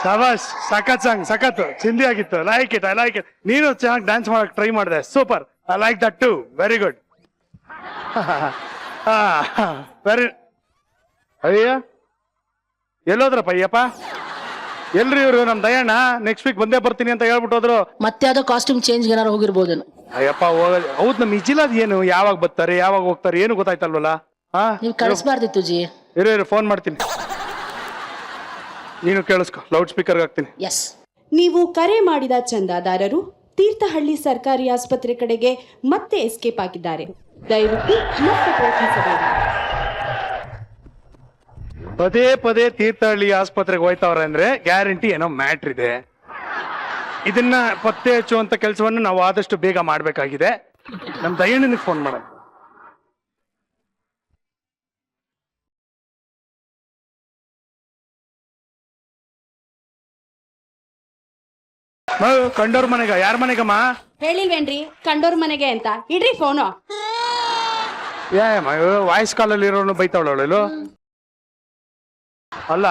ಶಬಾಷ್, ಸಖತ್ ಸಾಂಗ್, ಸಖತ್ ಚಿಂದಿ ಆಗಿತ್ತು. Like it, I like it. ನೀನು ಚೆನ್ನಾಗಿ ಡ್ಯಾನ್ಸ್ ಮಾಡಕ್ ಟ್ರೈ ಮಾಡಿದೆ, super. I like that too, very good. Very. ಅಯ್ಯ ಎಲ್ಲೋದ್ರಪ್ಪ ಅಯ್ಯಪ್ಪ? ಎಲ್ರಿ ಇವ್ರು? ನಮ್ ದಯಣ್ಣ ನೆಕ್ಸ್ಟ್ ವೀಕ್ ಬಂದೇ ಬರ್ತೀನಿ ಅಂತ ಹೇಳ್ಬಿಟ್ಟೋದ್ರು. ಮತ್ತೆ ಯಾವ್ದೋ ಕಾಸ್ಟ್ಯೂಮ್ ಚೇಂಜ್ ಏನಾರು ಹೋಗಿರ್ಬೋದೇನು? ಅಯ್ಯಪ್ಪ ಹೌದ್, ನಮ್ ಇಜಿಲಾದ್ ಏನು, ಯಾವಾಗ ಬರ್ತಾರೆ ಯಾವಾಗ ಹೋಗ್ತಾರೆ ಏನು ಗೊತ್ತಾಯ್ತಲ್ವಲ್ಲ? ನೀವ್ ಕಳಿಸ್ಬಾರ್ದಿತ್ತು ಜಿ. ಇರು ಫೋನ್ ಮಾಡ್ತೀನಿ, ನೀನು ಕೇಳಿಸ್ಕೊ, ಲೌಡ್ ಸ್ಪೀಕರ್ ಹಾಕ್ತೀನಿ. ಎಸ್. ನೀವು ಕರೆ ಮಾಡಿದ ಚಂದಾದಾರರು ತೀರ್ಥಹಳ್ಳಿ ಸರ್ಕಾರಿ ಆಸ್ಪತ್ರೆ ಕಡೆಗೆ ಮತ್ತೆ ಎಸ್ಕೇಪ್ ಆಗಿದ್ದಾರೆ. ದಯವಿಟ್ಟು ಮತ್ತೆ ಪ್ರಯತ್ನಿಸಬೇಡಿ. ಪದೇ ಪದೇ ತೀರ್ಥಹಳ್ಳಿ ಆಸ್ಪತ್ರೆಗೆ ಹೋಯ್ತವ್ರೆ ಅಂದ್ರೆ ಗ್ಯಾರಂಟಿ ಏನೋ ಮ್ಯಾಟ್ರ್ ಇದೆ. ಇದನ್ನ ಪತ್ತೆ ಹಚ್ಚುವಂತ ಕೆಲಸವನ್ನು ನಾವು ಆದಷ್ಟು ಬೇಗ ಮಾಡ್ಬೇಕಾಗಿದೆ. ನಮ್ ದಯಣ್ಣನಿಗೆ ಫೋನ್ ಮಾಡೋಣ. ಕಂಡೋರ್ ಮನೆಗ? ಯಾರ ಮನೆಗಮ್ಮ? ಹೇಳಿಲ್ವೇನ್ರಿ ಕಂಡೋರ್ ಮನೆಗೆ ಅಂತ? ಇಡ್ರಿ ಫೋನು. ವಾಯ್ಸ್ ಕಾಲಲ್ಲಿ ಇರೋನು ಬೈತಾವಳು. ಅಲ್ಲ,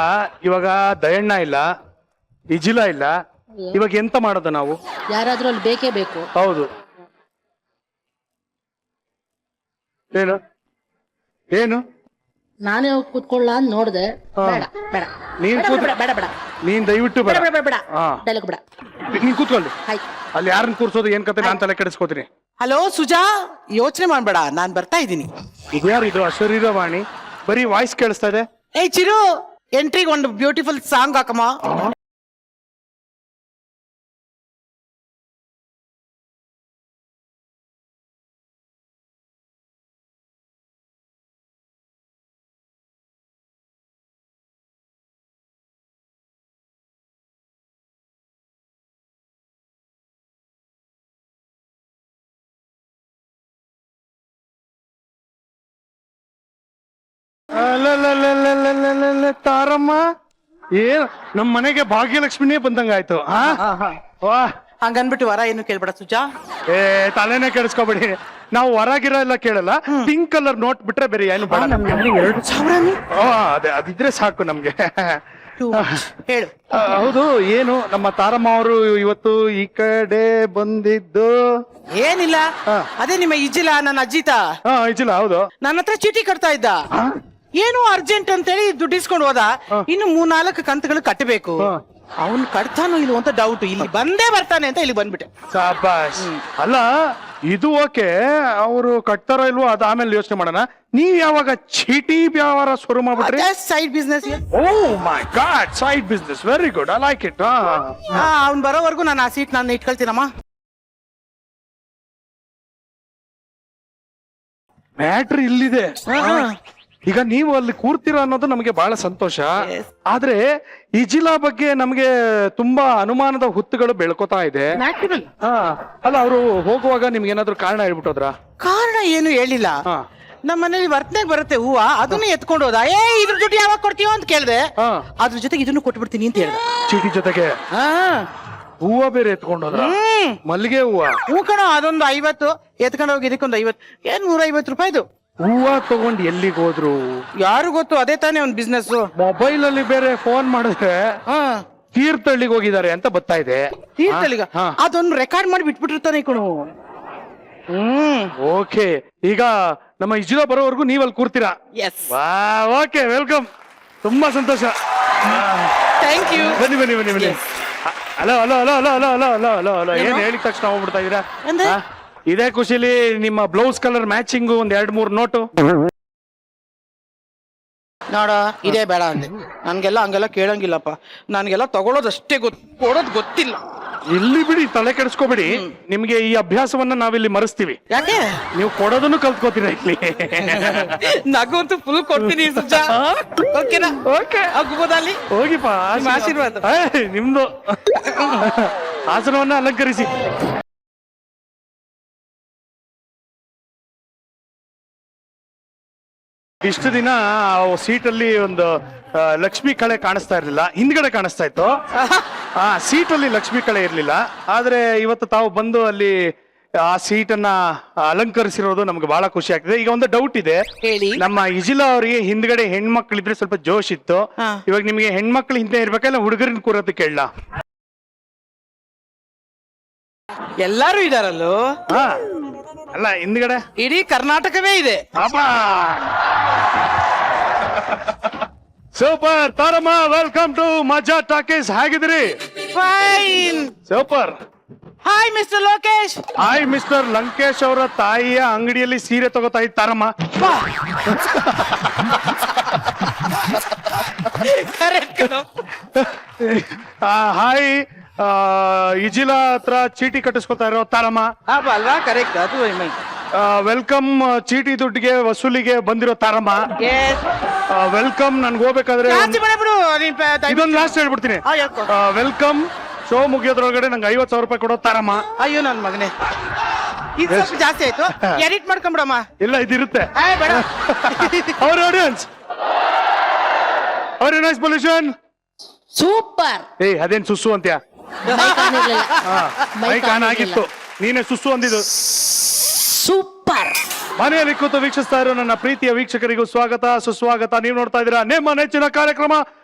ಇವಾಗ ದಯಣ್ಣ ಇಲ್ಲ, ಇಜಿಲ ಇಲ್ಲ, ಇವಾಗ ಎಂತ ಮಾಡೋದು ನಾವು? ಯಾರಾದ್ರೂ ಅಲ್ಲಿ ಬೇಕೇ ಬೇಕು. ಹೌದು. ಏನು ಏನು ನಾನೇ ಹೋಗಿ ಕೂತ್ಕೊಳ್ಳ ಅಂತ ನೋಡ್ದೆ. ಬೇಡ ಬೇಡ ಬೇಡ ಬೇಡ. ನೀನ್ ದಯವಿಟ್ಟು ಬೇಡ. ಡೈಲಾಗ್ ಬೇಡ. ನೀನ್ ಕೂತ್ಕೊಳ್ಳಿ. ಅಲ್ಲಿ ಯಾರನ್ನ ಕೂರ್ಸೋದು ಏನ್ ಕತೆ ನಾನ್ ತಲೆ ಕೆಡಿಸ್ಕೋತೀನಿ. ಹಲೋ ಸುಜಾ, ಯೋಚನೆ ಮಾಡ್ಬೇಡ, ನಾನ್ ಬರ್ತಾ ಇದ್ದೀನಿ. ಇದ್ಯಾರು ಇದು ಅಶರೀರವಾಣಿ? ಬರೀ ವಾಯ್ಸ್ ಕೇಳಿಸ್ತಾ ಇದೆ. ಏಯ್ ಚಿರು, ಎಂಟ್ರಿಗೆ ಒಂದು ಬ್ಯೂಟಿಫುಲ್ ಸಾಂಗ್ ಹಾಕಮ್ಮ. ತಾರಮ್ಮ, ಏನ್ ನಮ್ ಮನೆಗೆ ಭಾಗ್ಯಲಕ್ಷ್ಮಿನೇ ಬಂದಂಗ ಆಯ್ತು. ಹಂಗನ್ಬಿಟ್ಟು ವರ ಏನು ಕೇಳ್ಬೇಡ ಸುಜಾ. ತಲೆನೇ ಕೆಡಿಸ್ಕೋಬೇಡಿ, ನಾವು ಹೊರಗಿರೋ ಎಲ್ಲ ಕೇಳಲ್ಲ. ಪಿಂಕ್ ಕಲರ್ ನೋಟ್ ಬಿಟ್ರೆ ಬೇರೆ ಏನು ಬೇಡ. ಅದೇ ಅದಿದ್ರೆ ಸಾಕು ನಮ್ಗೆ. ಹೇಳು. ಹೌದು, ಏನು ನಮ್ಮ ತಾರಮ್ಮ ಅವರು ಇವತ್ತು ಈ ಕಡೆ ಬಂದಿದ್ದು? ಏನಿಲ್ಲ, ಅದೇ ನಿಮ್ಮ ಇಜ್ಜಿಲ ನನ್ನ ಅಜ್ಜಿತ. ಇಜಿಲ್ಲ, ಹೌದು. ನನ್ನ ಹತ್ರ ಚೀಟಿ ಕಟ್ತಾ ಇದ್ದ. ಏನು ಅರ್ಜೆಂಟ್ ಅಂತೇಳಿ ದುಡ್ಡು ಇಸ್ಕೊಂಡು ಹೋದ. ಇನ್ನು 3-4 ಕಂತುಗಳು ಕಟ್ಟಬೇಕು. ಅವನು ಕಟ್ತಾನೋ ಇಲ್ವೋ ಅಂತ ಡೌಟ್. ಇಲ್ಲಿ ಬಂದೇ ಬರ್ತಾನೆ ಅಂತ ಇಲ್ಲಿ ಬಂದ್ಬಿಟ್ಟೆ. ಶಾಬಾಷ್. ಅಲ್ಲ, ಇದು ಓಕೆ, ಅವರು ಕಟ್ತಾರೋ ಇಲ್ವೋ ಅದು ಆಮೇಲೆ ಯೋಚನೆ ಮಾಡೋಣ. ನೀವ್ ಯಾವಾಗ ಚೀಟಿ ವ್ಯವಹಾರ ಶುರು ಮಾಡ್ಬಿಟ್ರಿ? Side business. Oh my God, side business, very good, I like it. ಅವ್ನ್ ಬರೋವರೆಗೂ ನಾನು ಆ ಸೀಟ್ ನಾನು ಇಟ್ಕೊಳ್ತೀನಮ್ಮ. ಮ್ಯಾಟ್ರ್ ಇಲ್ಲಿದೆ. ಈಗ ನೀವು ಅಲ್ಲಿ ಕೂರ್ತೀರಾ ಅನ್ನೋದು ನಮಗೆ ಬಹಳ ಸಂತೋಷ. ಆದ್ರೆ ಈ ಜಿಲ್ಲಾ ಬಗ್ಗೆ ನಮ್ಗೆ ತುಂಬಾ ಅನುಮಾನದ ಹುತ್ತುಗಳು ಬೆಳ್ಕೋತಾ ಇದೆ. ಅಲ್ಲ, ಅವರು ಹೋಗುವಾಗ ನಿಮ್ಗೆ ಏನಾದ್ರು ಕಾರಣ ಹೇಳ್ಬಿಟ್ಟೋದ್ರ? ಕಾರಣ ಏನು ಹೇಳಿಲ್ಲ. ನಮ್ಮ ಮನೇಲಿ ವರ್ತನೆಗೆ ಬರುತ್ತೆ ಹೂವ, ಅದನ್ನು ಎತ್ಕೊಂಡು ಹೋದ. ಇದ್ರ ದುಡ್ಡು ಯಾವಾಗ ಕೊಡ್ತೀವೋ ಅಂತ ಕೇಳ್ದೆ. ಅದ್ರ ಜೊತೆಗೆ ಇದನ್ನು ಕೊಟ್ಬಿಡ್ತೀನಿ ಅಂತ ಹೇಳ್ದ. ಚೀಟಿ ಜೊತೆಗೆ ಹೂವ ಬೇರೆ ಎತ್ಕೊಂಡು ಹೋದ್ರ? ಮಲ್ಲಿಗೆ ಹೂವ? ಹೂ ಕಣ, ಅದೊಂದು 50 ಎತ್ಕೊಂಡು ಹೋಗಿ, ಇದಕ್ಕೊಂದು 50. ಏನ್ 150 ರೂಪಾಯಿದು ಹೂವ ತಗೊಂಡು ಎಲ್ಲಿಗೆ ಹೋದ್ರು ಯಾರು ಗೊತ್ತು? ಅದೇ ತಾನೇ ಒಂದು ಬಿಸ್ನೆಸ್. ಮೊಬೈಲ್ ಅಲ್ಲಿ ಬೇರೆ ಫೋನ್ ಮಾಡಿದ್ರೆ ತೀರ್ಥಹಳ್ಳಿಗೆ ಹೋಗಿದ್ದಾರೆ ಅಂತ ಬರ್ತಾ ಇದೆ. ತೀರ್ಥಹಳ್ಳಿಗ? ಅದೊಂದು ರೆಕಾರ್ಡ್ ಮಾಡಿ ಬಿಟ್ಬಿಟ್ಟಿರ್ತಾನೆ ಕಣು. ಓಕೆ, ಈಗ ನಮ್ಮ ಇಜ್ಜಿಲ ಬರೋವರೆಗೂ ನೀವ್ ಅಲ್ಲಿ ಕೂರ್ತೀರಾ? ಓಕೆ, ವೆಲ್ಕಮ್, ತುಂಬಾ ಸಂತೋಷ. Thank you. ಬನ್ನಿ ಬನ್ನಿ ಬನ್ನಿ ಬನ್ನಿ. Hello hello hello hello hello hello hello hello hello. ಏನ್ ಹೇಳಿದ ತಕ್ಷಣ ಹೋಗ್ಬಿಡ್ತಾ ಇದೀರಾ? ಇದೇ ಖುಷಿಲಿ ನಿಮ್ಮ ಬ್ಲೌಸ್ ಕಲರ್ ಮ್ಯಾಚಿಂಗ್ ಒಂದ್ 2-3 ನೋಟು ನೋಡ. ಇದೇ ಬೇಡ ಅಂದೆ. ನನ್ಗೆಲ್ಲ ಹಂಗೆಲ್ಲ ಕೇಳಂಗಿಲ್ಲಪ್ಪ. ನನ್ಗೆಲ್ಲ ತಗೊಳೋದಷ್ಟೇ ಕೊಡೋದ್ ಗೊತ್ತಿಲ್ಲ. ಇಲ್ಲಿ ಬಿಡಿ, ತಲೆ ಕೆಡಿಸ್ಕೋಬೇಡಿ. ನಿಮ್ಗೆ ಈ ಅಭ್ಯಾಸವನ್ನ ನಾವಿಲ್ಲಿ ಮರೆಸ್ತೀವಿ. ಯಾಕೆ? ನೀವು ಕೊಡೋದನ್ನು ಕಲ್ತ್ಕೋತೀರಾ ಇಲ್ಲಿ. ನಗಂತೂ ಫುಲ್ ಕೊಡ್ತೀನಿ ಸುಜಾ. ಓಕೆನಾ? ಓಕೆ, ಆಗ್ಬೋದಲ್ಲಿ ಹೋಗಿಪ್ಪ. ಆಶೀರ್ವಾದ ನಿಮ್ದು. ಆಸನವನ್ನ ಅಲಂಕರಿಸಿ. ಇಷ್ಟು ದಿನ ಸೀಟಲ್ಲಿ ಒಂದು ಲಕ್ಷ್ಮಿ ಕಳೆ ಕಾಣಿಸ್ತಾ ಇರ್ಲಿಲ್ಲ, ಹಿಂದ್ಗಡೆ ಕಾಣಿಸ್ತಾ ಇತ್ತು. ಸೀಟಲ್ಲಿ ಲಕ್ಷ್ಮಿ ಕಳೆ ಇರ್ಲಿಲ್ಲ. ಆದ್ರೆ ಇವತ್ತು ತಾವು ಬಂದು ಅಲ್ಲಿ ಆ ಸೀಟನ್ನ ಅಲಂಕರಿಸಿರೋದು ನಮ್ಗೆ ಬಹಳ ಖುಷಿ ಆಗ್ತಿದೆ. ಈಗ ಒಂದು ಡೌಟ್ ಇದೆ, ಹೇಳಿ. ನಮ್ಮ ಇಜಿಲಾ ಅವರಿಗೆ ಹಿಂದ್ಗಡೆ ಹೆಣ್ಮಕ್ಳಿದ್ರೆ ಸ್ವಲ್ಪ ಜೋಶ್ ಇತ್ತು, ಹಾ. ಇವಾಗ ನಿಮ್ಗೆ ಹೆಣ್ಮಕ್ಳು ಹಿಂದೆ ಇರ್ಬೇಕಲ್ಲ ಹುಡುಗರನ್ನ ಕೂರೋದಕ್ಕೆ ಕೇಳಲ್ಲ? ಎಲ್ಲಾರು ಇದಾರಲ್ಲೋ. ಹಾ ಅಲ್ಲ ಹಿಂದ್ಗಡೆ ಇಡೀ ಕರ್ನಾಟಕವೇ ಇದೆ. ಸೂಪರ್ ತಾರಮ್ಮ, ವೆಲ್ಕಮ್ ಟು ಮಜಾ ಟಾಕೀಸ್. ಹೇಗಿದ್ರಿ? Fine. Super. Hi mister Lokesh. Hi mister Lankesh ಅವರ ತಾಯಿಯ ಅಂಗಡಿಯಲ್ಲಿ ಸೀರೆ ತಗೋತಾ ಇದ್ದ ತಾರಮ್ಮ. ಹಾಯ್ ಇಜಿಲಾ ಹತ್ರ ಚೀಟಿ ಕಟ್ಟಿಸ್ಕೊತಾ ಇರೋ ತಾರಮ್ಮ. ಅಲ್ವಾ, ಕರೆಕ್ಟ್. ಅದು ವೆಲ್ಕಮ್ ಚೀಟಿ ದುಡ್ಡಿಗೆ ವಸೂಲಿಗೆ ಬಂದಿರೋ ತಾರಮ್ಮ. ವೆಲ್ಕಮ್. ನನ್ಗೆ ಹೋಗ್ಬೇಕಾದ್ರೆ ಇದೊಂದು ಲಾಸ್ಟ್ ಹೇಳ್ಬಿಡ್ತೀನಿ. ವೆಲ್ಕಮ್ ಶೋ ಮುಗಿಯೋದ್ರೊಳಗಡೆ ನಂಗೆ 50,000 ರೂಪಾಯಿ ಕೊಡೋ ತಾರಮ್ಮ. ಅಯ್ಯೋ ನನ್ ಮಗನೇ, ಇದು ಸ್ವಲ್ಪ ಜಾಸ್ತಿ ಆಯ್ತು. ಎಡಿಟ್ ಮಾಡ್ಕೊಂಬಿಡಮ್ಮ. ಇಲ್ಲ ಇದಿರುತ್ತೆ. ಬೇಡ. ಅವರ್ ಆಡಿಯನ್ಸ್, ಅವರ್ ನೈಸ್ ಪೊಲ್ಯೂಷನ್. ಸೂಪರ್. ಅದೇನ್ ಸುಸ್ಸು ಅಂತ್ಯಾ? ಮೈಕ್ ಆನ್ ಆಗಿತ್ತು, ನೀನೇ ಸುಸ್ಸು ಅಂದಿದ್ದು. ಸೂಪರ್. ಮನೆಯಲ್ಲಿ ಕೂತು ವೀಕ್ಷಿಸ್ತಾ ಇರೋ ನನ್ನ ಪ್ರೀತಿಯ ವೀಕ್ಷಕರಿಗೂ ಸ್ವಾಗತ ಸುಸ್ವಾಗತ. ನೀವು ನೋಡ್ತಾ ಇದ್ದೀರಾ ನಿಮ್ಮ ನೆಚ್ಚಿನ ಕಾರ್ಯಕ್ರಮ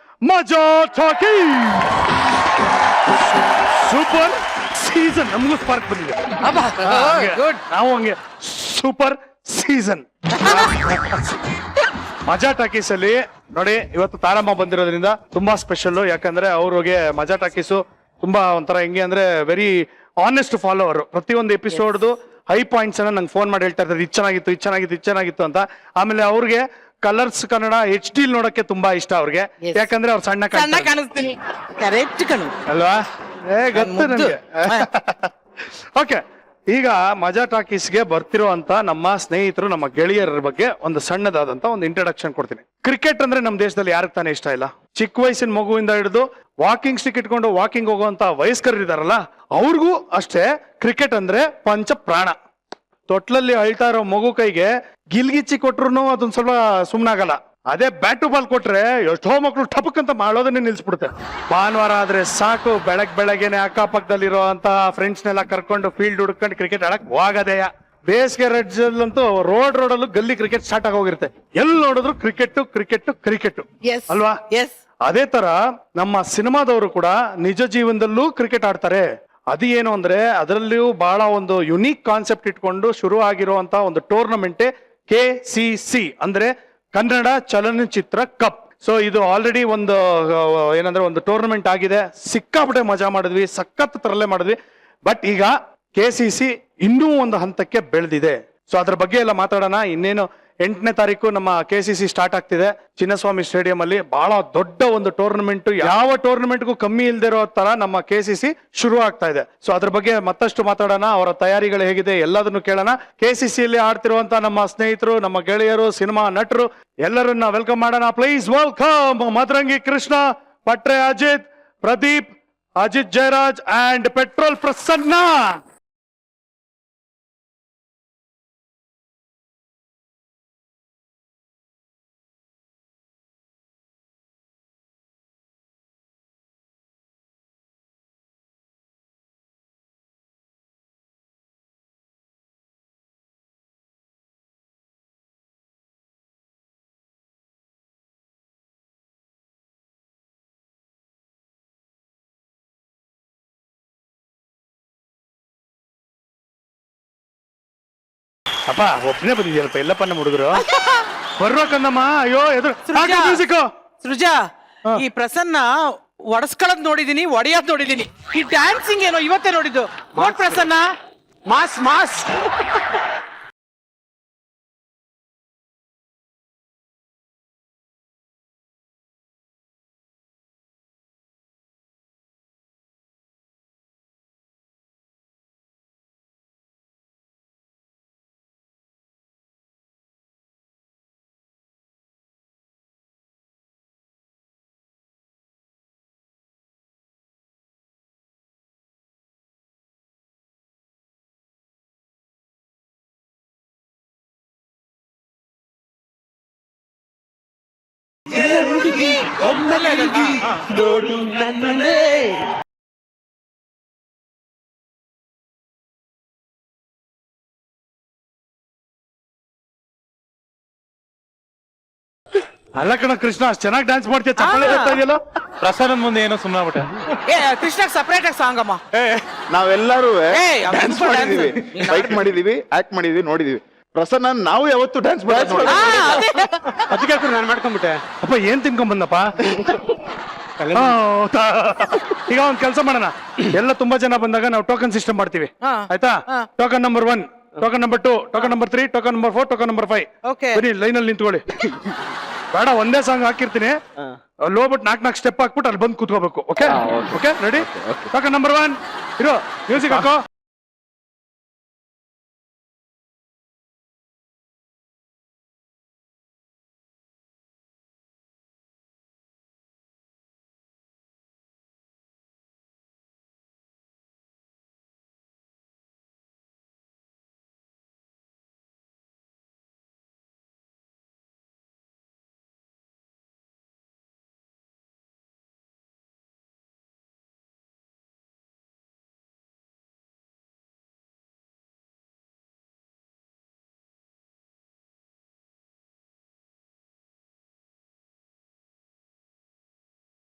ಮಜಾ ಟಾಕೀಸ್. Super season. ನಮಗೂ ಸ್ಪಾರ್ಕ್ ಬಂದಿದೆ. ನಾವು ಹಂಗೆ ಸೂಪರ್ ಸೀಸನ್. ಮಜಾ ಟಾಕೀಸ್ ಅಲ್ಲಿ ನೋಡಿ, ಇವತ್ತು ತಾರಮ್ಮ ಬಂದಿರೋದ್ರಿಂದ ತುಂಬಾ ಸ್ಪೆಷಲ್. ಯಾಕಂದ್ರೆ ಅವ್ರಿಗೆ ಮಜಾ ಟಾಕೀಸು ತುಂಬಾ ಒಂಥರ ಹೆಂಗೆ ಅಂದ್ರೆ ವೆರಿ ಆನೆಸ್ಟ್ ಫಾಲೋವರ್. ಪ್ರತಿಯೊಂದು ಎಪಿಸೋಡ್ದು ಹೈ ಪಾಯಿಂಟ್ಸ್ ಅನ್ನ ನಂಗೆ ಫೋನ್ ಮಾಡಿ ಹೇಳ್ತಾ ಇರ್ತಾರೆ, ಇದು ಚೆನ್ನಾಗಿತ್ತು, ಇದು ಚೆನ್ನಾಗಿತ್ತು, ಇದು ಚೆನ್ನಾಗಿತ್ತು ಅಂತ. ಆಮೇಲೆ ಅವ್ರಿಗೆ ಕಲರ್ಸ್ ಕನ್ನಡ HD ನೋಡಕ್ಕೆ ತುಂಬಾ ಇಷ್ಟ ಅವ್ರಿಗೆ. ಯಾಕಂದ್ರೆ ಅವ್ರು ಸಣ್ಣ ಕಾಣಿಸ್ತೀನಿ. ಕರೆಕ್ಟ್ ಕಣು ಅಲ್ವಾ? ಗೊತ್ತು ನನಗೆ. ಓಕೆ, ಈಗ ಮಜಾ ಟಾಕೀಸ್ಗೆ ಬರ್ತಿರೋ ಅಂತ ನಮ್ಮ ಸ್ನೇಹಿತರು, ನಮ್ಮ ಗೆಳೆಯರ ಬಗ್ಗೆ ಒಂದು ಸಣ್ಣದಾದಂತ ಒಂದು ಇಂಟ್ರಡಕ್ಷನ್ ಕೊಡ್ತೀನಿ. ಕ್ರಿಕೆಟ್ ಅಂದ್ರೆ ನಮ್ಮ ದೇಶದಲ್ಲಿ ಯಾರಿಗೆ ತಾನೇ ಇಷ್ಟ ಇಲ್ಲ? ಚಿಕ್ಕ ವಯಸ್ಸಿನ ಮಗುವಿಂದ ಹಿಡಿದು ವಾಕಿಂಗ್ ಸ್ಟಿಕ್ ಇಟ್ಕೊಂಡು ವಾಕಿಂಗ್ ಹೋಗುವಂತ ವಯಸ್ಕರು ಇದಾರಲ್ಲ, ಅವ್ರಿಗೂ ಅಷ್ಟೇ ಕ್ರಿಕೆಟ್ ಅಂದ್ರೆ ಪಂಚ ಪ್ರಾಣ. ತೊಟ್ಲಲ್ಲಿ ಅಳ್ತಾ ಇರೋ ಮಗು ಕೈಗೆ ಗಿಲ್ಗಿಚ್ಚಿ ಕೊಟ್ರು ಅದೊಂದ್ ಸ್ವಲ್ಪ ಸುಮ್ನಾಗಲ್ಲ. ಅದೇ ಬ್ಯಾಟು ಬಾಲ್ ಕೊಟ್ರೆ ಎಷ್ಟೋ ಮಕ್ಳು ಟಪಕ್ ಅಂತ ಮಾಡೋದನ್ನೇ ನಿಲ್ಸ್ಬಿಡುತ್ತೆ. ಭಾನುವಾರ ಆದ್ರೆ ಸಾಕು, ಬೆಳಗ್ಗೆನೆ ಅಕ್ಕಪಕ್ಕದಲ್ಲಿರೋ ಅಂತ ಫ್ರೆಂಡ್ಸ್ನೆಲ್ಲ ಕರ್ಕೊಂಡು ಫೀಲ್ಡ್ ಹುಡ್ಕೊಂಡು ಕ್ರಿಕೆಟ್ ಆಡಕ್ ಹೋಗದೆಯ. ಬೇಸಿಗೆ ರಾಜ್ಯದಲ್ಲಂತೂ ರೋಡಲ್ಲೂ ಗಲ್ಲಿ ಕ್ರಿಕೆಟ್ ಸ್ಟಾರ್ಟ್ ಆಗೋಗಿರುತ್ತೆ. ಎಲ್ಲಿ ನೋಡಿದ್ರು ಕ್ರಿಕೆಟ್ ಅಲ್ವಾ? ಅದೇ ತರ ನಮ್ಮ ಸಿನಿಮಾದವರು ಕೂಡ ನಿಜ ಜೀವನದಲ್ಲೂ ಕ್ರಿಕೆಟ್ ಆಡ್ತಾರೆ. ಅದು ಏನು ಅಂದ್ರೆ ಅದರಲ್ಲಿಯೂ ಬಹಳ ಒಂದು ಯುನೀಕ್ ಕಾನ್ಸೆಪ್ಟ್ ಇಟ್ಕೊಂಡು ಶುರು ಆಗಿರುವಂತ ಒಂದು ಟೂರ್ನಮೆಂಟೇ KCC ಅಂದ್ರೆ ಕನ್ನಡ ಚಲನಚಿತ್ರ ಕಪ್. ಸೊ ಇದು ಆಲ್ರೆಡಿ ಒಂದು ಏನಂದ್ರೆ ಒಂದು ಟೂರ್ನಮೆಂಟ್ ಆಗಿದೆ. ಸಿಕ್ಕಾಪಟ್ಟೆ ಮಜಾ ಮಾಡಿದ್ವಿ, ಸಖತ್ ತರಲೆ ಮಾಡಿದ್ವಿ. ಬಟ್ ಈಗ KCC ಇನ್ನೂ ಒಂದು ಹಂತಕ್ಕೆ ಬೆಳೆದಿದೆ. ಸೊ ಅದ್ರ ಬಗ್ಗೆ ಎಲ್ಲ ಮಾತಾಡೋಣ. ಇನ್ನೇನು 8ನೇ ತಾರೀಕು ನಮ್ಮ KCC ಸ್ಟಾರ್ಟ್ ಆಗ್ತಿದೆ ಚಿನ್ನಸ್ವಾಮಿ ಸ್ಟೇಡಿಯಂ ಅಲ್ಲಿ. ಬಹಳ ದೊಡ್ಡ ಒಂದು ಟೂರ್ನಮೆಂಟ್, ಯಾವ ಟೂರ್ನಮೆಂಟ್ಗೂ ಕಮ್ಮಿ ಇಲ್ದಿರೋ ತರ ನಮ್ಮ KCC ಶುರು ಆಗ್ತಾ ಇದೆ. ಸೊ ಅದ್ರ ಬಗ್ಗೆ ಮತ್ತಷ್ಟು ಮಾತಾಡೋಣ. ಅವರ ತಯಾರಿಗಳು ಹೇಗಿದೆ ಎಲ್ಲದನ್ನು ಕೇಳೋಣ. KCC ಅಲ್ಲಿ ಆಡ್ತಿರುವಂತ ನಮ್ಮ ಸ್ನೇಹಿತರು, ನಮ್ಮ ಗೆಳೆಯರು, ಸಿನಿಮಾ ನಟರು ಎಲ್ಲರನ್ನ ವೆಲ್ಕಮ್ ಮಾಡೋಣ. Please welcome Madarangi Krishna, Patre Ajith, Pradeep, Ajith Jayaraj and petrol Prasanna. ಅಪ್ಪ ಒಬ್ಬನೇ ಬಂದಿದ್ಯಲ್ಪ, ಎಲ್ಲಪ್ಪ ನಮ್ಮ ಹುಡುಗರು ಬರ್ಬೇಕಂದಮ್ಮ. ಅಯ್ಯೋ ಎದುರು ಮ್ಯೂಸಿಕ್. ಸೃಜಾ, ಈ ಪ್ರಸನ್ನ ಒಡಸ್ಕೊಳ್ಳೋದ್ ನೋಡಿದೀನಿ, ಒಡೆಯೋದ್ ನೋಡಿದೀನಿ. ಈ ಡ್ಯಾನ್ಸಿಂಗ್ ಏನೋ ಇವತ್ತೇ ನೋಡಿದ್ದು. ಪ್ರಸನ್ನ ಮಾಸ್ ಅಲ್ಲ ಕಣ ಕೃಷ್ಣ, ಅಷ್ಟ್ ಚೆನ್ನಾಗಿ ಡ್ಯಾನ್ಸ್ ಮಾಡ್ತೀಯ, ಚಪ್ಪಾಳೆ ಬರ್ತಾ ಇದೆಯಲ್ಲ. ಪ್ರಸಾದನ್ ಮುಂದೆ ಏನೋ ಸುಮ್ಮನೆ ಬಿಟ್ಟೆ. ಕೃಷ್ಣ ಸಪರೇಟ್ ಆಗಿ ಸಾಂಗ್ ಅಮ್ಮ. ನಾವೆಲ್ಲರೂ ಏಯ್, ಅವ್ನು ಡ್ಯಾನ್ಸ್ super ಮಾಡಿದೀವಿ, dancer. ಫೈಟ್ ಮಾಡಿದೀವಿ, ಆಕ್ಟ್ ಮಾಡಿದೀವಿ, ನೋಡಿದೀವಿ. ಪ್ರಸನ್ನ ನಾವು ಯಾವತ್ತು ಡ್ಯಾನ್ಸ್ ಮಾಡೋದು ಅದಕ್ಕೆ ನಾನು ಮಾಡ್ಕೊಂಡ್ಬಿಟ್ಟೆ. ಅಪ್ಪ ಏನ್ ತಿನ್ಕೊಂಡ್ ಬಂದಪ್ಪ? ಈಗ ಒಂದ್ ಕೆಲಸ ಮಾಡೋಣ, ಎಲ್ಲ ತುಂಬಾ ಜನ ಬಂದಾಗ ನಾವು ಟೋಕನ್ ಸಿಸ್ಟಮ್ ಮಾಡ್ತೀವಿ, ಆಯ್ತಾ? Token number 1, token number 2, token number 3, token number 4, token number 5. Okay. ಬನ್ನಿ ಲೈನ್ ಅಲ್ಲಿ ನಿಂತ್ಕೊಳ್ಳಿ. ಬೇಡ, ಒಂದೇ ಸಾಂಗ್ ಹಾಕಿರ್ತೀನಿ, ಅಲ್ಲಿ ಹೋಗ್ಬಿಟ್ಟು 4 ಸ್ಟೆಪ್ ಹಾಕ್ಬಿಟ್ಟು ಅಲ್ಲಿ ಬಂದು ಕೂತ್ಕೋಬೇಕು. Okay okay, ready? Token number 1 ಇರೋ, ಮ್ಯೂಸಿಕ್ ಹಾಕೋ.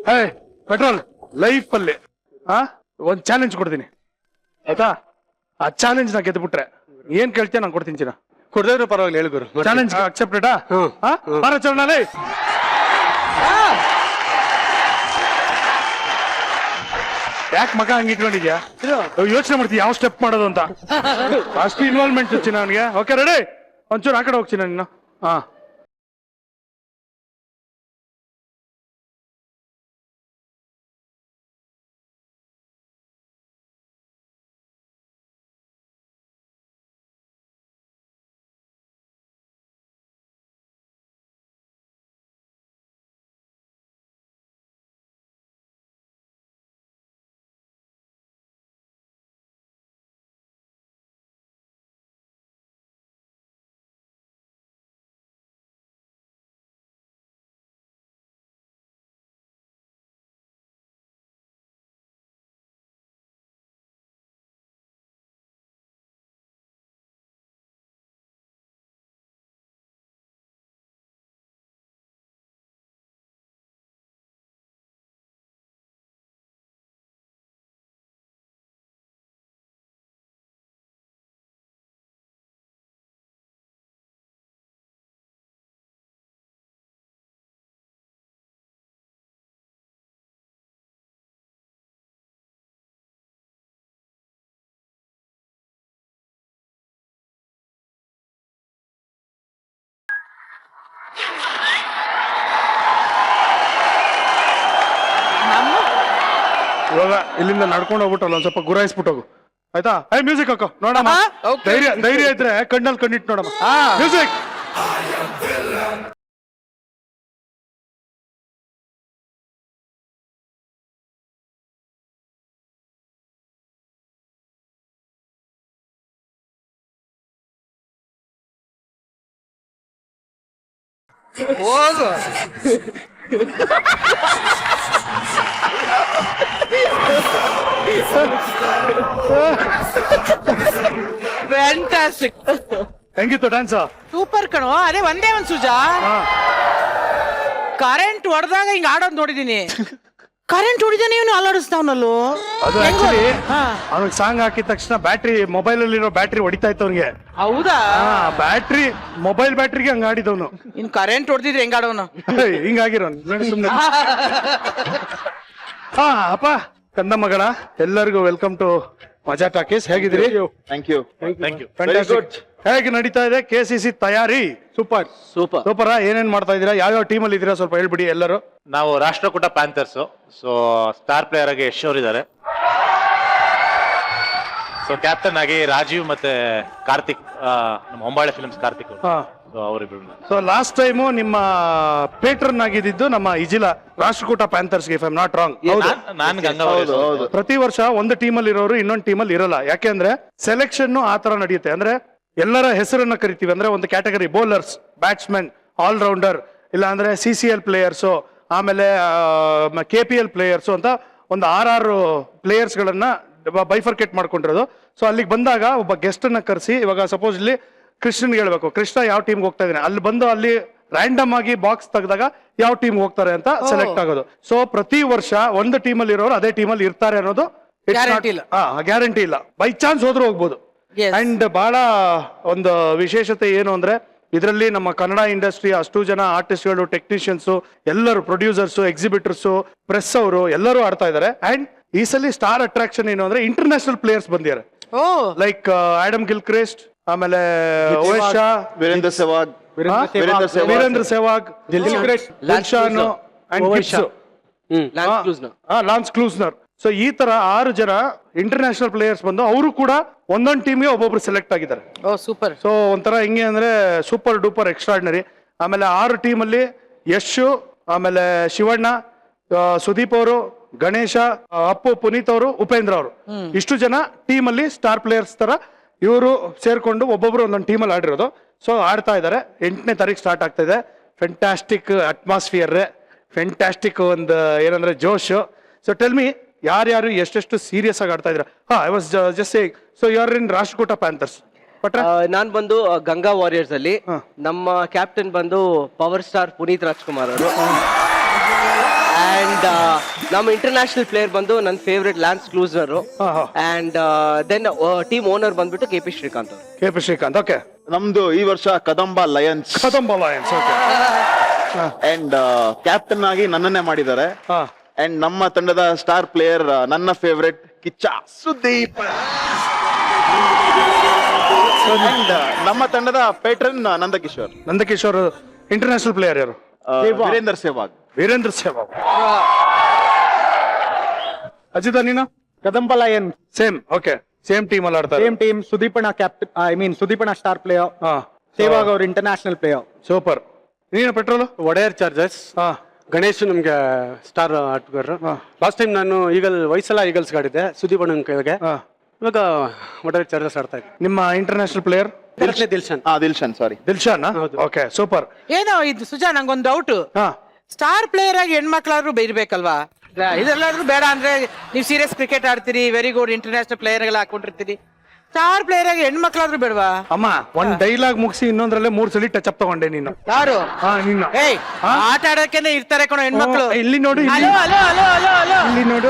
ಹೇ ಪೆಟ್ರೋಲ್, ಲೈಫ್ ಅಲ್ಲಿ ಒಂದ್ ಚಾಲೆಂಜ್ ಕೊಡ್ತೀನಿ, ಆಯ್ತಾ? ಆ ಚಾಲೆಂಜ್ ನಾ ಗೆದ್ಬಿಟ್ರೆ ಏನ್ ಕೇಳ್ತೀಯ ನಾನು ಕೊಡ್ತೀನಿ ಚಿನ್ನ. ಕೊಡದಿರೋ ಪರವಾಗಿಲ್ಲ, ಹೇಳು ಗುರು. ಚಾಲೆಂಜ್ ಅಕ್ಸೆಪ್ಟೆಡಾ? ಬಾರ ಚರಣಾಲೇ. ಯಾಕೆ ಮಗ ಹಂಗ ಇಟ್ಕೊಂಡಿದ್ಯಾ? ಯೋಚನೆ ಮಾಡ್ತೀಯ ಯಾವ ಸ್ಟೆಪ್ ಮಾಡೋದು ಅಂತ, ಅಷ್ಟು ಇನ್ವಾಲ್ವ್ಮೆಂಟ್ ಚಿನ್ನ ಅವನಿಗೆ. Okay ready? ಒಂಚೂರು ಆ ಕಡೆ ಹೋಗ್ತೀನಿ ನೀನು. ಹಾ, ಇವಾಗ ಇಲ್ಲಿಂದ ನಡ್ಕೊಂಡು ಹೋಗ್ಬಿಟ್ಟಲ್ಲ, ಒಂದ್ ಸ್ವಲ್ಪ ಗುರಾಯಿಸ್ಬಿಟ್ಟು ಹೋಗು, ಆಯ್ತಾ? ಮ್ಯೂಸಿಕ್ ಹಾಕೋ ನೋಡಮ್ಮ. ಧೈರ್ಯ ಇದ್ರೆ ಕಣ್ಣಲ್ಲಿ ಕಣ್ಣಿಟ್ಟು ನೋಡಮ್ಮ. ಮ್ಯೂಸಿಕ್. ಹೋಗು. ಫ್ಯಾಂಟಾಸ್ಟಿಕ್. ಹೆಂಗಿತ್ತು ಡ್ಯಾನ್ಸ್? ಸೂಪರ್ ಕಣೋ. ಅದೇ ಒಂದೇ ಒಂದ್ ಸುಜಾ, ಕರೆಂಟ್ ಹೊಡೆದಾಗ ಹಿಂಗ್ ಆಡೋದ್ ನೋಡಿದೀನಿ. ಕರೆಂಟ್ ಹೊಡಿದಾನೆ ಇವನು ಅಲ್ಲಾಡಿಸ್ತಾವನಲ್ಲೋ. ಅದು ಆಕ್ಚುಲಿ ಅವ್ನಿಗೆ ಸಾಂಗ್ ಹಾಕಿದ ತಕ್ಷಣ ಬ್ಯಾಟ್ರಿ, ಮೊಬೈಲ್ ಅಲ್ಲಿರೋ ಬ್ಯಾಟ್ರಿ ಹೊಡಿತಾ ಇತ್ತು ಅವ್ನಿಗೆ. ಹೌದಾ? ಬ್ಯಾಟ್ರಿ, ಮೊಬೈಲ್ ಬ್ಯಾಟ್ರಿಗೆ ಹಂಗ ಇನ್ ಕರೆಂಟ್ ಹೊಡೆದಿದ್ರೆ ಹೆಂಗ್ ಆಡೋನು? ಹಿಂಗಾಗಿರೋ ಸುಮ್ನೆ. ಅಪ್ಪ ಕಂದಮ್ಮಗಳ ಎಲ್ಲರಿಗೂ ವೆಲ್ಕಮ್ ಟು ಮಜಾ ಟಾಕೀಸ್. ಹೇಗಿದ್ದೀರಿ? Thank you. Fantastic. ಹೇಗೆ ನಡೀತಾ ಇದೆ KCC ತಯಾರಿ? ಸೂಪರ್. ಸೂಪರ್. ಏನೇನ್ ಮಾಡ್ತಾ ಇದೀರಾ? ಯಾವ್ಯಾವ ಟೀಮ್ ಅಲ್ಲಿ ಇದ್ದೀರಾ ಸ್ವಲ್ಪ ಹೇಳ್ಬಿಡಿ ಎಲ್ಲರೂ. ನಾವು Rashtrakuta panthers. So star player ಆಗಿ ಯಶ್ ಅವರಿದ್ದಾರೆ. ಸೊ ಕ್ಯಾಪ್ಟನ್ ಆಗಿ ರಾಜೀವ್ ಮತ್ತೆ ಕಾರ್ತಿಕ್, ನಮ್ಮ ಹೊಂಬಾಳೆ ಫಿಲ್ಮ್ಸ್ ಕಾರ್ತಿಕ್ ಅವರಿಬ್ರು. ಸೊ ಲಾಸ್ಟ್ ಟೈಮು ನಿಮ್ಮ ಪೇಟ್ರನ್ ಆಗಿದ್ದು ನಮ್ಮ ಇಜಿಲಾ Rashtrakuta panthers, if I am not wrong. ನಾನ್ ಗಂಗಾವತಿ. ಪ್ರತಿ ವರ್ಷ ಒಂದು ಟೀಮ್ ಅಲ್ಲಿ ಇರೋರು ಇನ್ನೊಂದು ಟೀಮ್ ಅಲ್ಲಿ ಇರಲ್ಲ. ಯಾಕೆಂದ್ರೆ ಸೆಲೆಕ್ಷನ್ ಆ ತರ ನಡೆಯುತ್ತೆ. ಅಂದ್ರೆ ಎಲ್ಲರ ಹೆಸರನ್ನ ಕರಿತೀವಿ. ಅಂದ್ರೆ ಒಂದು ಕ್ಯಾಟಗರಿ ಬೌಲರ್ಸ್, ಬ್ಯಾಟ್ಸ್ಮನ್, ಆಲ್ರೌಂಡರ್, ಇಲ್ಲ ಅಂದ್ರೆ CCL ಪ್ಲೇಯರ್ಸು, ಆಮೇಲೆ KPL ಪ್ಲೇಯರ್ಸು ಅಂತ ಒಂದು 6 ಪ್ಲೇಯರ್ಸ್ ಗಳನ್ನ ಬೈಫರ್ಕೇಟ್ ಮಾಡ್ಕೊಂಡಿರೋದು. ಸೊ ಅಲ್ಲಿಗೆ ಬಂದಾಗ ಒಬ್ಬ ಗೆಸ್ಟ್ ಅನ್ನ ಕರೆಸಿ, ಇವಾಗ ಸಪೋಸ್ ಇಲ್ಲಿ ಕೃಷ್ಣನ್ಗೆ ಹೇಳ್ಬೇಕು, ಕೃಷ್ಣ ಯಾವ ಟೀಮ್ಗೆ ಹೋಗ್ತಾ ಇದ್ದಾನೆ, ಅಲ್ಲಿ ಬಂದು ಅಲ್ಲಿ ರ್ಯಾಂಡಮ್ ಆಗಿ ಬಾಕ್ಸ್ ತೆಗೆದಾಗ ಯಾವ ಟೀಮ್ ಹೋಗ್ತಾರೆ ಅಂತ ಸೆಲೆಕ್ಟ್ ಆಗೋದು. ಸೊ ಪ್ರತಿ ವರ್ಷ ಒಂದು ಟೀಮ್ ಅಲ್ಲಿ ಇರೋರು ಅದೇ ಟೀಮ್ ಅಲ್ಲಿ ಇರ್ತಾರೆ ಅನ್ನೋದು ಗ್ಯಾರಂಟಿ ಇಲ್ಲ. ಬೈ ಚಾನ್ಸ್ ಹೋದ್ರೂ ಹೋಗ್ಬೋದು. ಅಂಡ್ ಬಹಳ ಒಂದು ವಿಶೇಷತೆ ಏನು ಅಂದ್ರೆ ಇದರಲ್ಲಿ ನಮ್ಮ ಕನ್ನಡ ಇಂಡಸ್ಟ್ರಿ ಅಷ್ಟು ಜನ ಆರ್ಟಿಸ್ಟ್ಗಳು, ಟೆಕ್ನಿಷಿಯನ್ಸ್, ಎಲ್ಲರೂ ಪ್ರೊಡ್ಯೂಸರ್ಸ್, ಎಕ್ಸಿಬಿಟರ್ಸ್, ಪ್ರೆಸ್ ಅವರು ಎಲ್ಲರೂ ಆಡ್ತಾ ಇದ್ದಾರೆ. ಅಂಡ್ ಈ ಸಲ ಸ್ಟಾರ್ ಅಟ್ರಾಕ್ಷನ್ ಏನು ಅಂದ್ರೆ ಇಂಟರ್ನ್ಯಾಷನಲ್ ಪ್ಲೇಯರ್ಸ್ ಬಂದಿದ್ದಾರೆ. ಲೈಕ್ ಆಡಮ್ ಗಿಲ್ಕ್ರಿಸ್ಟ್, ಆಮೇಲೆ Owais Shah, Virender Sehwag, Dilshan and Gibbs, Lance Klusener. So ಈ ತರ 6 ಜನ ಇಂಟರ್ನ್ಯಾಷನಲ್ ಪ್ಲೇಯರ್ಸ್ ಬಂದು ಅವರು ಕೂಡ ಒಂದೊಂದು ಟೀಮ್ಗೆ ಒಬ್ಬೊಬ್ರು ಸೆಲೆಕ್ಟ್ ಆಗಿದ್ದಾರೆ. ಸೂಪರ್. ಸೊ ಒಂಥರ ಹಿಂಗೆ ಅಂದ್ರೆ ಸೂಪರ್ ಡೂಪರ್ ಎಕ್ಸ್ಟ್ರಾರ್ಡಿನರಿ. ಆಮೇಲೆ 6 ಟೀಮಲ್ಲಿ ಯಶು, ಆಮೇಲೆ ಶಿವಣ್ಣ, ಸುದೀಪ್ ಅವರು, ಗಣೇಶ, ಅಪ್ಪು, ಪುನೀತ್ ಅವರು, ಉಪೇಂದ್ರ ಅವರು, ಇಷ್ಟು ಜನ ಟೀಮ್ ಅಲ್ಲಿ ಸ್ಟಾರ್ ಪ್ಲೇಯರ್ಸ್ ತರ ಇವರು ಸೇರ್ಕೊಂಡು ಒಬ್ಬೊಬ್ರು ಒಂದೊಂದು ಟೀಮಲ್ಲಿ ಆಡಿರೋದು. ಸೊ ಆಡ್ತಾ ಇದ್ದಾರೆ. 8ನೇ ತಾರೀಕು ಸ್ಟಾರ್ಟ್ ಆಗ್ತಾ ಇದೆ. ಫೆಂಟಾಸ್ಟಿಕ್ ಅಟ್ಮಾಸ್ಫಿಯರ್, ಫೆಂಟಾಸ್ಟಿಕ್ ಒಂದು ಏನಂದ್ರೆ ಜೋಶ್. ಸೊ ಟೆಲ್ ಮಿ, ಯಾರ್ಯಾರು ಎಷ್ಟೆಷ್ಟು ಸೀರಿಯಸ್ ಆಗಿ ಆಡ್ತಾ ಇದ್ರ? I was just saying. So you are in Rashtrakuta panthers. ನಾನ್ ಬಂದು ಗಂಗಾ ವಾರಿಯರ್ಸ್ ಅಲ್ಲಿ ನಮ್ಮ ಕ್ಯಾಪ್ಟನ್ ಬಂದು ಪವರ್ ಸ್ಟಾರ್ ಪುನೀತ್ ರಾಜ್ಕುಮಾರ್ ಅವರು. ಅಂಡ್ ನಮ್ಮ ಇಂಟರ್ನ್ಯಾಷನಲ್ ಪ್ಲೇಯರ್ ಬಂದು ನನ್ನ favourite Lance Klusener. And then team owner ಬಂದ್ಬಿಟ್ಟು KP ಶ್ರೀಕಾಂತ್ ಅವರು. ಓಕೆ. ನಮ್ದು ಈ ವರ್ಷ Kadamba lions. Okay. And captain ಆಗಿ ನನ್ನನ್ನೇ ಮಾಡಿದ್ದಾರೆ. ಅಂಡ್ ನಮ್ಮ ತಂಡದ ಸ್ಟಾರ್ ಪ್ಲೇಯರ್ ನನ್ನ ಫೇವ್ರೆಟ್ ಕಿಚ್ಚ ಸುದೀಪ್. ಅಂಡ್ ನಮ್ಮ ತಂಡದ ಪೇಟ್ರನ್ ನಂದಕಿಶೋರ್. ಇಂಟರ್ನ್ಯಾಷನಲ್ ಪ್ಲೇಯರ್ ಯಾರು? ವೀರೇಂದ್ರ ಸೆಹ್ವಾಗ್. ಅಜಿತ ನೀನು? Kadamba lion. Same. Okay. Same team ಅಲ್ಲಿ ಆಡ್ತಾರೆ. Same team. ಸುದೀಪಣ್ಣ ಕ್ಯಾಪ್ಟನ್, ಸುದೀಪಣ್ಣ ಸ್ಟಾರ್ ಪ್ಲೇಯರ್. ಸೇವಾಗ್ ಅವ್ರ ಇಂಟರ್ನ್ಯಾಷನಲ್ ಪ್ಲೇಯರ್. ಸೂಪರ್. ನೀನು ಪೆಟ್ರೋಲ್? ಒಡೆಯರ್ ಚಾರ್ಜಸ್. ಗಣೇಶ್ ನಮ್ಗೆ ಸ್ಟಾರ್ ಆಟಗಾರರು. ಲಾಸ್ಟ್ ಟೈಮ್ ನಾನು ವಯಸ್ಸೆಲ್ಲ ಈಗಲ್ಸ್ ಆಡಿದ್ದೆ ಸುದೀಪಣ್ಣನ ಕೈಗೆ. ಇವಾಗ ಒಡೆಯರ್ ಚಾರ್ಜಸ್ ಆಡ್ತಾ ಇದ್ದೆ. ನಿಮ್ಮ international player? Dilshan. Okay, super. ಏನೋ ಇದು ಸುಜಾ, ನಂಗೊಂದು ಡೌಟ್. ಸ್ಟಾರ್ ಪ್ಲೇಯರ್ ಆಗಿ ಹೆಣ್ಮಕ್ಳಾದ್ರೂ ಇರ್ಬೇಕಲ್ವಾ? ಇದೆಲ್ಲಾದ್ರೂ ಬೇಡ ಅಂದ್ರೆ ನೀವು ಸೀರಿಯಸ್ ಕ್ರಿಕೆಟ್ ಆಡ್ತೀರಿ, ವೆರಿ ಗುಡ್, ಇಂಟರ್ನ್ಯಾಷನಲ್ ಪ್ಲೇಯರ್ ಗಳ ಹಾಕೊಂಡಿರ್ತೀರಿ. ಸ್ಟಾರ್ ಪ್ಲೇಯರ್ ಆಗಿ ಹೆಣ್ಮಕ್ಳಾದ್ರೂ ಬೇಡವಾ? ಅಮ್ಮ, ಒಂದ್ ಡೈಲಾಗ್ ಮುಗಿಸಿ ಇನ್ನೊಂದ್ರಲ್ಲೇ 3 ಸಲ ಟಚ್ ಅಪ್ ತಗೊಂಡೆ ನೀನು. ಯಾರು? ನೀನು. ಆಟ ಆಡೋಕೆನೆ ಇರ್ತಾರೆ ಕಣೋ ಹೆಣ್ಮಕ್ಳು. ಇಲ್ಲಿ ನೋಡು, ಇಲ್ಲಿ ನೋಡು.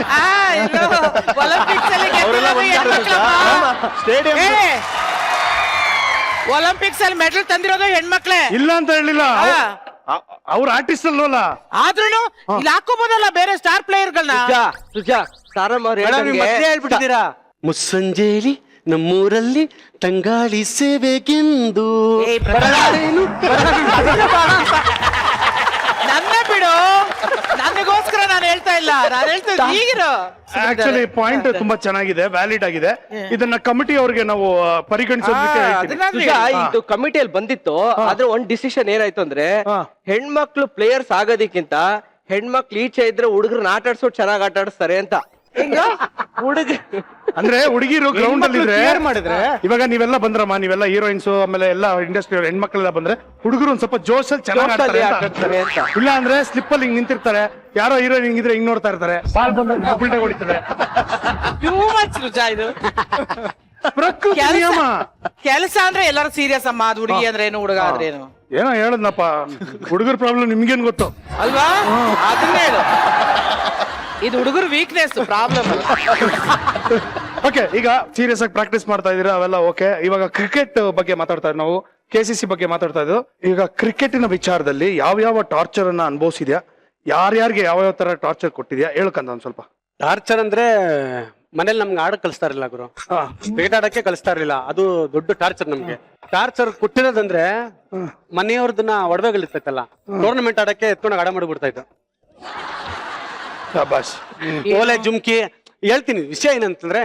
ಒಲಿಂಪಿಕ್ಸ್ ಅಲ್ಲಿ ಮೆಡಲ್ ತಂದಿರೋದು ಹೆಣ್ಮಕ್ಳೇ. ಇಲ್ಲ ಅಂತ ಹೇಳಿಲ್ಲ, ಅವ್ರ ಆರ್ಟಿಸ್ಟ್ ಅಲ್ವಲ್ಲ. ಆದ್ರೂ ಇಲ್ಲಿ ಹಾಕೋಬೋದಲ್ಲ ಬೇರೆ ಸ್ಟಾರ್ ಪ್ಲೇಯರ್ ಗಳನ್ನ. ಸುಜಾ ಸಾರಮ್ಮ ಹೇಳ್ಬಿಟ್ಟಿದ್ದೀರಾ. ಮುಸ್ಸಂಜೇಲಿ ನಮ್ಮೂರಲ್ಲಿ ತಂಗಾಳಿ ಸೇವೆಗೆಂದು ನನ್ನ ಬಿಡು, ನನಗೋಸ್ಕರ ನಾನು ಹೇಳ್ತಾ ಇಲ್ಲ, ನಾನು ಹೇಳ್ತಾ ಈಗಿರೋ. ಆಕ್ಚುಲಿ ಪಾಯಿಂಟ್ ತುಂಬಾ ಚೆನ್ನಾಗಿದೆ, ವ್ಯಾಲಿಡ್ ಆಗಿದೆ. ಇದನ್ನ ಕಮಿಟಿ ಅವ್ರಿಗೆ ನಾವು ಪರಿಗಣಿಸೋದಕ್ಕೆ ಇದು ಕಮಿಟಿಯಲ್ಲಿ ಬಂದಿತ್ತು. ಆದ್ರೆ ಒಂದ್ ಡಿಸಿಷನ್ ಏನಾಯ್ತು ಅಂದ್ರೆ, ಹೆಣ್ಮಕ್ಳು ಪ್ಲೇಯರ್ಸ್ ಆಗೋದಕ್ಕಿಂತ ಹೆಣ್ಮಕ್ಳು ಈಚೆ ಇದ್ರೆ ಹುಡುಗರನ್ನ ಆಟ ಆಡ್ಸೋದು ಚೆನ್ನಾಗಿ ಆಟ ಆಡಿಸ್ತಾರೆ ಅಂತ. ಅಂದ್ರೆ ಹುಡುಗಿರು ಗ್ರೌಂಡ್ ಅಲ್ಲಿ ಮಾಡಿದ್ರೆ, ಇವಾಗ ನೀವೆಲ್ಲ ಬಂದ್ರಮ್ಮ, ನೀವೆಲ್ಲ ಹೀರೋಯಿನ್ಸ್, ಆಮೇಲೆ ಎಲ್ಲ ಇಂಡಸ್ಟ್ರಿ ಹೆಣ್ಮಕ್ಳೆಲ್ಲ ಬಂದ್ರೆ ಹುಡುಗರು ಒಂದ್ ಸ್ವಲ್ಪ ಜೋಶಲ್ಲಿ ಚೆನ್ನಾಗಿ ಆಡ್ತಾರೆ ಅಂತ. ಇಲ್ಲ ಅಂದ್ರೆ ಸ್ಲಿಪ್ ಅಲ್ಲಿ ಹಿಂಗ್ ನಿಂತಿರ್ತಾರೆ, ಯಾರೋ ಹೀರೋಯಿನ್ ಹಿಂಗಿದ್ರೆ ಹಿಂಗ್ ನೋಡ್ತಾ ಇರ್ತಾರೆ, ಬಾಲ್ ಬಂದ ಬಿಲ್ಡೆ ಹೊಡಿತಾರೆ. ಇದು ಪ್ರಕೃತಿ ನಿಯಮ. ಕೆಲಸ ಅಂದ್ರೆ ಎಲ್ಲರೂ ಸೀರಿಯಸ್ ಅಮ್ಮ, ಅದು ಹುಡುಗಿ ಅಂದ್ರೆ ಏನು, ಹುಡುಗ ಆದ್ರೆ ಏನು. ಏನೋ ಹೇಳದ್ನಪ್ಪ, ಹುಡುಗರ ಪ್ರಾಬ್ಲಮ್ ನಿಮ್ಗೇನ್ ಗೊತ್ತು ಅಲ್ವಾ? ಅದನ್ನ ಹೇಳು. ಇದು ಹುಡುಗರ ವೀಕ್ನೆಸ್, ಪ್ರಾಬ್ಲಮ್. ಓಕೆ, ಈಗ ಸೀರಿಯಸ್ ಆಗಿ ಪ್ರಾಕ್ಟೀಸ್ ಮಾಡ್ತಾ ಇದೀರಾ, ಅವೆಲ್ಲ ಓಕೆ. ಇವಾಗ ಕ್ರಿಕೆಟ್ ಬಗ್ಗೆ ಮಾತಾಡ್ತಾ ಇದ್ದೀವಿ ನಾವು, KCC ಬಗ್ಗೆ ಮಾತಾಡ್ತಾ ಇದ್ದು. ಈಗ ಕ್ರಿಕೆಟಿನ ವಿಚಾರದಲ್ಲಿ ಯಾವ ಟಾರ್ಚರ್ ಅನ್ನ ಅನುಭವಿಸಿದ್ಯಾ, ಯಾರ್ಯಾರಿಗೆ ಯಾವ ತರ ಟಾರ್ಚರ್ ಕೊಟ್ಟಿದ್ಯಾ ಹೇಳ್ಕಂದ ಒಂದ್ ಸ್ವಲ್ಪ. ಟಾರ್ಚರ್ ಅಂದ್ರೆ ಮನೇಲಿ ನಮ್ಗೆ ಆಡಕ್ ಕಳಿಸ್ತಾ ಇರಲಿಲ್ಲ ಗುರು, ಕ್ರಿಕೆಟ್ ಆಡಕ್ಕೆ ಕಳಿಸ್ತಾ ಇರ್ಲಿಲ್ಲ. ಅದು ದೊಡ್ಡ ಟಾರ್ಚರ್ ನಮ್ಗೆ. ಟಾರ್ಚರ್ ಕೊಟ್ಟಿರೋದಂದ್ರೆ ಮನೆಯವ್ರದನ್ನ ಒಡವೆಗಳಿರ್ತೈತಲ್ಲ, ಟೂರ್ನಮೆಂಟ್ ಆಡಕ್ಕೆ ಎತ್ಕೊಂಡಾಗ ಆಡ ಮಾಡಿಬಿಡ್ತಾ ಇತ್ತು. ಶಾಬಾಷ್. ಓಲೆ ಜುಮ್ಕಿ. ಹೇಳ್ತೀನಿ ವಿಷಯ ಏನಂತಂದ್ರೆ,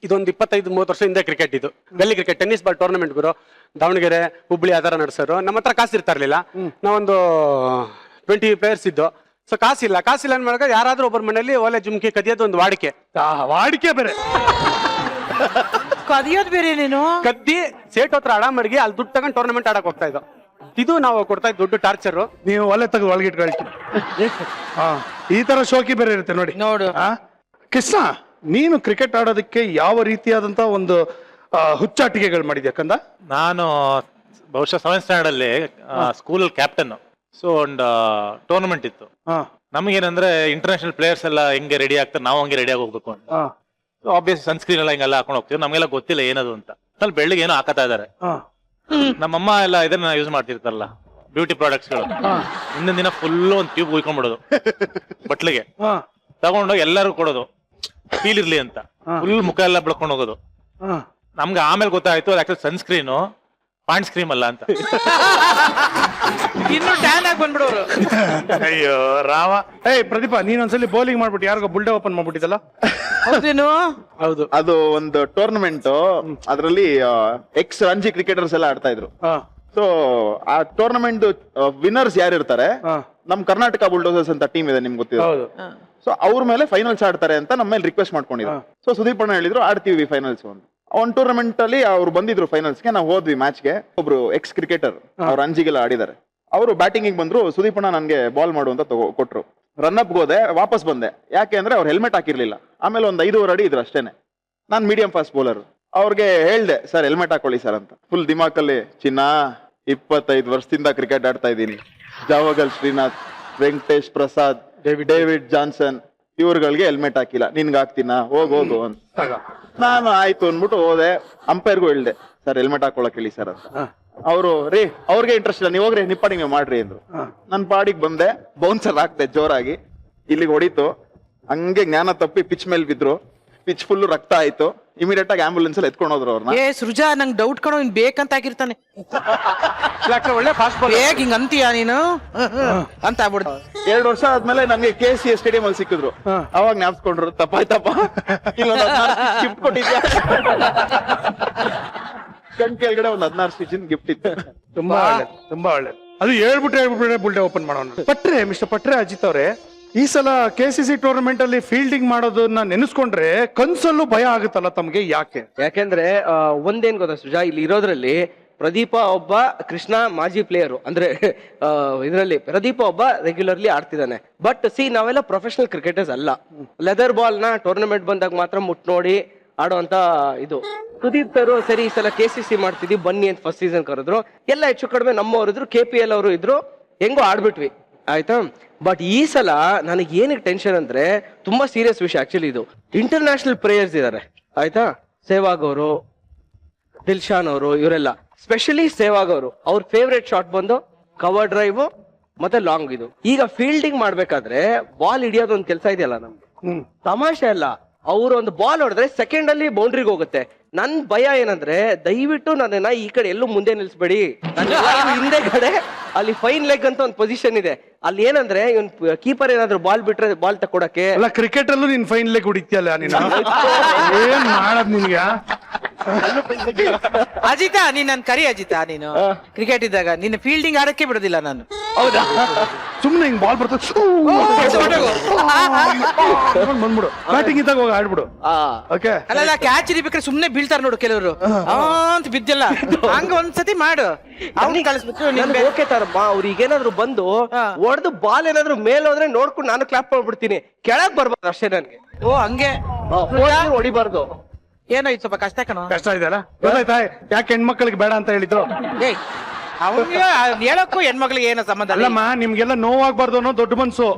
ಇದೊಂದು 25-30 ವರ್ಷ ಹಿಂದೆ ಕ್ರಿಕೆಟ್, ಇದು ಗಲ್ಲಿ ಕ್ರಿಕೆಟ್, ಟೆನ್ನಿಸ್ ಬಾಲ್ ಟೂರ್ನಮೆಂಟ್ ಗುರು. ದಾವಣಗೆರೆ, ಹುಬ್ಳಿ ಆ ತರ ನಡೆಸೋರು. ನಮ್ಮ ಹತ್ರ ಕಾಸು ಇರ್ತಾ ಇರ್ಲಿಲ್ಲ, ನಾವೊಂದು 20 ಪ್ಲೇಯರ್ಸ್ ಇದ್ದು. ಸೊ ಕಾಸಿಲ್ಲ ಅನ್ಮಾಗ ಯಾರಾದ್ರೂ ಒಬ್ಬರ ಮನೇಲಿ ಓಲೆ ಜುಮ್ಕಿ ಕದಿಯೋದು ಒಂದು ವಾಡಿಕೆ. ವಾಡಿಕೆ ಬೇರೆ, ಕದಿಯೋದ್ ಬೇರೆ. ನೀನು ಕದ್ದಿ ಸೇಟ್ ಹತ್ರ ಹಡ ಮಡಗಿ ಅಲ್ಲಿ ದುಡ್ಡು ತಗೊಂಡು ಟೂರ್ನಮೆಂಟ್ ಆಡಕ್ ಹೋಗ್ತಾ ಇದ್ದೋ. ಇದು ನಾವು ಕೊಡ್ತಾ ಇದ್ದ ದೊಡ್ಡ ಟಾರ್ಚರ್. ನೀವು ಒಲೆ ತೆಗೆದು ಒಳಗಿಟ್ಕೊಳ್ತೀನಿ. ಈ ತರ ಶೋಕಿ ಬೇರೆ ಇರುತ್ತೆ ನೋಡಿ. ನೋಡು ಕೃಷ್ಣ, ನೀನು ಕ್ರಿಕೆಟ್ ಆಡೋದಕ್ಕೆ ಯಾವ ರೀತಿಯಾದಂತ ಒಂದು ಹುಚ್ಚಾಟಿಕೆಗಳು ಮಾಡಿದ್ಯಾ ಕಂದ? ನಾನು ಬಹುಶಃ 7th ಸ್ಟ್ಯಾಂಡರ್ಡ್ ಅಲ್ಲಿ ಸ್ಕೂಲ್ ಕ್ಯಾಪ್ಟನ್. ಸೊ ಒಂದು ಟೂರ್ನಮೆಂಟ್ ಇತ್ತು. ನಮಗೇನಂದ್ರೆ ಇಂಟರ್ನ್ಯಾಷನಲ್ ಪ್ಲೇಯರ್ಸ್ ಎಲ್ಲ ಹೆಂಗೆ ರೆಡಿ ಆಗ್ತಾರೆ, ನಾವು ಹಂಗೆ ರೆಡಿ ಆಗಿ ಹೋಗ್ಬೇಕು ಅಂತ. ಆಬ್ವಿಯಸ್ ಸನ್ಸ್ಕ್ರೀನ್ ಎಲ್ಲ ಹಿಂಗೆಲ್ಲ ಹಾಕೊಂಡು ಹೋಗ್ತೀವಿ. ನಮ್ಗೆಲ್ಲ ಗೊತ್ತಿಲ್ಲ ಏನದು ಅಂತ. ಅಲ್ಲಿ ಬೆಳ್ಳಿಗೆ ಏನೋ ಹಾಕತಾ ಇದಾರೆ. ನಮ್ಮಮ್ಮ ಎಲ್ಲ ಇದನ್ನ ಯೂಸ್ ಮಾಡ್ತಿರ್ತಾರಲ್ಲ, ಬ್ಯೂಟಿ ಪ್ರಾಡಕ್ಟ್ಸ್ಗಳು. ಹಿಂದಿನ ದಿನ ಫುಲ್ ಒಂದು ಟ್ಯೂಬ್ ಉಯ್ಕೊಂಡ್ಬಿಡೋದು ಬಟ್ಲಿಗೆ, ತಗೊಂಡೋಗಿ ಎಲ್ಲರೂ ಕೊಡೋದು ಫೀಲ್ ಇರ್ಲಿ ಅಂತ. ಫುಲ್ ಮುಖ ಎಲ್ಲ ಬೆಳ್ಕೊಂಡು ಹೋಗೋದು. ನಮ್ಗೆ ಆಮೇಲೆ ಗೊತ್ತಾಯ್ತು ಅದು ಆಕ್ಚುಲಿ ಸನ್ಸ್ಕ್ರೀನು, ಪಾಯಿಂಟ್ ಸ್ಕ್ರೀಮ್ ಅಲ್ಲ ಅಂತ. ಇನ್ನು ಟ್ಯಾನ್ ಆಗಿ ಬಂದ್ಬಿಡೋರು. ಅಯ್ಯೋ ರಾಮ. ಪ್ರದೀಪ, ನೀನೊಂದ್ಸಲಿ ಬೌಲಿಂಗ್ ಮಾಡ್ಬಿಟ್ಟು ಯಾರಿಗೋ ಬುಲ್ಡೆ ಓಪನ್ ಮಾಡ್ಬಿಟ್ಟಿದ್ದಲ್ಲ? ಹೌದೇನು? ಹೌದು. ಅದು ಒಂದು ಟೂರ್ನಮೆಂಟ್, ಅದರಲ್ಲಿ ಎಕ್ಸ್ ರಂಜಿ ಕ್ರಿಕೆಟರ್ಸ್ ಎಲ್ಲ ಆಡ್ತಾ ಇದ್ರು. ಸೊ ಆ ಟೂರ್ನಮೆಂಟ್ ವಿನ್ನರ್ಸ್ ಯಾರು ಇರ್ತಾರೆ, ನಮ್ ಕರ್ನಾಟಕ ಬುಲ್ಡೋಸರ್ಸ್ ಅಂತ ಟೀಮ್ ಇದೆ, ನಿಮ್ಗೆ ಗೊತ್ತಿದೆ. ಸೊ ಅವ್ರ ಮೇಲೆ ಫೈನಲ್ಸ್ ಆಡ್ತಾರೆ ಅಂತ ನಮ್ಮ ಮೇಲೆ ರಿಕ್ವೆಸ್ಟ್ ಮಾಡ್ಕೊಂಡಿದ್ರು. ಸೊ ಸುದೀಪ್ ಅಣ್ಣ ಹೇಳಿದ್ರು ಆಡ್ತೀವಿ ಫೈನಲ್ಸ್ ಅಂತ. ಒಂದು ಟೂರ್ನಮೆಂಟ್ ಅಲ್ಲಿ ಅವ್ರು ಬಂದಿದ್ರು ಫೈನಲ್ಸ್ಗೆ, ನಾವು ಹೋದ್ವಿ ಮ್ಯಾಚ್ಗೆ. ಒಬ್ರು ಎಕ್ಸ್ ಕ್ರಿಕೆಟರ್, ಅವ್ರು ರಂಜಿಗೆಲ್ಲ ಆಡಿದ್ದಾರೆ. ಅವರು ಬ್ಯಾಟಿಂಗ್ ಬಂದ್ರು. ಸುದೀಪ್ ಅಣ್ಣ ನನ್ಗೆ ಬಾಲ್ ಮಾಡು ಅಂತ ಕೊಟ್ರು. ರನ್ ಅಪ್ ಹೋದೆ, ವಾಪಸ್ ಬಂದೆ. ಯಾಕೆ ಅಂದ್ರೆ ಅವ್ರು ಹೆಲ್ಮೆಟ್ ಹಾಕಿರ್ಲಿಲ್ಲ. ಆಮೇಲೆ ಒಂದು 5 ಅಡಿ ಇದ್ರು ಅಷ್ಟೇನೆ. ನಾನ್ ಮೀಡಿಯಂ ಫಾಸ್ಟ್ ಬೌಲರ್. ಅವ್ರಿಗೆ ಹೇಳ್ದೆ, ಸರ್ ಹೆಲ್ಮೆಟ್ ಹಾಕೊಳ್ಳಿ ಸರ್ ಅಂತ. ಫುಲ್ ದಿಮಾಕಲ್ಲಿ, ಚಿನ್ನ 25 ವರ್ಷದಿಂದ ಕ್ರಿಕೆಟ್ ಆಡ್ತಾ ಇದ್ದೀನಿ, ಜಾವಗಲ್ ಶ್ರೀನಾಥ್, ವೆಂಕಟೇಶ್ ಪ್ರಸಾದ್, ಡೇವಿಡ್ ಜಾನ್ಸನ್ ಇವ್ರುಗಳಿಗೆ ಹೆಲ್ಮೆಟ್ ಹಾಕಿಲ್ಲ, ನಿನ್ಗೆ ಹಾಕ್ತೀನ, ಹೋಗು ಅಂತ. ನಾನು ಆಯ್ತು ಅಂದ್ಬಿಟ್ಟು ಹೋದೆ. ಅಂಪೈರ್ಗೂ ಹೇಳ್ದೆ, ಸರ್ ಹೆಲ್ಮೆಟ್ ಹಾಕೊಳಕ್ ಹೇಳಿ ಸರ್ ಅಂತ. ಅವರು ಅವ್ರಿಗೆ ಇಂಟ್ರೆಸ್ಟ್ ಇಲ್ಲ, ನೀವು ಹೋಗ್ರಿ ನಿಪ್ಪಾಡಿಗೆ ಮಾಡ್ರಿ ಅಂದ್ರು. ನನ್ ಪಾಡಿಗೆ ಬಂದೆ, ಬೌನ್ಸರ್ ಹಾಕ್ದೆ ಜೋರಾಗಿ, ಇಲ್ಲಿಗೆ ಹೊಡಿತು. ಹಂಗೆ ಜ್ಞಾನ ತಪ್ಪಿ ಪಿಚ್ ಮೇಲೆ ಬಿದ್ರು. ಪಿಚ್ ಫುಲ್ ರಕ್ತ ಆಯ್ತು. ಇಮಿಡಿಯೇಟ್ ಆಗಿ ಆಂಬುಲೆನ್ಸ್ ಅಲ್ಲಿ ಎತ್ಕೊಂಡು ಹೋದ್ರು ಅವ್ರನ್ನ. ಸೃಜಾ, ನಂಗೆ ಡೌಟ್ ಕಣೋ, ಇನ್ ಬೇಕಂತ ಆಗಿರ್ತಾನೆ. ಒಳ್ಳೆ ಫಾಸ್ಟ್ ಬಾಲ್ ಹಿಂಗ ಅಂತೀಯ ನೀನು ಅಂತ ಆಗ್ಬಿಡ್ತು. 2 ವರ್ಷ ಆದ್ಮೇಲೆ ನನ್ಗೆ KCA ಸ್ಟೇಡಿಯಂ ಅಲ್ಲಿ ಸಿಕ್ಕಿದ್ರು. ಅವಾಗ ಜ್ಞಾಪಿಸ್ಕೊಂಡ್ರು, ತಪ್ಪಾಯ್ತಪ್ಪ, ಗಿಫ್ಟ್ ಕೊಟ್ಟಿದ್ಯಾ. ಕಣ್ ಕೆಳಗಡೆ ಒಂದು 16 ಸ್ಟಿಚಿನ ಗಿಫ್ಟ್ ಇತ್ತು. ತುಂಬಾ ಒಳ್ಳೇದು, ತುಂಬಾ ಒಳ್ಳೇದು. ಅದು ಹೇಳ್ಬಿಟ್ರೆ ಬುಲ್ಡೆ ಓಪನ್ ಮಾಡೋಣ. ಮಿಸ್ಟರ್ ಪಟ್ರೆ, ಅಜಿತ್ ಅವರೇ, ಈ ಸಲ KCC ಟೂರ್ನಮೆಂಟ್ ಅಲ್ಲಿ ಫೀಲ್ಡಿಂಗ್ ಮಾಡೋದನ್ನ ನೆನೆಸ್ಕೊಂಡ್ರೆ ಕನ್ಸಲ್ಲೂ ಭಯ ಆಗುತ್ತಲ್ಲ ತಮ್ಗೆ, ಯಾಕೆ? ಯಾಕೆಂದ್ರೆ ಒಂದೇನ್ ಗೊತ್ತಾ ಸುಜಾ, ಇಲ್ಲಿ ಇರೋದ್ರಲ್ಲಿ ಪ್ರದೀಪ ಒಬ್ಬ, ಕೃಷ್ಣ ಮಾಜಿ ಪ್ಲೇಯರು. ಅಂದ್ರೆ ಇದರಲ್ಲಿ ಪ್ರದೀಪ ಒಬ್ಬ ರೆಗ್ಯುಲರ್ಲಿ ಆಡ್ತಿದ್ದಾನೆ. ಬಟ್ ನಾವೆಲ್ಲ ಪ್ರೊಫೆಷನಲ್ ಕ್ರಿಕೆಟರ್ಸ್ ಅಲ್ಲ. ಲೆದರ್ ಬಾಲ್ ನ ಟೂರ್ನಮೆಂಟ್ ಬಂದಾಗ ಮಾತ್ರ ಮುಟ್ ನೋಡಿ ಆಡುವಂತ ಇದು. ಸುದೀಪ್ ಸರ್ ಸರಿ ಈ ಸಲ KCC ಮಾಡ್ತಿದ್ವಿ ಬನ್ನಿ ಅಂತ ಫಸ್ಟ್ ಸೀಸನ್ ಕರೆದ್ರು. ಎಲ್ಲ ಹೆಚ್ಚು ಕಡಿಮೆ ನಮ್ಮವ್ರು ಇದ್ರು, KPL ಅವರು ಇದ್ರು, ಹೆಂಗೋ ಆಡ್ಬಿಟ್ವಿ ಆಯ್ತಾ. ಬಟ್ ಈ ಸಲ ನನಗೆ ಏನಕ್ಕೆ ಟೆನ್ಷನ್ ಅಂದ್ರೆ, ತುಂಬಾ ಸೀರಿಯಸ್ ವಿಷಯ ಆಕ್ಚುಲಿ. ಇದು ಇಂಟರ್ನ್ಯಾಷನಲ್ ಪ್ಲೇಯರ್ಸ್ ಇದಾರೆ ಆಯ್ತಾ. ಸೆಹ್ವಾಗ್ ಅವರು, ದಿಲ್ಶಾನ್ ಅವರು, ಇವರೆಲ್ಲ. ಸ್ಪೆಷಲಿ ಸೆಹ್ವಾಗ್ ಅವರು, ಅವ್ರ ಫೇವ್ರೆಟ್ ಶಾಟ್ ಬಂದು ಕವರ್ ಡ್ರೈವ್ ಮತ್ತೆ ಲಾಂಗ್. ಇದು ಈಗ ಫೀಲ್ಡಿಂಗ್ ಮಾಡ್ಬೇಕಾದ್ರೆ ಬಾಲ್ ಹಿಡಿಯೋದು ಒಂದು ಕೆಲಸ ಇದೆಯಲ್ಲ ನಮ್ಗೆ, ತಮಾಷೆ ಅಲ್ಲ. ಅವ್ರು ಒಂದು ಬಾಲ್ ಹೊಡೆದ್ರೆ ಸೆಕೆಂಡ್ ಅಲ್ಲಿ ಬೌಂಡ್ರಿಗೆ ಹೋಗುತ್ತೆ. ನನ್ ಭಯ ಏನಂದ್ರೆ, ದಯವಿಟ್ಟು ನನ್ನ ಈ ಕಡೆ ಎಲ್ಲೂ ಮುಂದೆ ನಿಲ್ಸ್ಬೇಡಿ, ಹಿಂದೆ ಕಡೆ ಅಲ್ಲಿ ಫೈನ್ ಲೆಗ್ ಅಂತ ಒಂದು ಪೊಸಿಷನ್ ಇದೆ. ಅಲ್ಲಿ ಏನಂದ್ರೆ ಇವನ್ ಕೀಪರ್ ಏನಾದ್ರು ಬಾಲ್ ಬಿಟ್ರೆ ಬಾಲ್ ತಕೊಡಕ್ಕೆ. ಅಲ್ಲ, ಕ್ರಿಕೆಟ್ ಅಲ್ಲೂ ನೀನ್ ಫೈನ್ ಲೆಗ್ ಹೊಡಿತೀಯಲ್ಲ ನೀನು, ಏನ್ ಮಾಡದ್ ನಿನ್ಗೆ? ಅಜಿತ, ನೀನ್ ನನ್ ಕರಿ ಅಜಿತ. ನೀನು ಕ್ರಿಕೆಟ್ ಇದ್ದಾಗ ನಿನ್ನ ಫೀಲ್ಡಿಂಗ್ ಆಡಕ್ಕೆ ಬಿಡೋದಿಲ್ಲ ನಾನು. ಹೌದಾ? ಸುಮ್ನೆ ಹಿಂಗ್ ಬಾಲ್ ಬರ್ತದೆ ಬಂದ್ಬಿಡು, ಬ್ಯಾಟಿಂಗ್ ಇದ್ದಾಗ ಹೋಗಿ ಆಡ್ಬಿಡು. ಓಕೆ. ಅಲ್ಲ, ಕ್ಯಾಚ್ ಹಿಡಿಬೇಕಾದ್ರೆ ಸುಮ್ನೆ ಬೀಳ್ತಾರ ನೋಡು ಕೆಲವರು, ಅಂತ ಬಿದ್ದಿಲ್ಲ. ಹಂಗ ಒಂದ್ಸತಿ ಮಾಡು, ಅವ್ನಿಗೆ ಕಳಿಸ್ಬಿಟ್ಟು. ಓಕೆ ತಾರಮ್ಮ, ಅವ್ರಿಗೆ ಏನಾದ್ರು ಬಂದು ಹೊಡೆದು ಬಾಲ್ ಏನಾದ್ರು ಮೇಲ್ ಹೋದ್ರೆ ನೋಡ್ಕೊಂಡು ನಾನು ಕ್ಲಾಪ್ ಮಾಡ್ಬಿಡ್ತೀನಿ, ಕೆಳಗ್ ಬರ್ಬಾರ್ದು ಅಷ್ಟೇ ನನ್ಗೆ. ಓ ಹಂಗೆ ಹೊಡಿಬಾರ್ದು. ಏನಾಯ್ತು, ಸ್ವಲ್ಪ ಕಷ್ಟ ಕಣೋ. ಕಷ್ಟ ಇದೆಯಲ್ಲ, ಗೊತ್ತಾಯ್ತಾ ಯಾಕೆ ಹೆಣ್ಮಕ್ಳಿಗೆ ಬೇಡ ಅಂತ ಹೇಳಿದ್ರು? ಅವ್ನಿಗೆ ಹೇಳಕ್ಕೂ ಹೆಣ್ಮಕ್ಳಿಗೆ ಏನೋ ಸಂಬಂಧ ಅಲ್ಲಮ್ಮ, ನಿಮ್ಗೆಲ್ಲ ನೋವಾಗ್ಬಾರ್ದು ಅನ್ನೋ ದೊಡ್ಡ ಮನ್ಸು.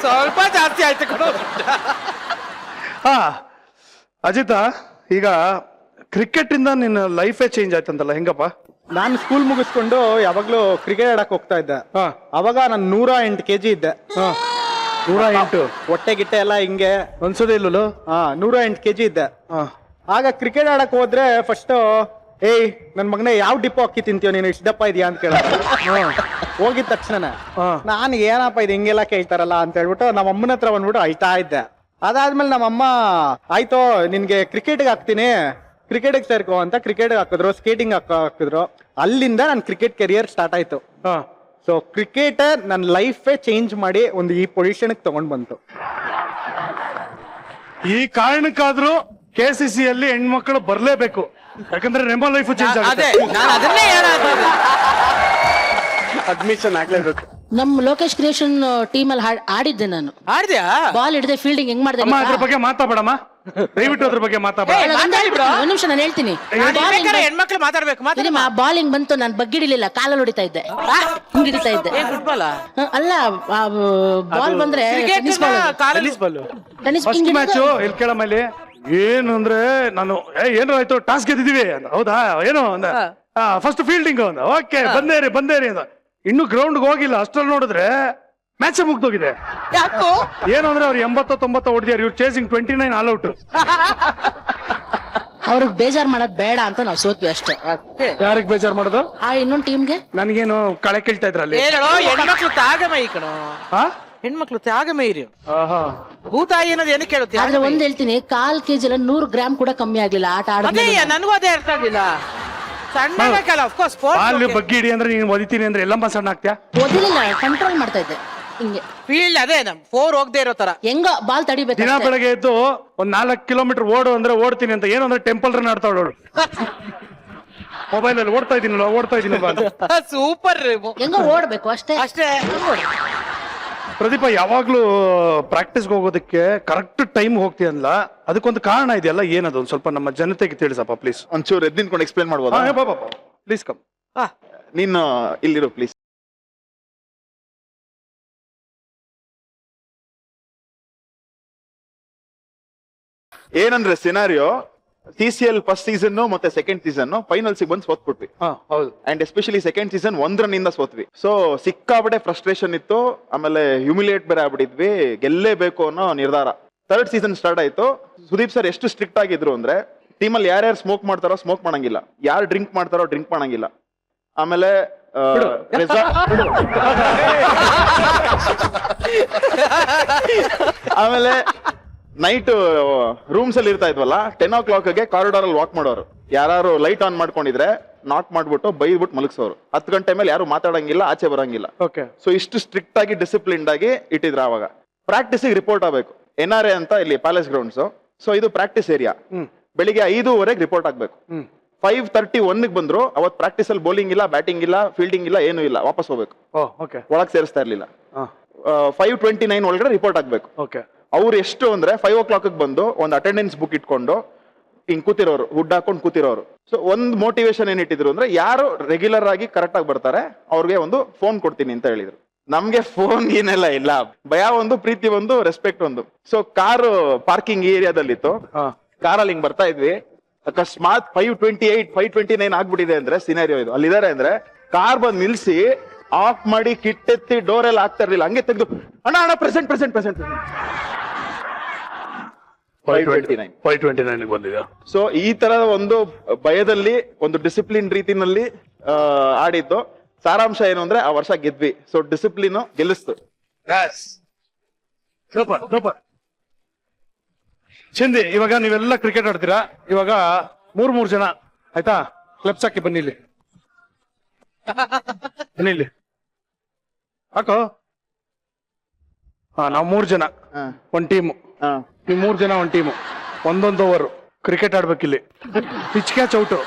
ಸ್ವಲ್ಪ ಜಾಸ್ತಿ ಆಯ್ತು ಕಣೋ. ಅಜಿತ, ಈಗ ಕ್ರಿಕೆಟ್ ಇಂದ ನಿನ್ನ ಲೈಫೇ ಚೇಂಜ್ ಆಯ್ತಂತಲ್ಲ, ಹೆಂಗಪ್ಪ? ನಾನು ಸ್ಕೂಲ್ ಮುಗಿಸ್ಕೊಂಡು ಯಾವಾಗ್ಲೂ ಕ್ರಿಕೆಟ್ ಆಡಕ್ ಹೋಗ್ತಾ ಇದ್ದೆ. ಅವಾಗ ನಾನು 108 kg ಇದ್ದೆ. 108 ಹೊಟ್ಟೆ ಗಿಟ್ಟೆ ಎಲ್ಲ ಹಿಂಗೆ ಅನ್ಸೋದೇ ಇಲ್ಲೋ. 108 kg ಇದ್ದೆ. ಆಗ ಕ್ರಿಕೆಟ್ ಆಡಕ್ ಹೋದ್ರೆ ಫಸ್ಟ್ ಏಯ್ ನನ್ ಮಗನೇ ಯಾವ ಡಿಪ್ಪು ಅಕ್ಕಿ ತಿಂತೀಯ ನೀನು ಇಷ್ಟ ದಪ್ಪ ಇದೆಯಾ ಅಂತ ಕೇಳ. ಹೋಗಿದ ತಕ್ಷಣ ನಾನು ಏನಪ್ಪ ಇದು ಹಿಂಗೆಲ್ಲ ಕೇಳ್ತಾರಲ್ಲ ಅಂತ ಹೇಳ್ಬಿಟ್ಟು ನಮ್ಮ ಅಮ್ಮನ ಹತ್ರ ಬಂದ್ಬಿಟ್ಟು ಅಳ್ತಾ ಇದ್ದೆ. ಅದಾದ್ಮೇಲೆ ನಮ್ಮಮ್ಮ ಆಯ್ತು ನಿನ್ಗೆ ಕ್ರಿಕೆಟ್ಗೆ ಹಾಕ್ತೀನಿ, ಕ್ರಿಕೆಟ್ಗೆ ಸೇರ್ಕೋ ಅಂತ ಕ್ರಿಕೆಟ್ ಹಾಕಿದ್ರು, ಸ್ಕೇಟಿಂಗ್ ಹಾಕಿದ್ರು. ಅಲ್ಲಿಂದ ನನ್ನ ಕ್ರಿಕೆಟ್ ಕೆರಿಯರ್ ಸ್ಟಾರ್ಟ್ ಆಯ್ತು. ಸೊ ಕ್ರಿಕೆಟ್ ನನ್ನ ಲೈಫೇ ಚೇಂಜ್ ಮಾಡಿ ಒಂದು ಈ ಪೊಸಿಷನ್ ತಗೊಂಡ್ ಬಂತು. ಈ ಕಾರಣಕ್ಕಾದ್ರೂ KCC ಅಲ್ಲಿ ಹೆಣ್ಮಕ್ಳು ಬರ್ಲೇಬೇಕು, ಯಾಕಂದ್ರೆ ನಿಮ್ಮ ಲೈಫ್ ಚೇಂಜ್ ಅದೇ ಆಗುತ್ತೆ. ನಾನು ಅದನ್ನೇ ಹೇಳೋದು. ಅಡ್ಮಿಷನ್ ಆಗ್ಲೇಬೇಕು. ನಮ್ ಲೋಕೇಶ್ ಕ್ರಿಯೇಷನ್ ಟೀಮ್ ಅಲ್ಲಿ ಆಡಿದ್ದೆ ನಾನು. ಆಡ್ದ್ಯಾ? ಬಾಲ್ ಹಿಡಿದೆ ಫೀಲ್ಡಿಂಗ್ ಹೆಂಗ್ ಮಾಡಿದೆ ಅಮ್ಮ ಅದ್ರ ಬಗ್ಗೆ ಮಾತಾಡಮ್ಮ, ದಯವಿಟ್ಟು ಅದ್ರ ಬಗ್ಗೆ ಮಾತಾಡ. ಒಂದ್ ನಿಮಿಷ ನಾನು ಹೇಳ್ತೀನಿ. ಹೆಣ್ಮಕ್ಳು ಮಾತಾಡ್ಬೇಕು. ಬಾಲಿಂಗ್ ಬಂತು, ನಾನು ಬಗ್ಗಿಡಿಲಿಲ್ಲ, ಕಾಲಲ್ಲಿ ಹೊಡಿತಾ ಇದ್ದೆ, ಹಿಂಗ್ ಹಿಡಿತಾ ಇದ್ದೆ. ಫುಟ್ಬಾಲ್ ಅಲ್ಲ ಬಾಲ್ ಬಂದ್ರೆ ಟೆನ್ನಿಸ್ ಫಸ್ಟ್ ಮ್ಯಾಚು ಇಲ್ಲಿ ಕೇಳಮ್ಮಲ್ಲಿ ಏನು ಅಂದ್ರೆ ನಾನು ಏನೋ ಆಯ್ತು ಟಾಸ್ ಗೆದ್ದಿದೀವಿ ಅಂದ. ಹೌದಾ ಏನು ಅಂದ. ಫಸ್ಟ್ ಫೀಲ್ಡಿಂಗ್ ಅಂದ. ಓಕೆ ಬಂದೇರಿ ಅಂದ. ಇನ್ನು ಗ್ರೌಂಡ್ ಹೋಗಿಲ್ಲ, ಅಷ್ಟ್ರಲ್ಲಿ ನೋಡಿದ್ರೆ ಮ್ಯಾಚ್ ಮುಗ್ದೋಗಿದೆ. ಏನು ಅಂದ್ರೆ ಅವ್ರು 80-90 ಹೊಡೆದಿದ್ದಾರೆ, ಇವ್ರು ಚೇಸಿಂಗ್ 29 ಆಲ್ ಔಟ್. ಅವ್ರಿಗೆ ಬೇಜಾರ್ ಮಾಡೋದ್ ಬೇಡ ಅಂತ ನಾವು ಸೋತ್ವಿ ಅಷ್ಟೇ. ಯಾರಿಗ್ ಬೇಜಾರ್ ಮಾಡೋದು? ಇನ್ನೊಂದ್ ಟೀಮ್ಗೆ ನನಗೇನು ಕಳೆ ಕೇಳ್ತಾ ಇದ್ರಲ್ಲಿ. ಹೆಣ್ಮಕ್ಳು ತ್ಯಾಗಮಯಿ ಕಣೋ, ಹೆಣ್ಮಕ್ಳು ತ್ಯಾಗಮಯಿ. ಭೂತಾಯಿ ಅನ್ನೋದು ಏನಕ್ಕೆ ಕೇಳುತ್ತೆ? ಆದ್ರೆ ಒಂದ್ ಹೇಳ್ತೀನಿ, 1/4 kg 100 ಗ್ರಾಮ್ ಕೂಡ ಕಮ್ಮಿ ಆಗ್ಲಿಲ್ಲ ಆಟ ಆಡಿದ್ರೆ. ನನಗೂ ಅದೇ ಅರ್ಥ ಆಗ್ಲಿಲ್ಲ. ಸಣ್ಣ ಅಫ್ಕೋರ್ಸ್ ಬಾಲ್ ಬಗ್ಗೆ ಇಡಿ ಅಂದ್ರೆ ನೀನು ಒದಿತೀನಿ ಅಂದ್ರೆ ಎಲ್ಲಮ್ಮ ಸಣ್ಣ ಆಗ್ತೀಯಾ? ಓದಿಲಿಲ್ಲ, ಕಂಟ್ರೋಲ್ ಮಾಡ್ತಾ ಇದ್ದೆ ಹಿಂಗೆ. ಫೀಲ್ಡ್ ಅದೇ 4 ಹೋಗದೆ ಇರೋ ತರ ಹೆಂಗ ಬಾಲ್ ತಡಿಬೇಕು. ದಿನ ಬೆಳಗ್ಗೆ ಎದ್ದು ಒಂದ್ 4 ಕಿಲೋಮೀಟರ್ ಓಡು ಅಂದ್ರೆ ಓಡ್ತೀನಿ ಅಂತ. ಏನು ಅಂದ್ರೆ ಟೆಂಪಲ್ ರನ್ ಆಡ್ತಾವಳು. ಮೊಬೈಲ್ ಅಲ್ಲಿ ಓಡ್ತಾ ಇದೀನಿ ಸೂಪರ್. ಹೆಂಗ ಓಡ್ಬೇಕು ಅಷ್ಟೇ ಅಷ್ಟೇ. ಪ್ರದೀಪ ಯಾವಾಗ್ಲೂ ಪ್ರಾಕ್ಟೀಸ್ಗೆ ಹೋಗೋದಕ್ಕೆ ಕರೆಕ್ಟ್ ಟೈಮ್ ಹೋಗ್ತೀಯಲ್ಲ, ಅದಕ್ಕೊಂದು ಕಾರಣ ಇದೆಯಲ್ಲ, ಏನದು ಒಂದ್ ಸ್ವಲ್ಪ ನಮ್ಮ ಜನತೆಗೆ ತಿಳಿಸಪ್ಪ ಪ್ಲೀಸ್. ಒಂಚೂರು ಎದ್ದು ನಿಂತ್ಕೊಂಡು ಎಕ್ಸ್ಪ್ಲೇನ್ ಮಾಡ್ಬೋದಾ? Please come. ನೀನು ಇಲ್ಲಿರು ಪ್ಲೀಸ್. ಏನಂದ್ರೆ ಸಿನಾರಿಯೋ TCL ಫಸ್ಟ್ ಸೀಸನ್ ಮತ್ತೆ ಸೆಕೆಂಡ್ ಸೀಸನ್ ಫೈನಲ್ಸ್ ಬಂದು ಸೋತ್ಬಿಟ್ವಿ. ಹೌದು. And especially second season 1 run ಇಂದ ಸೋತ್ವಿ. ಸೊ ಸಿಕ್ಕಾಬಡೆ ಫ್ರಸ್ಟ್ರೇಷನ್ ಇತ್ತು, ಆಮೇಲೆ ಹ್ಯೂಮಿಲಿಯೇಟ್ ಬೇರೆ ಆಗ್ಬಿಟ್ಟಿದ್ವಿ, ಗೆಲ್ಲೇಬೇಕು ಅನ್ನೋ ನಿರ್ಧಾರ. ಥರ್ಡ್ ಸೀಸನ್ ಸ್ಟಾರ್ಟ್ ಆಯ್ತು. ಸುದೀಪ್ ಸರ್ ಎಷ್ಟು ಸ್ಟ್ರಿಕ್ಟ್ ಆಗಿದ್ರು ಅಂದ್ರೆ ಟೀಮಲ್ಲಿ ಯಾರ್ಯಾರು ಸ್ಮೋಕ್ ಮಾಡ್ತಾರೋ ಸ್ಮೋಕ್ ಮಾಡಂಗಿಲ್ಲ, ಯಾರು ಡ್ರಿಂಕ್ ಮಾಡ್ತಾರೋ ಡ್ರಿಂಕ್ ಮಾಡಂಗಿಲ್ಲ. ಆಮೇಲೆ ಆಮೇಲೆ ನೈಟ್ ರೂಮ್ಸ್ ಅಲ್ಲಿ ಇರ್ತಾ ಇದ್ವಲ್ಲ, 10 o'clock ಕಾರಿಡಾರ್ ಅಲ್ಲಿ ವಾಕ್ ಮಾಡೋರು. ಯಾರು ಲೈಟ್ ಆನ್ ಮಾಡ್ಕೊಂಡಿದ್ರೆ ನಾಕ್ ಮಾಡ್ಬಿಟ್ಟು ಬೈದ್ಬಿಟ್ಟು ಮಲಗಿಸೋರು. 10 ಗಂಟೆ ಮೇಲೆ ಯಾರು ಮಾತಾಡಂಗಿಲ್ಲ, ಆಚೆ ಬರಂಗಿಲ್ಲ. ಸೊ ಇಷ್ಟು ಸ್ಟ್ರಿಕ್ಟ್ ಆಗಿ ಡಿಸಿಪ್ಲಿನ್ಡ್ ಆಗಿ ಇಟ್ಟಿದ್ರು. ಅವಾಗ ಪ್ರಾಕ್ಟೀಸ್ ರಿಪೋರ್ಟ್ ಆಗ್ಬೇಕು. NRA ಅಂತ ಇಲ್ಲಿ ಪ್ಯಾಲೇಸ್ ಗ್ರೌಂಡ್ಸ್. ಸೊ ಇದು ಪ್ರಾಕ್ಟೀಸ್ ಏರಿಯಾ. ಬೆಳಿಗ್ಗೆ 5:00 ರಿಪೋರ್ಟ್ ಆಗ್ಬೇಕು. 5:31 ಬಂದ್ರು. ಅವತ್ ಪ್ರಾಕ್ಟೀಸ್ ಅಲ್ಲಿ ಬೌಲಿಂಗ್ ಇಲ್ಲ, ಬ್ಯಾಟಿಂಗ್ ಇಲ್ಲ, ಫೀಲ್ಡಿಂಗ್ ಇಲ್ಲ, ಏನು ಇಲ್ಲ, ವಾಪಸ್ ಹೋಗ್ಬೇಕು. ಒಳಗ್ ಸೇರಿಸ್ತಾ ಇರ್ಲಿಲ್ಲ. 5:29 ಒಳಗಡೆ ರಿಪೋರ್ಟ್ ಆಗ್ಬೇಕು. ಅವ್ರು ಎಷ್ಟು ಅಂದ್ರೆ 5 o'clock ಬಂದು ಒಂದು ಅಟೆಂಡೆನ್ಸ್ ಬುಕ್ ಇಟ್ಕೊಂಡು ಹಿಂಗ್ ಕೂತಿರೋರು, ಹುಡ್ ಹಾಕೊಂಡು ಕೂತಿರೋರು. ಸೊ ಒಂದ್ ಮೋಟಿವೇಶನ್ ಏನಿಟ್ಟಿದ್ರು ಅಂದ್ರೆ ಯಾರು ರೆಗ್ಯುಲರ್ ಆಗಿ ಕರೆಕ್ಟ್ ಆಗಿ ಬರ್ತಾರೆ ಅವ್ರಿಗೆ ಒಂದು ಫೋನ್ ಕೊಡ್ತೀನಿ ಅಂತ ಹೇಳಿದ್ರು. ನಮ್ಗೆ ಫೋನ್ ಏನೆಲ್ಲ ಇಲ್ಲ, ಭಯ ಒಂದು, ಪ್ರೀತಿ ಒಂದು, ರೆಸ್ಪೆಕ್ಟ್ ಒಂದು. ಸೊ ಕಾರು ಪಾರ್ಕಿಂಗ್ ಏರಿಯಾದಲ್ಲಿತ್ತು. ಕಾರಲ್ಲಿ ಹಿಂಗ್ ಬರ್ತಾ ಇದ್ವಿ, ಅಕಸ್ಮಾತ್ 5:28 5:29 ಆಗ್ಬಿಟ್ಟಿದೆ ಅಂದ್ರೆ ಸಿನಾರಿಯೋ ಇದು. ಅಲ್ಲಿದ್ದಾರೆ ಅಂದ್ರೆ ಕಾರ್ ಬಂದ್ ನಿಲ್ಸಿ ಆಫ್ ಮಾಡಿ ಕಿಟ್ಟೆತ್ತಿ ಡೋರ್ ಎಲ್ಲ ಆಗ್ತಾ ಇರ್ಲಿಲ್ಲ, ಹಂಗೆ ತೆಗೆದು ಅಣ್ಣ ಪ್ರೆಸೆಂಟ್ 5:29 ಬಂದಿದೆ. ಸೊ ಈ ತರದ ಒಂದು ಭಯದಲ್ಲಿ ಒಂದು ಡಿಸಿಪ್ಲಿನ್ ರೀತಿನಲ್ಲಿ ಆಡಿದ್ದು. ಸಾರಾಂಶ ಏನು ಅಂದ್ರೆ ಆ ವರ್ಷ ಗೆದ್ವಿ. ಸೊ ಡಿಸಿಪ್ಲಿನ್ ಗೆಲ್ಲಿಸ್ತು. ಸೂಪರ್. ಚಂದಿ, ಇವಾಗ ನೀವೆಲ್ಲ ಕ್ರಿಕೆಟ್ ಆಡ್ತೀರಾ. ಇವಾಗ 3 ಜನ ಆಯ್ತಾ, ಕ್ಲಬ್ಸ್ ಹಾಕಿ ಬನ್ನಿ ಇಲ್ಲಿ ಹಾಕೋ. ನಾವ್ 3 ಜನ ಒಂದ್ ಟೀಮು, ನೀವು 3 ಜನ ಒಂದ್ ಟೀಮು, ಒಂದೊಂದು ಓವರ್ ಕ್ರಿಕೆಟ್ ಆಡ್ಬೇಕಿಲ್ಲಿ. ಪಿಚ್ ಕ್ಯಾಚ್ ಔಟು,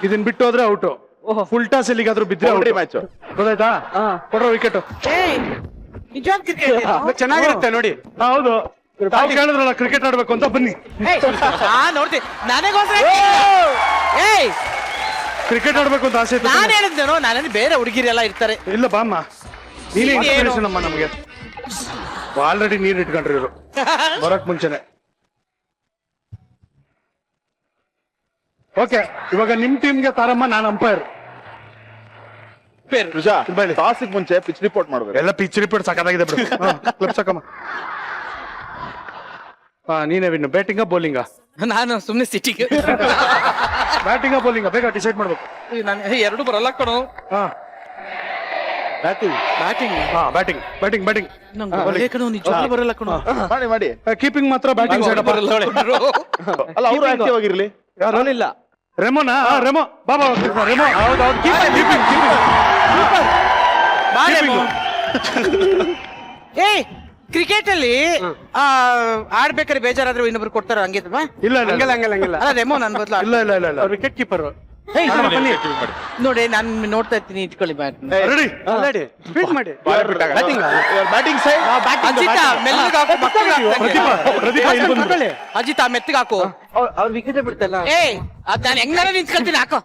ಇದನ್ ಬಿಟ್ಟು ಹೋದ್ರೆ ಔಟು. ಫುಲ್ ಟಾಸ್ ಎಲ್ಲಿಗಾದ್ರೂ ಬಿದ್ರೆ ಮ್ಯಾಚ್. ಗೊತ್ತಾಯ್ತಾ? ಕೊಡ್ರ ವಿಕೆಟ್. ಚೆನ್ನಾಗಿರುತ್ತೆ ನೋಡಿ. ಹೌದು, ತಾವು ಕೇಳಿದ್ರಲ್ಲ ಕ್ರಿಕೆಟ್ ಆಡ್ಬೇಕು ಅಂತ, ಬನ್ನಿ ನೋಡ್ತೀನಿ. ಕ್ರಿಕೆಟ್ ಆಡ್ಬೇಕು ಅಂತ ಆಸೆ. ನಾನು ಹೇಳಿದ್ದೇನೋ, ನಾನು ಬೇರೆ ಹುಡುಗಿರೆಲ್ಲ ಇರ್ತಾರೆ. ಇಲ್ಲ ಬಾಮ್ಮ, ನೀನೇ ಇನ್ಸ್ಪಿರೇಷನ್ ಅಮ್ಮ ನಮ್ಗೆ. ಆಲ್ರೆಡಿ ನೀರ್ ಇಟ್ಕೊಂಡ್ರಿ ಇವರು ಬರಕ್ ಮುಂಚೆನೆ. ಓಕೆ, ಇವಾಗ ನಿಮ್ ಟೀಮ್ಗೆ ತಾರಮ್ಮ, ನಾನು ಅಂಪೈರ್. ಅಂಪೇರ್. ರುಜಾ ಬೈಲಿ. ಟಾಸಿಗೆ ಮುಂಚೆ ಪಿಚ್ ರಿಪೋರ್ಟ್ ಮಾಡ್ಬೇಕು. ಎಲ್ಲ ಪಿಚ್ ರಿಪೋರ್ಟ್ ಸಾಕಾಗಿದೆ ಬಿಡು. ಕ್ಲಬ್ ಸಾಕಮ್ಮ. ನೀನೇ ವಿನ್. ಬ್ಯಾಟಿಂಗ ಬೌಲಿಂಗ? ನಾನು ಸುಮ್ನೆ ಸಿಟಿಗೆ ಬ್ಯಾಟಿಂಗ ಬೌಲಿಂಗ ಬೇಗ ಡಿಸೈಡ್ ಮಾಡ್ಬೇಕು. ನಾನು ಎರಡು ಬರಲ್ಲ ಕಣೋ. ಬ್ಯಾಟಿಂಗ್ ಬ್ಯಾಟಿಂಗ್ ಬ್ಯಾಟಿಂಗ್ ಬ್ಯಾಟಿಂಗ್ ಕಣೋ, ನಿಜವಾಗ್ಲೂ ಬರಲ್ಲ ಕಣೋ. ಮಾಡಿ ಕೀಪಿಂಗ್ ಮಾತ್ರ ಬ್ಯಾಟಿಂಗ್ ಸೈಡ್ ಅಲ್ಲ ಅವ್ರು ಆಕ್ಟಿವ್ ಆಗಿರ್ಲಿ. ಯಾರಿಲ್ಲ ರೆಮೋನಾ? ರೆಮೋ ಬಾಬಾ ರೆಮೋ. ಏ ಕ್ರಿಕೆಟ್ ಅಲ್ಲಿ ಆಡ್ಬೇಕಾದ್ರೆ ಬೇಜಾರಾದ್ರೆ ಇನ್ನೊಬ್ರು ಕೊಡ್ತಾರ ಹಂಗೆ ಇಲ್ಲ ಹಂಗಲ್ಲ ಹಂಗಲ್ಲ ಹಂಗಲ್ಲ. ಅಲ್ಲ ರೆಮೋ ನನ್ ಬದ್ಲ ಇಲ್ಲ ಇಲ್ಲ ಇಲ್ಲ ಇಲ್ಲ. ವಿಕೆಟ್ ಕೀಪರ್ ನೋಡಿ ನಾನು ನೋಡ್ತಾ ಇರ್ತೀನಿ, ಇಟ್ಕೊಳ್ಳಿ ಬ್ಯಾಟ್. ರೆಡಿ ಫೀಲ್ಡ್ ಮಾಡಿ ಬ್ಯಾಟಿಂಗ್ ಸೈಡ್ ಅಜಿತಾ ಮೆಲ್ಲಗೆ ಹಾಕು, ಮಕ್ಕಳಿಗೆ ಪ್ರದೀಪ ಹಾಕ್ದಂಗೆ. ಪ್ರದೀಪ ಇಲ್ಲಿ ಬಂದ್ಬಿಡು. ಅಜಿತಾ ಮೆತ್ತಗೆ ಹಾಕು. ಅವ್ರ ವಿಕೆಟ್ ಬಿಡ್ತಲ್ಲ. ಏ ಅದ್ ನಾನು ಹೆಂಗಾರ ನಿಂತ್ಕೊಳ್ತೀನಿ, ಹಾಕೋ.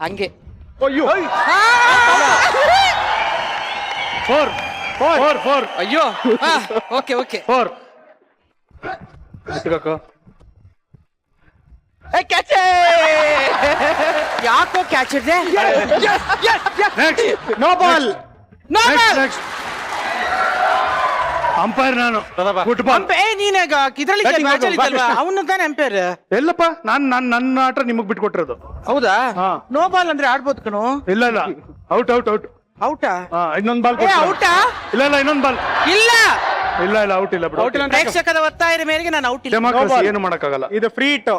ಹಂಗೆ ಫೋರ್ ಫೋರ್ ಫೋರ್ ಅಯ್ಯೋ. Okay okay. ಫೋರ್. ಯಾಕೋ ಕ್ಯಾಚ್ ಇದೆ. Next no ball. Next umpire ನಾನು. ಫುಟ್ಬಾಲ್. ನೀನ್ ಇದ್ರಲ್ಲಿ ಮ್ಯಾಚ್ ಅಲ್ಲಿ ಇದ್ದಲ್ವಾ, ಅವನು ತಾನೇ ಅಂಪೈರ್. ಎಲ್ಲಪ್ಪ ನನ್ನ ಆಟ ನಿಮಗ್ ಬಿಟ್ಕೊಟ್ಟಿರೋದು. ಹೌದಾ? ಹಾ. ನೋ ಬಾಲ್ ಅಂದ್ರೆ ಆಡ್ಬೋದು ಕಣೋ. ಇಲ್ಲ ಇಲ್ಲ ಔಟ್ ಔಟ್ ಔಟ್. ಔಟಾ? ಇನ್ನೊಂದ್ ಬಾಲ್. ಔಟಾ? ಇಲ್ಲ ಇಲ್ಲ ಇನ್ನೊಂದ್ ಬಾಲ್. ಇಲ್ಲ ಇಲ್ಲ ಇಲ್ಲ ಔಟ್ ಇಲ್ಲ ಬಿಡು. ಪ್ರೇಕ್ಷಕರ ಒತ್ತಾಯದ ಮೇರೆಗೆ ನಾನು ಔಟ್ ಇಲ್ಲ. ಡೆಮಾಕ್ರಸಿ ಏನು ಮಾಡಕ್ಕಾಗಲ್ಲ. ಇದು ಫ್ರೀ ಇಟ್.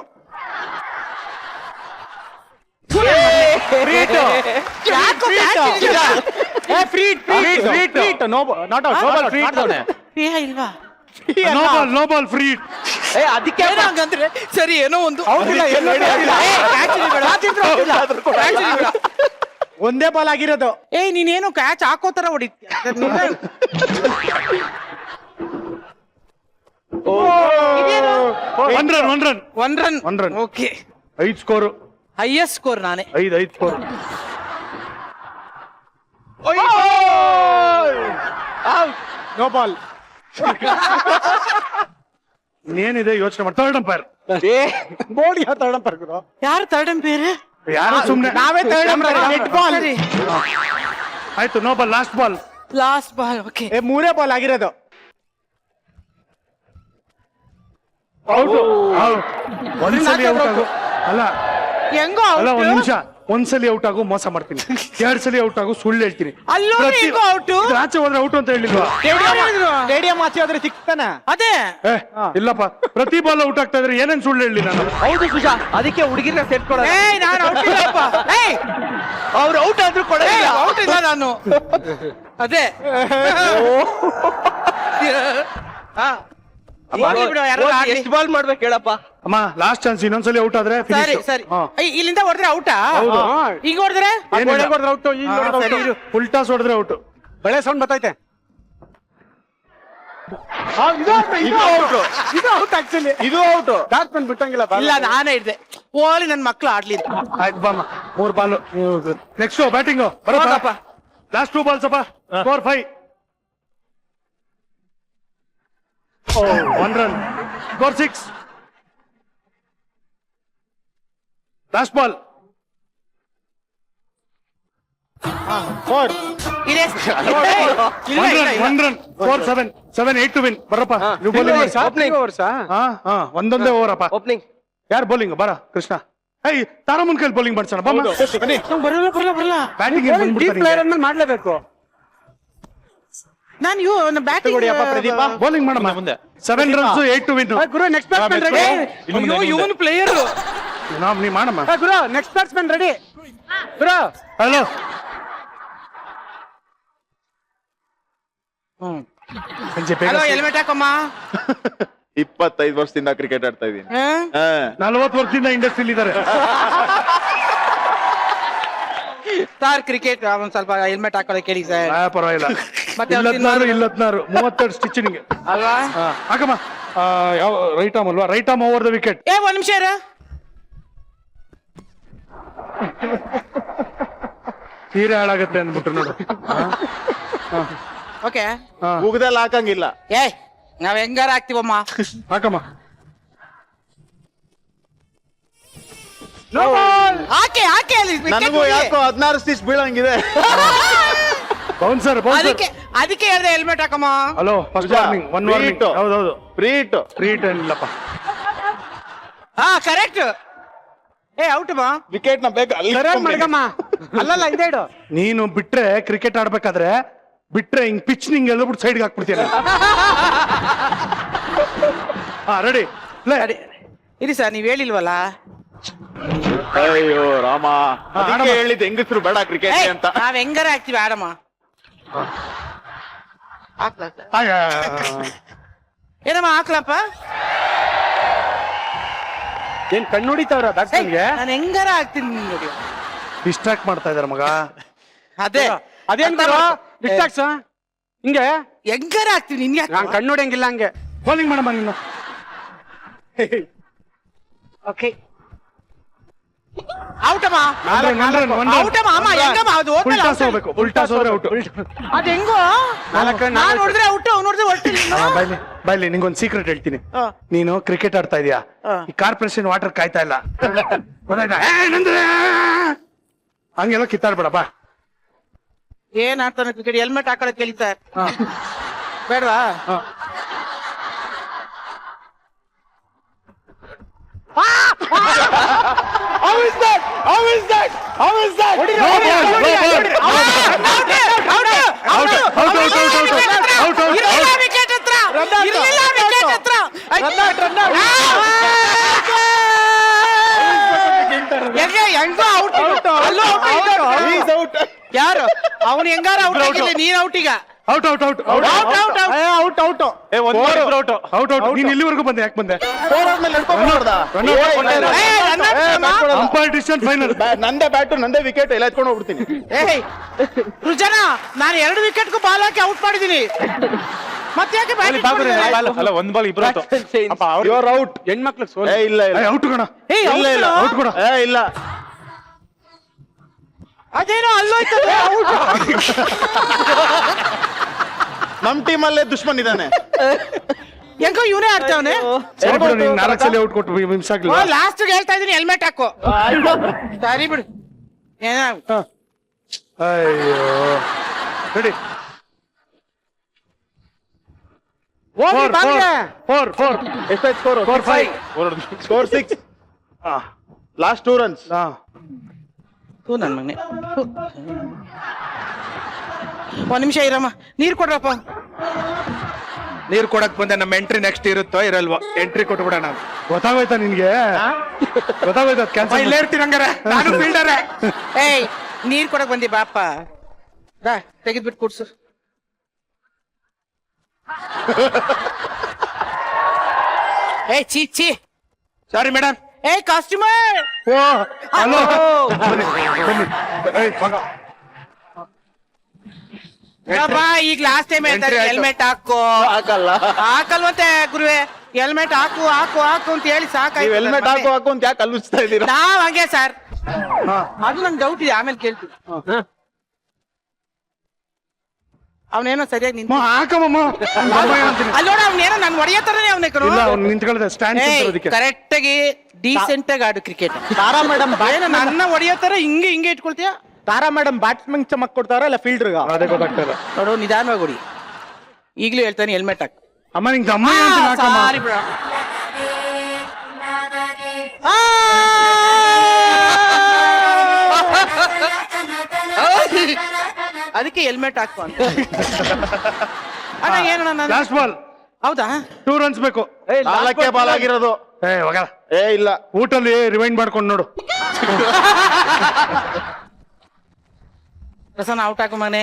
ಯಾಕೋ catch ಇಲ್ಲ? ಏ, ಇಲ್ವಾ? No ball free. ಅದಕ್ಕೆ ಏನೋ ಹಂಗಂದ್ರೆ ಸರಿ, ಏನೋ ಒಂದು ಒಂದೇ ಬಾಲ್ ಆಗಿರೋದು. ಏ ನೀನೇನು ಕ್ಯಾಚ್ ಹಾಕೋತರ ಹೊಡಿತೀಯ. One run one run one run. Okay. 5 score. Highest score ನಾನೇ. 5 ಸ್ಕೋರ್. No ball. ಏನಿದೆ ಯೋಚನೆ ಮಾಡಿ. Third umpire. ಬೋರ್ಡ್ ಯಾವ ತರ್ಡ್ ಅಂಪೈರ್ ಗುರು? ಯಾರು ಥರ್ಡ್ ಅಂಪೈರ್? ಯಾರು ಸುಮ್ನೆ. ನಾವೇ ತರ್ಡ್ ಅಂಪೈರ್. Red ball. ಆಯ್ತು no ball. Last ball. Last ball. Okay. ಮೂರೇ ಬಾಲ್ ಆಗಿರೋದು. ಒಂದ್ಸಲಿ ಔಟ್ ಆಗು. ಅಲ್ಲ ಹೆಂಗೋ ಅಲ್ಲ out? ಒಂದ್ ನಿಮಿಷ. ಒಂದ್ಸಲಿ ಔಟ್ ಆಗು ಮೋಸ ಮಾಡ್ತೀನಿ. 2 ಸಲಿ ಔಟ್ ಆಗು ಸುಳ್ಳು ಹೇಳ್ತೀನಿ. ಅಲ್ಲೂ ಹೆಂಗೋ ಔಟ್? ಇದು ಆಚೆ ಹೋದ್ರೆ ಔಟ್ ಅಂತ ಹೇಳಿಲ್ವಾ? ಸ್ಟೇಡಿಯಂ ಆಚೆ ಹೋದ್ರೆ ಸಿಕ್ತಾನೆ. ಅದೇ ಏ ಇಲ್ಲಪ್ಪ, ಪ್ರತಿ ಬಾಲ್ ಔಟ್ ಆಗ್ತಾ ಇದ್ರೆ ಏನೇನ್ ಸುಳ್ಳು ಹೇಳಿ ನಾನು. ಹೌದು ಸುಜಾ, ಅದಕ್ಕೆ ಹುಡುಗಿರ ಸೇರ್ಕೊಡಲ್ಲ. ಏಯ್ ನಾನು ಔಟ್ ಇಲ್ಲಪ್ಪ. ಏಯ್ ಅವ್ರು ಔಟ್ ಆದ್ರೂ ಕೊಡಲ್ಲ. ಔಟ್ ಇಲ್ಲ ನಾನು. ಅದೇ ಎಷ್ಟು ಬಾಲ್ ಮಾಡ್ಬೇಕು ಹೇಳಪ್ಪ. ಅಮ್ಮ ಲಾಸ್ಟ್ ಚಾನ್ಸ್. ಇನ್ನೊಂದ್ಸಲಿ ಔಟ್ ಆದ್ರೆ ಸರಿ finish. ಸರಿ. ಹಾ. ಇಲ್ಲಿಂದ ಹೊಡೆದ್ರೆ ಔಟಾ? ಹೌದು. ಈಗ ಹೊಡೆದ್ರೆ ಫುಲ್ ಟಾಸ್ ಹೊಡೆದ್ರೆ ಔಟ್. ಬೆಳೆ ಸೌಂಡ್ ಬರ್ತೈತೆ. ಇದು ಔಟ್. ಬ್ಯಾಟ್ಸ್ಮನ್ ಬಿಟ್ಟಂಗಿಲ್ಲ. ಇಲ್ಲ ನಾನೇ ಇದ್ದೆ. ಓಲಿ ನನ್ ಮಕ್ಳು ಆಡ್ಲಿ. ಆಯ್ತು ಬಾಮ್ಮ. 3 ಬಾಲ್. ನೆಕ್ಸ್ಟ್ ಬ್ಯಾಟಿಂಗ್ ಬರೋದಪ್ಪ. ಲಾಸ್ಟ್ 2 ಬಾಲ್ಸ್ ಅಪ್ಪ. Score 5. 1 run. Score 6. Last ball. 4. 1 run. Score 7. 8 to win. ಬರಪ್ಪ ನೀವು ಬೌಲಿಂಗ್ ಮಾಡಿ. ಒಂದೊಂದೇ ಓವರ್ ಅಪ್ಪ. ಓಪನಿಂಗ್ ಯಾರು ಬೌಲಿಂಗ್? ಬರ ಕೃಷ್ಣ. ಏಯ್ ತಾರಮನ್ ಕೈಲಿ ಬೌಲಿಂಗ್ ಮಾಡ್ಸೋಣ ಬಮ್ಮ. ಬರಲ್ಲ ಬ್ಯಾಟಿಂಗ್ ಮಾಡ್ಲೇಬೇಕು. ನಾನು ಬ್ಯಾಟಿಂಗ್ ಪ್ರದೀಪ. ಬೌಲಿಂಗ್ ಮಾಡಮ್ಮ. ಮುಂದೆ 7 ರನ್ಸ್ 8 ಟು ವಿನ್. ಗುರು ನೆಕ್ಸ್ಟ್ ಬ್ಯಾಟ್ಸ್ಮನ್ ರೆಡಿ. ಇವನು ಪ್ಲೇಯರ್. ನೀ ಮಾಡಮ್ಮ. ಗುರು ನೆಕ್ಸ್ಟ್ ಬ್ಯಾಟ್ಸ್ಮನ್ ರೆಡಿ. ಗುರು ಹಲೋ. ಸಂಜೆ ಬೇಗ ಹಲೋ, ಹೆಲ್ಮೆಟ್ ಹಾಕಮ್ಮ. 25 ವರ್ಷದಿಂದ ಕ್ರಿಕೆಟ್ ಆಡ್ತಾ ಇದೀನಿ. 40 ವರ್ಷದಿಂದ ಇಂಡಸ್ಟ್ರಿಲಿ ಇದ್ದಾರೆ. ಸಾರ್ ಕ್ರಿಕೆಟ್ ಒಂದ್ ಸ್ವಲ್ಪ ಹೆಲ್ಮೆಟ್ ಹಾಕೊಳ್ಳೋಕೆ ಹೇಳಿ ಸರ್. ಪರವಾಗಿಲ್ಲ. ಮತ್ತೆ 24 32 ಸ್ಟಿಚ್ ನಿಂಗೆ ಅಲ್ವಾ? ಹಾಕಮ್ಮ. ಯಾವ ರೈಟ್ ಆರ್ಮ್ ಅಲ್ವಾ? Right arm over the wicket. ಒಂದ್ ನಿಮಿಷ ಇರು. ಸೀರೆ ಹಾಳಾಗತ್ತೆ ಅಂದ್ಬಿಟ್ರು ನೋಡು. ಓಕೆ. ಮುಗ್ದಲ್ಲಿ ಹಾಕಂಗಿಲ್ಲ. ಏಯ್ ನಾವ್ ಹೆಂಗಾರ ಹಾಕ್ತಿವಮ್ಮ. ಹಾಕಮ್ಮ. ಹಾಕೆ ಹಾಕೆ ನನಗೂ ಯಾಕೋ 16 ಸ್ಟಿಚ್ ಬೀಳಂಗಿದೆ. ಬೌನ್ಸರ್ ಅದಕ್ಕೆ ಹೇಳಿದೆ ಹೆಲ್ಮೆಟ್ ಹಾಕಮ್ಮ. Hello first warning, one warning. ಹೌದೌದು, ಫ್ರೀಟ್ ಏನಿಲ್ಲಪ್ಪ. ಹಾ ಕರೆಕ್ಟ್. ಔಟ್ ಮಾ, ವಿಕೆಟ್ ನ ಬೇಗ ಮಡ್ಗಮ್ಮ. ಅಲ್ಲಲ್ಲ ಇದೇ ಇಡು. ನೀನು ಬಿಟ್ರೆ ಕ್ರಿಕೆಟ್ ಆಡ್ಬೇಕಾದ್ರೆ ಬಿಟ್ರೆ ಹಿಂಗ್ ಪಿಚ್ ನಿಂಗೆ ಎಲ್ಬಿಟ್ಟು ಸೈಡ್ಗೆ ಹಾಕ್ಬಿಡ್ತೀಯ. ಹಾ ರೆಡಿ. ಇರಿ ಸರ್, ನೀವ್ ಹೇಳಿಲ್ವಲ್ಲ. ಅಯ್ಯೋ ರಾಮ, ಅದಕ್ಕೆ ಹೇಳಿದ್ದು ಹೆಂಗಸರು ಬೇಡ ಕ್ರಿಕೆಟ್ ಅಂತ. ನಾವ್ ಹೆಂಗಾರ ಹಾಕ್ತಿವಿ ಆಡಮ್ಮ. ಏನಮ್ಮ ಹಾಕ್ಲಪ್ಪ? ಏನ್ ಕಣ್ಣು ಹೊಡಿತಾವ್ರ ಬ್ಯಾಟ್ಸ್ಮನ್ಗೆ? ನಾನು ಹೆಂಗಾರ ಹಾಕ್ತೀನಿ ನೋಡಿ. ಡಿಸ್ಟ್ರಾಕ್ಟ್ ಮಾಡ್ತಾ ಇದಾರೆ ಮಗ. ಅದೇನ್ ಡಿಸ್ಟ್ರಾಕ್ಸ್ ಹಿಂಗೆ ಹೆಂಗಾರ ಹಾಕ್ತೀನಿ. ನಿನ್ಗೆ ನಾನ್ ಕಣ್ಣು ಹೊಡಿಯಂಗಿಲ್ಲ ಹಂಗೆ. ಬೌಲಿಂಗ್ ಮಾಡಮ್ಮ ನೀನು. ಓಕೆ ಔಟಮ್ಮ. ಔಟಮ್ಮ. ಅಮ್ಮ ಹೆಂಗಮ್ಮ ಅದು? ಫುಲ್ ಟಾಸ್ ಹೋಗ್ಬೇಕು. ಫುಲ್ ಟಾಸ್ ಹೋದ್ರೆ ಔಟ್. ಅದ್ ಹೆಂಗೋ? ನಾನ್ ನೋಡಿದ್ರೆ ಔಟ್, ಅವ್ನು ನೋಡಿದ್ರೆ ಹೊರ್ಟಿಲ್ಲ. ಬೈಲಿ ನಿಂಗೊಂದು ಸೀಕ್ರೆಟ್ ಹೇಳ್ತೀನಿ. ನೀನು ಕ್ರಿಕೆಟ್ ಆಡ್ತಾ ಇದೀಯಾ, ಈ ಕಾರ್ಪೊರೇಷನ್ ವಾಟರ್ ಕಾಯ್ತಾ ಇಲ್ಲ, ಗೊತ್ತಾಯ್ತಾ? ಹಂಗೆಲ್ಲ ಕಿತ್ತಾಡ್ಬೇಡ ಬಾ. ಏನ್ ಆಡ್ತಾನೆ ಕ್ರಿಕೆಟ್? ಹೆಲ್ಮೆಟ್ ಹಾಕೊಳಕ್ ಕೇಳಿತಾರೆ ಬೇಡವಾ? ಯಾರು ಅವನು ಹೆಂಗಾರ ಔಟ್ ಆಗಿಲ್ಲ, ನೀನ್ ಔಟ್ ಈಗ. Out out out out out out out out. ನೀನ್ ಇಲ್ಲಿವರೆಗೂ ಬಂದೆ, ಯಾಕೆ ಬಂದೆ? Umpire decision final. ನಂದೇ ಬ್ಯಾಟು, ನಂದೇ ವಿಕೆಟ್, ಎಲ್ಲ ಎತ್ಕೊಂಡು ಹೋಗ್ಬಿಡ್ತೀನಿ. ರುಜನ, ನಾನು 2 ವಿಕೆಟ್ಗೂ ಬಾಲ್ ಹಾಕಿ ಔಟ್ ಮಾಡಿದೀನಿ. ಮತ್ತೆ ಯಾಕೆ ಅಲ್ಲ, ಒಂದ್ ಬಾಲ್ ಇಬ್ರು ಯುವರ್ ಔಟ್. ಹೆಣ್ಮಕ್ಳು ಇಲ್ಲ ಔಟ್ ಕಣ. ಇಲ್ಲ ಔಟ್ ಕೊಡ. ಇಲ್ಲ ಅದೇನೋ ಅಲ್ಲೋಯ್ತದೆ. ನಮ್ ಟೀಮ್ ಅಲ್ಲೇ ದುಶ್ಮನ್ ಇದ್ದಾನೆ. ಹೆಂಗೋ ಇವನೇ ಆಡ್ತಾವನೆ. ಸರಿ ಬಿಡು, ನೀನ್ 4 ಸಲ ಔಟ್ ಕೊಟ್ಟು ಮಿಸ್ ಆಗ್ಲಿಲ್ಲ. ಲಾಸ್ಟ್ ಹೇಳ್ತಾ ಇದೀನಿ ಹೆಲ್ಮೆಟ್ ಹಾಕೋ. ಸರಿ ಬಿಡು. ಅಯ್ಯೋ ರೆಡಿ. 4 ಎಷ್ಟಾಯ್ತು ಸ್ಕೋರ್? 4-5 ಸ್ಕೋರ್ 6. Last 2 runs. ನನ್ ಮನೆ. ಒಂದ್ ನಿಮಿಷ ಇರಮ್ಮ, ನೀರ್ ಕೊಡ್ರಪ್ಪ. ನೀರ್ ಕೊಡಕ್ ಬಂದೆ. ನಮ್ಮ ಎಂಟ್ರಿ ನೆಕ್ಸ್ಟ್ ಇರುತ್ತೋ ಇರಲ್ವೋ? ಎಂಟ್ರಿ ಕೊಟ್ಬಿಡೋಣ. ಗೊತ್ತಾಗೋಯ್ತಾ ನಿನ್ಗೆ? ಗೊತ್ತಾಗೋಯ್ತಾ? ಕ್ಯಾನ್ಸಲ್. ಇಲ್ಲೇ ಇರ್ತೀನಿ ಹಂಗಾರೆ, ನಾನು ಫೀಲ್ಡರ್. ಏಯ್, ನೀರ್ ಕೊಡಕ್ ಬಂದಿ ಬಾಪ. ತೆಗೆದ್ಬಿಟ್ಟು ಕೂಡ್ಸು. ಏಯ್ ಚೀ. Sorry madam. ಏಯ್ ಕಾಸ್ಟ್ಯೂಮರ್. ಓ ಹಲೋ, ಬನ್ನಿ. ಏಯ್ ಮಗ, ಈಗ ಲಾಸ್ಟ್ ಟೈಮ್ ಹೇಳ್ತಾರೆ ಹೆಲ್ಮೆಟ್ ಹಾಕೋ. ಹಾಕಲ್ವಂತೆ ಗುರುವೆ. ಹೆಲ್ಮೆಟ್ ಹಾಕು ಅಂತ ಹೇಳಿ ಸಾಕಾಯ್ತು. ಹೆಲ್ಮೆಟ್ ಹಾಕು ಅಂತ ಯಾಕೆ ಅಲ್ಲಿಸ್ತಾ ಇದೀರಾ? ನಾವ್ ಹಂಗೆ ಸರ್. ಅದು ನಂಗೆ ಡೌಟ್ ಇದೆ, ಆಮೇಲೆ ಕೇಳ್ತೀವಿ. ಅವನೇನೋ ಸರಿಯಾಗಿ ನಿಂತ. ಹಾಕಮ್ಮ. ಅಲ್ಲಿ ನೋಡ, ಅವನೇನೋ ನನ್ ಹೊಡೆಯೋ ತರನೇ ಅವನೇ ಕರು. ನಿಂತ್ಕೊಳ್ಳದೆ ಸ್ಟ್ಯಾಂಡ್. ಕರೆಕ್ಟ್ ಆಗಿ ಡೀಸೆಂಟ್ ಆಗಿ ಆಡು ಕ್ರಿಕೆಟ್. ತಾರಾ ಮೇಡಮ್ ನನ್ನ ಹೊಡೆಯೋ ತರ ಹಿಂಗೆ ಇಟ್ಕೊಳ್ತೀಯ? ತಾರಾ ಮೇಡಮ್ ಬ್ಯಾಟ್ಸ್ಮನ್ ಚಮಕ್ ಕೊಡ್ತಾರ ಇಲ್ಲ ಫೀಲ್ಡರ್ಗ? ಅದೇ ಗೊತ್ತಾಗ್ತಲ್ಲ. ನೋಡು, ನಿಧಾನವಾಗಿ ಹೊಡಿ. ಈಗ್ಲೂ ಹೇಳ್ತಾನೆ ಹೆಲ್ಮೆಟ್ ಹಾಕು. ಅಮ್ಮ ನಿಂಗೆ ಅಮ್ಮ ಸಾರಿ ಬಿಡ. ಅದಕ್ಕೆ ಹೆಲ್ಮೆಟ್ ಹಾಕು ಅಂತ. ಅಣ್ಣ ಏನಣ್ಣ? Last ball. ಹೌದಾ? 2 runs ಬೇಕು. 4ಕ್ಕೆ ಬಾಲ್ ಆಗಿರೋದು. ಇಲ್ಲ ಊಟಲ್ಲಿ ರಿವೈಂಡ್ ಮಾಡ್ಕೊಂಡು ನೋಡು. ಪ್ರಸನ್ನ ಔಟ್ ಹಾಕು ಮನೆ.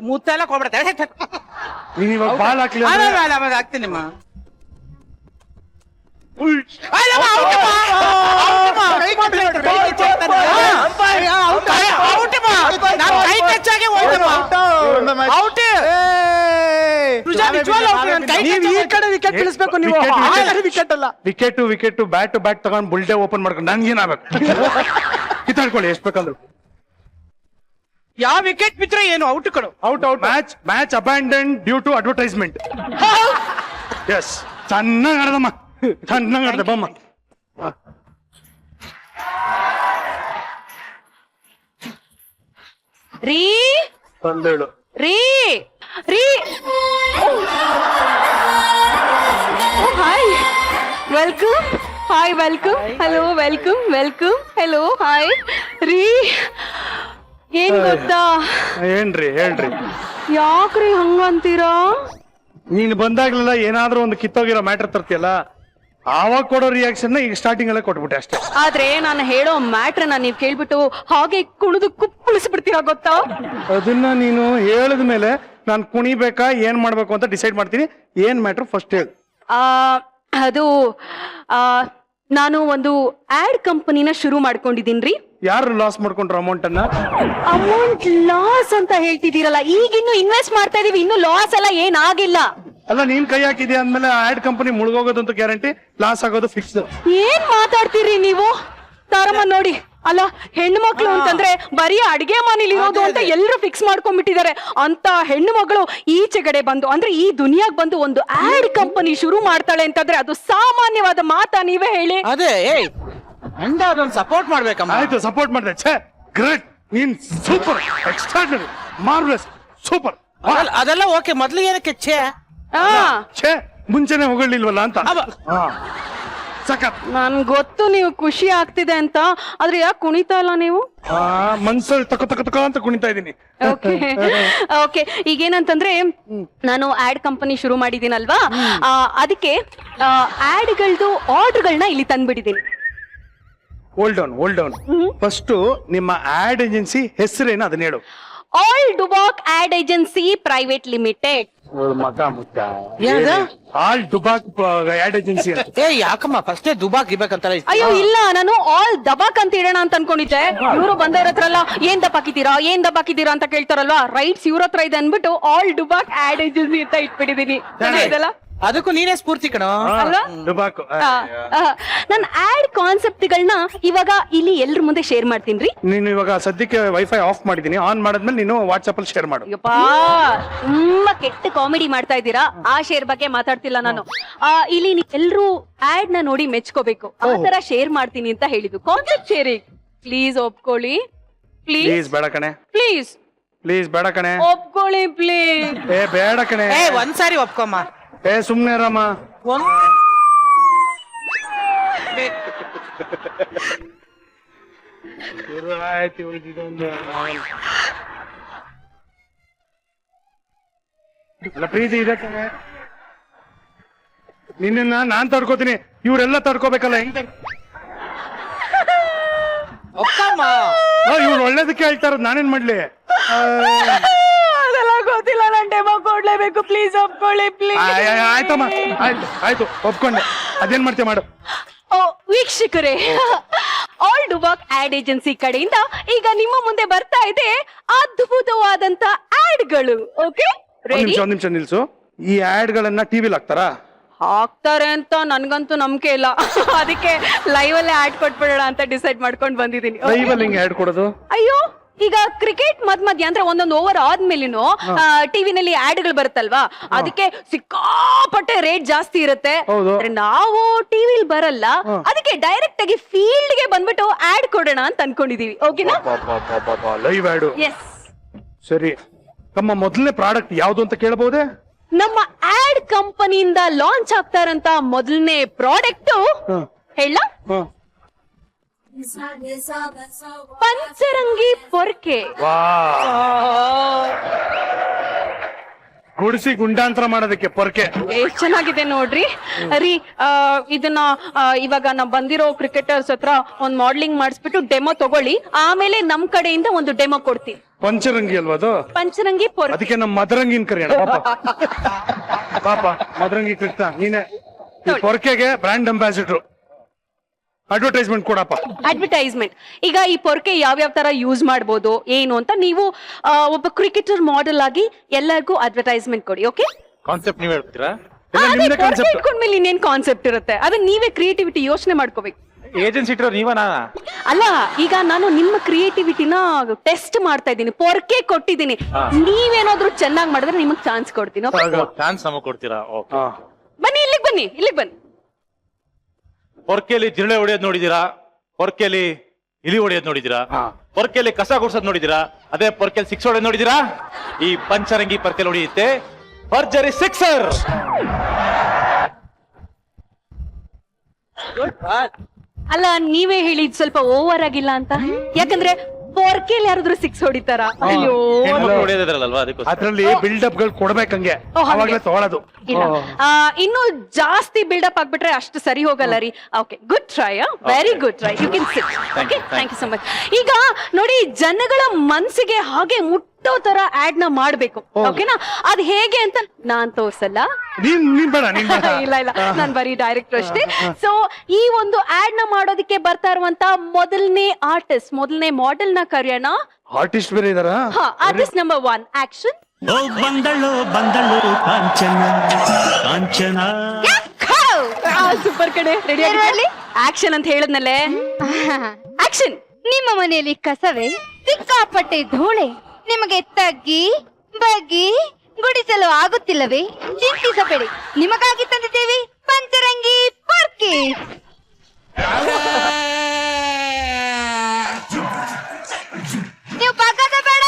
ಮುತ್ತೆಲ್ಲ ಕೊಡ್ಬಿಡ್ತಾರೆ. ನೀನ್ ಇವಾಗ ಬಾಲ್ ಹಾಕ್ಲಿ. ಹಾಕ್ತೀನಿಮ್ಮ. ವಿಕೆಟ್ ಬ್ಯಾಟ್ ತಗೊಂಡ್ ಬುಲ್ಡೆ ಓಪನ್ ಮಾಡ್ಕೊಂಡು ನನ್ಗೇನಾಗಬೇಕು? ಕಿತ್ತಾಡ್ಕೊಳ್ಳಿ ಎಷ್ಟು ಬೇಕಂದ್ರು. ಯಾವ ವಿಕೆಟ್ ಬಿದ್ರೆ ಏನು ಔಟ್ ಕಡು. Out. Match abandon due to advertisement. Yes, ಚೆನ್ನಾಗಿ ಆಡದಮ್ಮ, ಚೆನ್ನಾಗಿ ಆಡ್ದೆ ಬಮ್ಮ. ರೀ ತಂದೇಳು. ರೀ ರೀ hi welcome hi welcome hello welcome welcome hello hi ರೀ ಏನ್ ಗೊತ್ತಾ ಏನ್ರಿ ಹೇಳ್ರಿ. ಯಾಕ್ರಿ ಹಂಗಂತೀರಾ? ನೀನ್ ಬಂದಾಗ್ಲೆಲ್ಲ ಏನಾದ್ರೂ ಒಂದು ಕಿತ್ತೋಗಿರೋ ಮ್ಯಾಟರ್ ತರ್ತಿಯಲ್ಲ, ಆವಾಗ ಕೊಡೋ ರಿಯಾಕ್ಷನ್ ಈಗ ಸ್ಟಾರ್ಟಿಂಗ್ ಅಲ್ಲೇ ಕೊಟ್ಬಿಟ್ಟೆ ಅಷ್ಟೇ. ಆದ್ರೆ ನಾನು ಹೇಳೋ ಮ್ಯಾಟ್ರನ್ನ ನೀವ್ ಕೇಳ್ಬಿಟ್ಟು ಹಾಗೆ ಕುಣಿದು ಕುಪ್ಪಳಿಸ್ಬಿಡ್ತೀರಾ ಗೊತ್ತಾ? ಅದನ್ನ ನೀನು ಹೇಳಿದ ಮೇಲೆ ನಾನು ಕುಣಿಬೇಕಾ ಏನ್ ಮಾಡ್ಬೇಕು ಅಂತ ಡಿಸೈಡ್ ಮಾಡ್ತೀನಿ. ಏನ್ ಮ್ಯಾಟ್ರ್ ಫಸ್ಟ್ ಹೇಳು. ಅದು ನಾನು ಒಂದು ಆಡ್ ಕಂಪನಿನ ಶುರು ಮಾಡ್ಕೊಂಡಿದೀನ್ರಿ. ಯಾರು ಲಾಸ್ ಮಾಡ್ಕೊಂಡ್ರು ಅಮೌಂಟ್ ಅನ್ನ? ಅಮೌಂಟ್ ಲಾಸ್ ಅಂತ ಹೇಳ್ತಿದ್ದೀರಲ್ಲ, ಈಗಿನ್ನು ಇನ್ವೆಸ್ಟ್ ಮಾಡ್ತಾ ಇದೀವಿ, ಇನ್ನು ಲಾಸ್ ಎಲ್ಲ ಏನಾಗಿಲ್ಲ. ಅಲ್ಲ, ನೀನ್ ಕೈ ಹಾಕಿದ್ಯಾ ಅಂದ್ಮೇಲೆ ಆಡ್ ಕಂಪನಿ ಮುಳುಗೋಗೋದಂತೂ ಗ್ಯಾರಂಟಿ, ಲಾಸ್ ಆಗೋದು ಫಿಕ್ಸ್. ಏನ್ ಮಾತಾಡ್ತೀರಿ ನೀವು? ತಾರಮ್ಮ ನೋಡಿ, ಅಲ್ಲ ಹೆಣ್ಣು ಮಕ್ಳು ಅಂತಂದ್ರೆ ಬರೀ ಅಡಿಗೆ ಮನೇಲಿ ಇರೋದು ಅಂತ ಎಲ್ಲರೂ ಫಿಕ್ಸ್ ಮಾಡ್ಕೊಂಡ್ಬಿಟ್ಟಿದ್ದಾರೆ. ಅಂತ ಹೆಣ್ಣು ಮಗಳು ಈಚೆಗಡೆ ಬಂದು ಅಂದ್ರೆ ಈ ದುನಿಯಾಗ್ ಬಂದು ಒಂದು ಆಡ್ ಕಂಪನಿ ಶುರು ಮಾಡ್ತಾಳೆ ಅಂತಂದ್ರೆ ಅದು ಸಾಮಾನ್ಯವಾದ ಮಾತಾ? ನೀವೇ ಹೇಳಿ. ಅದೇ ಅಂಡ ಅದನ್ನ ಸಪೋರ್ಟ್ ಮಾಡ್ಬೇಕಮ್ಮ. ಆಯ್ತು, ಸಪೋರ್ಟ್ ಮಾಡಿದೆ. ಛೇ, ಗ್ರೇಟ್, ನೀನ್ ಸೂಪರ್, ಎಕ್ಸ್ಟ್ರಾರ್ಡಿನರಿ, ಮಾರ್ವೆಲಸ್, ಸೂಪರ್. ಅದೆಲ್ಲ ಓಕೆ, ಮೊದ್ಲು ಏನಕ್ಕೆ ಛೇ, ಮುಂಚೆನೆ ಹೊಗಳಿಲ್ವಲ್ಲ ಅಂತ. ಸಖತ್. ನನ್ ಗೊತ್ತು ನೀವು ಖುಷಿ ಆಗ್ತಿದೆ ಅಂತ, ಆದ್ರೆ ಯಾಕೆ ಕುಣಿತಾ ಇಲ್ಲ ನೀವು? ಮನ್ಸಲ್ಲಿ ತಕ ಅಂತ ಕುಣಿತಾ ಇದೀನಿ. ಓಕೆ, ಈಗೇನಂತಂದ್ರೆ ನಾನು ಆಡ್ ಕಂಪನಿ ಶುರು ಮಾಡಿದೀನಲ್ವಾ, ಅದಕ್ಕೆ ಆಡ್ಗಳದು ಆರ್ಡರ್ಗಳನ್ನ ಇಲ್ಲಿ ತಂದ್ಬಿಟ್ಟಿದ್ದೀನಿ. Hold down. ಫಸ್ಟ್ ನಿಮ್ಮ ಆಡ್ ಏಜೆನ್ಸಿ ಹೆಸರೇನು ಅದನ್ನ ಹೇಳು. All Dubak ad agency private limited. All Dubak ad agency. ಯಾಕಮ್ಮ ಫಸ್ಟ್ ದುಬಾಕ್ ಇರ್ಬೇಕಂತ? ಅಯ್ಯೋ ಇಲ್ಲ, ನಾನು ಆಲ್ ದಬಾಕ್ ಅಂತ ಇಡೋಣ ಅಂತ ಅನ್ಕೊಂಡಿದ್ದೆ. ಇವರು ಬಂದವ್ರ ಹತ್ರ ಎಲ್ಲ ಏನ್ ದಬಾಕಿದ್ದೀರಾ ಅಂತ ಕೇಳ್ತಾರಲ್ವಾ, ರೈಟ್ಸ್ ಇವ್ರ ಹತ್ರ ಇದೆ ಅನ್ಬಿಟ್ಟು ಆಲ್ ಡುಬಾಕ್ ಆಡ್ ಏಜೆನ್ಸಿ ಅಂತ ಇಟ್ಬಿಟ್ಟಿದೀನಿ. ಅದಕ್ಕೂ ನೀನೇ ಸ್ಫೂರ್ತಿ ಕಣೋ. ಡುಬಾಕ್. ನನ್ನ ಆಡ್ ಕಾನ್ಸೆಪ್ಟ್ಗಳನ್ನ ಇವಾಗ ಇಲ್ಲಿ ಎಲ್ರ ಮುಂದೆ ಶೇರ್ ಮಾಡ್ತೀನಿ ರೀ. ನೀನು ಇವಾಗ ಸದ್ಯಕ್ಕೆ ವೈಫೈ ಆಫ್ ಮಾಡಿದೀನಿ, ಆನ್ ಮಾಡಿದ್ಮೇಲೆ ನೀನು ವಾಟ್ಸ್ಆಪ್ ಅಲ್ಲಿ ಶೇರ್ ಮಾಡು. ಅಯ್ಯಪ್ಪಾ, ತುಂಬಾ ಕೆಟ್ಟ ಕಾಮಿಡಿ ಮಾಡ್ತಾ ಇದ್ದೀರಾ. ಆ ಶೇರ್ ಬಗ್ಗೆ ಮಾತಾಡ್ತಿಲ್ಲ ನಾನು. ಇಲ್ಲಿ ಎಲ್ರು ಆಡ್ ನ ನೋಡಿ ಮೆಚ್ಕೋಬೇಕು, ಆ ತರ ಶೇರ್ ಮಾಡ್ತೀನಿ ಅಂತ ಹೇಳಿದ್ದು. ಕಾನ್ಸೆಪ್ಟ್ ಶೇರಿಂಗ್ ಪ್ಲೀಸ್ ಒಪ್ಕೊಳ್ಳಿ. ಪ್ಲೀಸ್ ಬೇಡ ಕಣೆ. ಪ್ಲೀಸ್ ಬೇಡ ಕಣೆ. ಒಪ್ಕೊಳ್ಳಿ ಪ್ಲೀಸ್. ಬೇಡ ಕಣೆ. ಒಂದ್ಸಾರಿ ಒಪ್ಕೊಮ್ಮ. ಸುಮ್ನೆ ರಾಮ. ಪ್ರೀತಿ ಇದೆ ಕಣೆ. ನಿನ್ನ ನಾನ್ ತಡ್ಕೋತೀನಿ, ಇವ್ರೆಲ್ಲ ತಡ್ಕೋಬೇಕಲ್ಲ. ಹೆಂಗ್ ಇವ್ರು ಒಳ್ಳೇದಕ್ಕೆ ಹೇಳ್ತಾ ಇರೋದು, ನಾನೇನ್ ಮಾಡ್ಲಿ? ಅದೆಲ್ಲ ಗೊತ್ತಿಲ್ಲ, ನಾನು ಡೆಮೋ ಕೊಡ್ಲೇಬೇಕು. ಪ್ಲೀಸ್ ಒಪ್ಕೊಳ್ಳಿ ಪ್ಲೀಸ್. ಆಯ್ತಮ್ಮ, ಆಯ್ತು ಒಪ್ಕೊಂಡೆ. ಅದೇನ್ ಮಾಡ್ತೀಯ ಮಾಡು. ವೀಕ್ಷಕರೇ, ಆಲ್ ಡುಬಾಕ್ ಆಡ್ ಏಜೆನ್ಸಿ ಕಡೆಯಿಂದ ಈಗ ನಿಮ್ಮ ಮುಂದೆ ಬರ್ತಾ ಇದೆ ಅದ್ಭುತವಾದಂತ ಆಡ್ಗಳು. ಓಕೆ, ಒಂದ್ ನಿಮಿಷ ನಿಲ್ಸು. ಈ ಆಡ್ ಗಳನ್ನ ಟಿವಿಲಿ ಹಾಕ್ತಾರಾ? ಹಾಕ್ತಾರೆ ಅಂತ ನನ್ಗಂತೂ ನಂಬಿಕೆ ಇಲ್ಲ. ಅದಕ್ಕೆ ಲೈವ್ ಅಲ್ಲೇ ಆಡ್ ಕೊಟ್ಬಿಡೋಣ ಅಂತ ಡಿಸೈಡ್ ಮಾಡ್ಕೊಂಡು ಬಂದಿದ್ದೀನಿ. ಲೈವ್ ಅಲ್ಲಿ ಹೆಂಗ್ ಆಡ್ ಕೊಡೋದು? ಅಯ್ಯೋ, ಈಗ ಕ್ರಿಕೆಟ್ ಮಧ್ಯ ಅಂದ್ರೆ ಒಂದೊಂದು ಓವರ್ ಆದ್ಮೇಲಿನೂ ಟಿವಿನಲ್ಲಿ ಆಡ್ಗಳು ಬರುತ್ತಲ್ವಾ, ಅದಕ್ಕೆ ಸಿಕ್ಕಾಪಟ್ಟೆ ರೇಟ್ ಜಾಸ್ತಿ ಇರುತ್ತೆ. ನಾವು ಟಿವಿಲಿ ಬರಲ್ಲ, ಅದಕ್ಕೆ ಡೈರೆಕ್ಟ್ ಆಗಿ ಫೀಲ್ಡ್ ಗೆ ಬಂದ್ಬಿಟ್ಟು ಆಡ್ ಕೊಡೋಣ ಅಂತ ಅನ್ಕೊಂಡಿದೀವಿ. ಓಕೆನಾ? Live ad. ಎಸ್. ಸರಿ, ನಮ್ಮ ಮೊದಲನೇ ಪ್ರಾಡಕ್ಟ್ ಯಾವ್ದು ಅಂತ ಕೇಳಬಹುದೇ? ನಮ್ಮ ಆಡ್ ಕಂಪನಿಯಿಂದ ಲಾಂಚ್ ಆಗ್ತಾರಂತ ಮೊದಲನೇ ಪ್ರಾಡಕ್ಟ್ ಹೇಳ, ಪಂಚರಂಗಿ ಪೊರ್ಕೆ. ಗುಡಿಸಿ ಗುಂಡಾಂತರ ಮಾಡೋದಕ್ಕೆ ಪೊರ್ಕೆ. ಎಷ್ಟ್ ಚೆನ್ನಾಗಿದೆ ನೋಡ್ರಿ. ರೀ, ಇದನ್ನ ಇವಾಗ ನಾವ್ ಬಂದಿರೋ ಕ್ರಿಕೆಟರ್ಸ್ ಹತ್ರ ಒಂದ್ ಮಾಡಲಿಂಗ್ ಮಾಡಿಸ್ಬಿಟ್ಟು ಡೆಮೋ ತಗೊಳ್ಳಿ, ಆಮೇಲೆ ನಮ್ ಕಡೆಯಿಂದ ಒಂದು ಡೆಮೋ ಕೊಡ್ತೀವಿ. ಪಂಚರಂಗಿ ಅಲ್ವಾ ಅದು? ಪಂಚರಂಗಿ ಪೊರ್ಕೆ. ಅದಕ್ಕೆ ನಮ್ಮ ಮದರಂಗಿನ ಕರೆಯೋಣ. ಪಾಪ ಮದರಂಗಿ ಕೃಷ್ಣ, ನೀನೆ ಈ ಪೊರ್ಕೆಗೆ ಬ್ರ್ಯಾಂಡ್ ಅಂಬಾಸಿಡರ್. ಅಡ್ವರ್ಟೈಸ್ಮೆಂಟ್ ಕೊಡಪ್ಪ. ಅಡ್ವರ್ಟೈಸ್ಮೆಂಟ್. ಈಗ ಈ ಪೊರ್ಕೆ ಯಾವ್ಯಾವ ತರ ಯೂಸ್ ಮಾಡ್ಬೋದು ಏನು ಅಂತ ನೀವು ಒಬ್ಬ ಕ್ರಿಕೆಟರ್ ಮಾಡೆಲ್ ಆಗಿ ಎಲ್ಲರಿಗೂ ಅಡ್ವರ್ಟೈಸ್ಮೆಂಟ್ ಕೊಡಿ. ಓಕೆ, ಕಾನ್ಸೆಪ್ಟ್ ನೀವ್ ಹೇಳ್ತೀರಾ? ಇಟ್ಕೊಂಡ್ಮೇಲೆ ಇನ್ನೇನ್ ಕಾನ್ಸೆಪ್ಟ್ ಇರುತ್ತೆ, ಅದನ್ನ ನೀವೇ ಕ್ರಿಯೇಟಿವಿಟಿ ಯೋಚನೆ ಮಾಡ್ಕೋಬೇಕು. ಏಜೆನ್ಸಿ ಇಟ್ಟರೋ ನೀವನಾ? ಅಲ್ಲ, ಈಗ ನಾನು ನಿಮ್ಮ ಕ್ರಿಯೇಟಿವಿಟಿನ ಟೆಸ್ಟ್ ಮಾಡ್ತಾ ಇದ್ದೀನಿ, ಪೊರ್ಕೆ ಕೊಟ್ಟಿದ್ದೀನಿ. ನೀವೇನಾದ್ರೂ ಚೆನ್ನಾಗಿ ಮಾಡಿದ್ರೆ ನಿಮಗ್ ಚಾನ್ಸ್ ಕೊಡ್ತೀನಿ. ಚಾನ್ಸ್ ನಮಗ್ ಕೊಡ್ತೀರಾ? ಬನ್ನಿ, ಇಲ್ಲಿಗೆ ಬನ್ನಿ. ಪೊರ್ಕೆಲಿ ಜಿರಳೆ ಹೊಡೆಯೋದ್ ನೋಡಿದೀರಾ? ಪೊರ್ಕೆಲಿ ಇಲಿ ಹೊಡೆಯೋದ್ ನೋಡಿದಿರಾ? ಪೊರ್ಕೆಲಿ ಕಸ ಗುಡ್ಸೋದ್ ನೋಡಿದಿರಾ? ಅದೇ ಪೊರ್ಕೆಲ್ ಸಿಕ್ಸ್ ಹೊಡೆಯೋದ್ ನೋಡಿದಿರಾ? ಈ ಪಂಚರಂಗಿ ಪೊರ್ಕೆಲ್ ಹೊಡೆಯುತ್ತೆ ಭರ್ಜರಿ ಸಿಕ್ಸರ್. ಅಲ್ಲ ನೀವೇ ಹೇಳಿ ಇದ್ ಸ್ವಲ್ಪ ಓವರ್ ಆಗಿಲ್ಲ ಅಂತ. ಯಾಕಂದ್ರೆ ಪೊರ್ಕೆಲ್ ಯಾರಾದ್ರೂ ಸಿಕ್ಸ್ ಹೊಡಿತಾರ? ಅಯ್ಯೋ ಹೆಣ್ಮಕ್ಳು ಹೊಡೆಯೋದ್ರಲ್ವಾ ಅದಕ್ಕೋಸ್ಕರ. ಅದ್ರಲ್ಲಿ ಬಿಲ್ಡಪ್ ಗಳು ಕೊಡ್ಬೇಕಂಗೆ, ಅವಾಗ್ಲೇ ತಗೊಳ್ಳೋದು. ಇಲ್ಲ ಇನ್ನು ಜಾಸ್ತಿ ಬಿಲ್ಡಪ್ ಆಗ್ಬಿಟ್ರೆ ಅಷ್ಟು ಸರಿ ಹೋಗಲ್ಲ ರೀ. Okay, good try, very good try. You can sit. Okay, thank you so much. ಈಗ ನೋಡಿ, ಜನಗಳ ಮನ್ಸಿಗೆ ಹಾಗೆ ಮುಟ್ಟೋ ತರ ಆಡ್ ನ ಮಾಡ್ಬೇಕು. ಓಕೆನಾ? ಅದ್ ಹೇಗೆ ಅಂತ ನಾನ್ ತೋರ್ಸಲ್ಲ. ನೀನ್ ಬೇಡ. ಇಲ್ಲ ಇಲ್ಲ, ನಾನ್ ಬರೀ ಡೈರೆಕ್ಟರ್ ಅಷ್ಟೇ. ಸೊ ಈ ಒಂದು ಆಡ್ ನ ಮಾಡೋದಕ್ಕೆ ಬರ್ತಾ ಇರುವಂತ ಮೊದಲನೇ ಆರ್ಟಿಸ್ಟ್, ಮೊದಲನೇ ಮಾಡೆಲ್ ನ ಕರೆಯೋಣ. ಆರ್ಟಿಸ್ಟ್ ಬೇರೆ ಇದಾರ? Artist number 1, action. ಬಂದಳು ಕಾಂಚನ ಕಾಂಚನ. ಸೂಪರ್ ಕಡೆ, ರೆಡಿ ಆಗಿ ಆಕ್ಷನ್ ಅಂತ ಹೇಳದ್ನಲ್ಲೇ. ಆಕ್ಷನ್. ನಿಮ್ಮ ಮನೆಯಲ್ಲಿ ಕಸವೇ ಸಿಕ್ಕಾಪಟ್ಟೆ ಧೂಳೆ, ನಿಮಗೆ ತಗ್ಗಿ ಬಗ್ಗಿ ಗುಡಿಸಲು ಆಗುತ್ತಿಲ್ಲವೇ? ಚಿಂತಿಸಬೇಡಿ, ನಿಮಗಾಗಿ ತಂದಿದ್ದೇವೆ ಪಂಚರಂಗಿ ಪೊರ್ಕೆ. ನೀವು ಪಕ್ಕದ ಬೇಡ,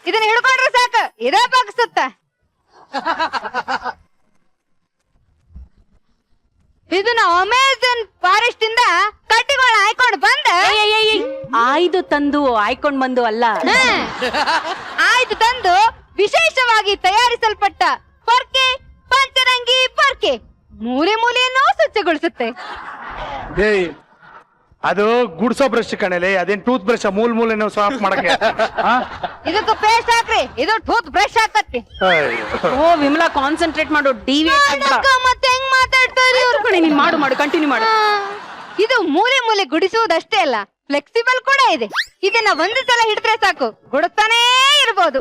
ಇದನ್ನ ಹಿಡ್ಕೊಂಡ್ರೆ ಸಾಕು, ಇದೇ ಪಕ್ಕಸುತ್ತ. ಇದನ್ನ ಅಮೆಜಾನ್ ಫಾರೆಸ್ಟ್ ಇಂದ ಕಟ್ಟಿಗಳ ಆಯ್ಕೊಂಡು ಬಂದ. ಆಯ್ದು ತಂದು ಆಯ್ಕೊಂಡ್ ಬಂದು ಅಲ್ಲ, ಆಯ್ದು ತಂದು ವಿಶೇಷವಾಗಿ ತಯಾರಿಸಲ್ಪಟ್ಟ ಪೊರ್ಕೆ, ಪಂಚರಂಗಿ ಪೊರ್ಕೆ ಮೂಲೆ ಮೂಲೆಯನ್ನು ಸ್ವಚ್ಛಗೊಳಿಸುತ್ತೆ. ಏಯ್, ಅದು ಗುಡ್ಸೋ ಬ್ರಷ್ ಕಣಲೆ, ಅದೇನ್ ಟೂತ್ ಬ್ರಷ್ ಮೂಲೆನೋ ಸಾಫ್ ಮಾಡಕ್ಕೆ. ಇದಕ್ಕೆ ಪೇಸ್ಟ್ ಹಾಕ್ರಿ, ಇದು ಟೂತ್ ಬ್ರಷ್ ಹಾಕತ್ತಿ. ಓ ವಿಮಲಾ, ಕಾನ್ಸಂಟ್ರೇಟ್ ಮಾಡು. ಮತ್ತೆ ಹೆಂಗ್ ಮಾತಾಡ್ತಾರೆ ಇವ್ರು? ನೀನ್ ಮಾಡು, ಕಂಟಿನ್ಯೂ ಮಾಡು. ಇದು ಮೂಲೆ ಮೂಲೆ ಗುಡಿಸುವುದಷ್ಟೇ ಅಲ್ಲ, ಫ್ಲೆಕ್ಸಿಬಲ್ ಕೂಡ ಇದೆ. ಇದನ್ನ ಒಂದು ಸಲ ಹಿಡಿದ್ರೆ ಸಾಕು, ಗುಡುತ್ತಾನೇ ಇರ್ಬೋದು.